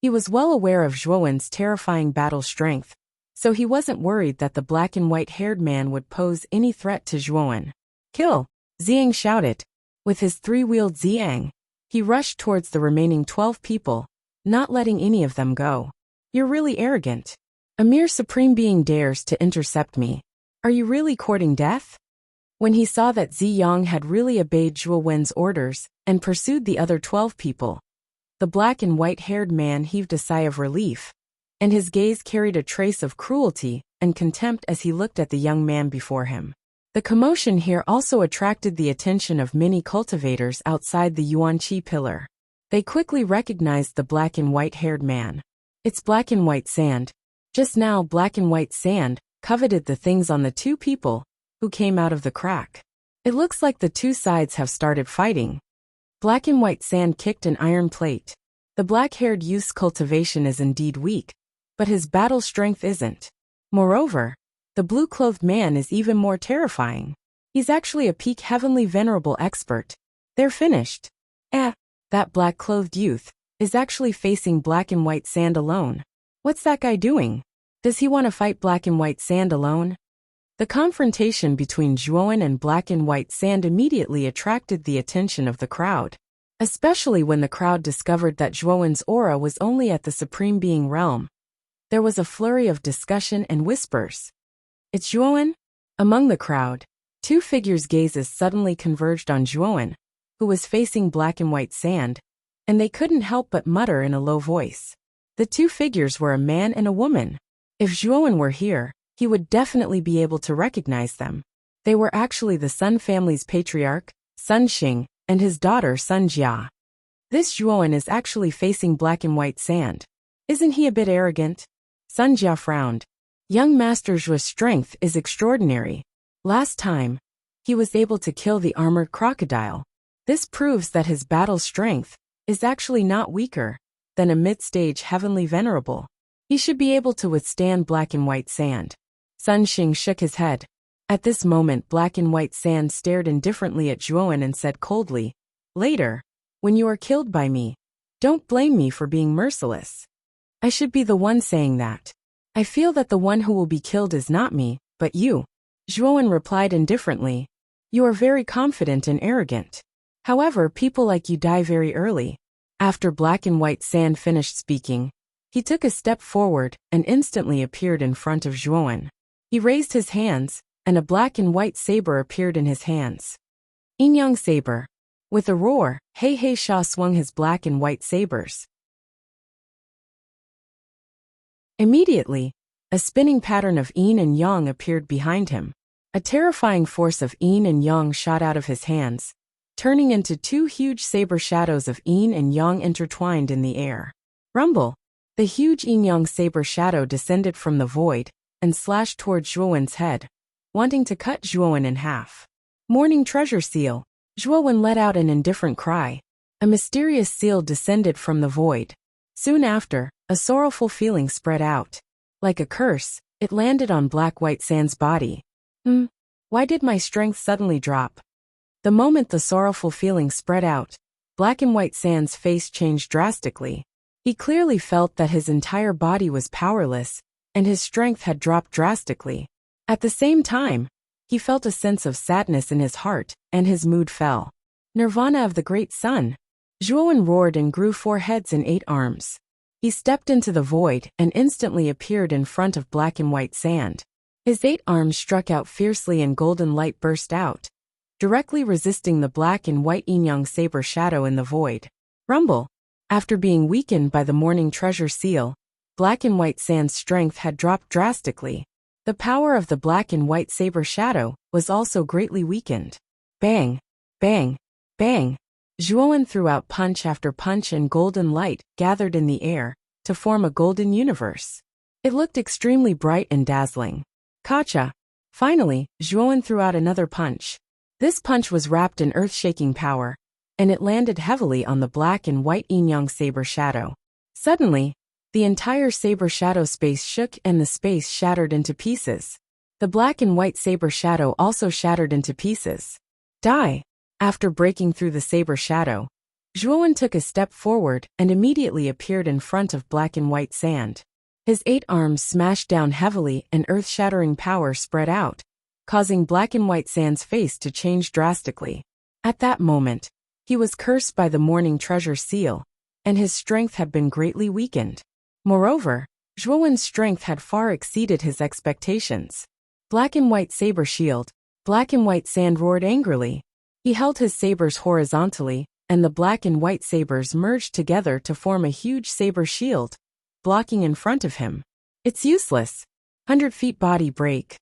He was well aware of Zhuowen's terrifying battle strength, so he wasn't worried that the black and white-haired man would pose any threat to Zhuowen. Kill! Ziyang shouted. With his three-wheeled Ziyang, he rushed towards the remaining 12 people, not letting any of them go. You're really arrogant. A mere supreme being dares to intercept me. Are you really courting death? When he saw that Ziyang had really obeyed Zhuowen's orders and pursued the other 12 people, the black and white-haired man heaved a sigh of relief, and his gaze carried a trace of cruelty and contempt as he looked at the young man before him. The commotion here also attracted the attention of many cultivators outside the Yuanqi pillar. They quickly recognized the black and white-haired man. It's black and white sand. Just now black and white sand coveted the things on the two people who came out of the crack. It looks like the two sides have started fighting. Black and white sand kicked an iron plate. The black-haired youth's cultivation is indeed weak, but his battle strength isn't. Moreover, the blue-clothed man is even more terrifying. He's actually a peak heavenly venerable expert. They're finished. That black-clothed youth is actually facing black and white sand alone. What's that guy doing? Does he want to fight black and white sand alone? The confrontation between Zhuowen and black and white sand immediately attracted the attention of the crowd, especially when the crowd discovered that Zhuowen's aura was only at the Supreme Being realm. There was a flurry of discussion and whispers. It's Zhuowen? Among the crowd, two figures' gazes suddenly converged on Zhuowen, who was facing black and white sand, and they couldn't help but mutter in a low voice. The two figures were a man and a woman. If Zhuowen were here, he would definitely be able to recognize them. They were actually the Sun family's patriarch, Sun Xing, and his daughter Sun Jia. This Zhuowen is actually facing black and white sand. Isn't he a bit arrogant? Sun Jia frowned. Young Master Zhuo's strength is extraordinary. Last time, he was able to kill the armored crocodile. This proves that his battle strength is actually not weaker than a mid-stage heavenly venerable. He should be able to withstand black and white sand. Sun Xing shook his head. At this moment black and white sand stared indifferently at Zhuowen and said coldly, "Later, when you are killed by me, don't blame me for being merciless. I should be the one saying that. I feel that the one who will be killed is not me, but you." Zhuowen replied indifferently. "You are very confident and arrogant. However, people like you die very early." After black and white sand finished speaking, he took a step forward and instantly appeared in front of Zhuowen. He raised his hands, and a black and white saber appeared in his hands. Yin-yang saber. With a roar, He Sha swung his black and white sabers. Immediately, a spinning pattern of yin and yang appeared behind him. A terrifying force of yin and yang shot out of his hands, turning into two huge saber shadows of yin and yang intertwined in the air. Rumble! The huge yin-yang saber shadow descended from the void and slashed toward Zhuowen's head, wanting to cut Zhuowen in half. Morning treasure seal! Zhuowen let out an indifferent cry. A mysterious seal descended from the void. Soon after, a sorrowful feeling spread out. Like a curse, it landed on black-white sand's body. Why did my strength suddenly drop? The moment the sorrowful feeling spread out, black and white sand's face changed drastically. He clearly felt that his entire body was powerless, and his strength had dropped drastically. At the same time, he felt a sense of sadness in his heart, and his mood fell. Nirvana of the Great Sun! Zhuowen roared and grew 4 heads and 8 arms. He stepped into the void and instantly appeared in front of black and white sand. His 8 arms struck out fiercely and golden light burst out, directly resisting the black and white yin-yang saber shadow in the void. Rumble! After being weakened by the morning treasure seal, black and white sand's strength had dropped drastically. The power of the black and white saber shadow was also greatly weakened. Bang! Bang! Bang! Zhuowen threw out punch after punch and golden light gathered in the air to form a golden universe. It looked extremely bright and dazzling. Kacha! Finally, Zhuowen threw out another punch. This punch was wrapped in earth-shaking power, and it landed heavily on the black and white yin-yang saber shadow. Suddenly, the entire saber shadow space shook and the space shattered into pieces. The black and white saber shadow also shattered into pieces. Die! After breaking through the saber shadow, Zhuowen took a step forward and immediately appeared in front of black and white sand. His 8 arms smashed down heavily and earth-shattering power spread out, causing black and white sand's face to change drastically. At that moment, he was cursed by the Morning Treasure Seal, and his strength had been greatly weakened. Moreover, Zhuowen's strength had far exceeded his expectations. Black and white saber shield. Black and white sand roared angrily. He held his sabers horizontally, and the black and white sabers merged together to form a huge saber shield, blocking in front of him. It's useless. 100 feet body break.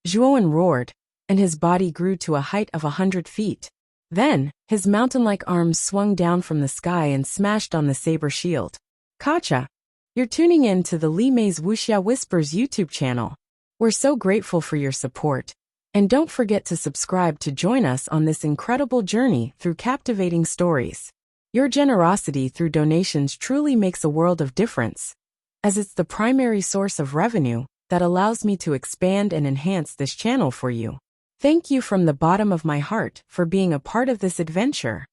Zhuowen roared, and his body grew to a height of 100 feet. Then, his mountain-like arms swung down from the sky and smashed on the saber shield. Kacha, you're tuning in to the Li Mei's Wuxia Whispers YouTube channel. We're so grateful for your support. And don't forget to subscribe to join us on this incredible journey through captivating stories. Your generosity through donations truly makes a world of difference, as it's the primary source of revenue that allows me to expand and enhance this channel for you. Thank you from the bottom of my heart for being a part of this adventure.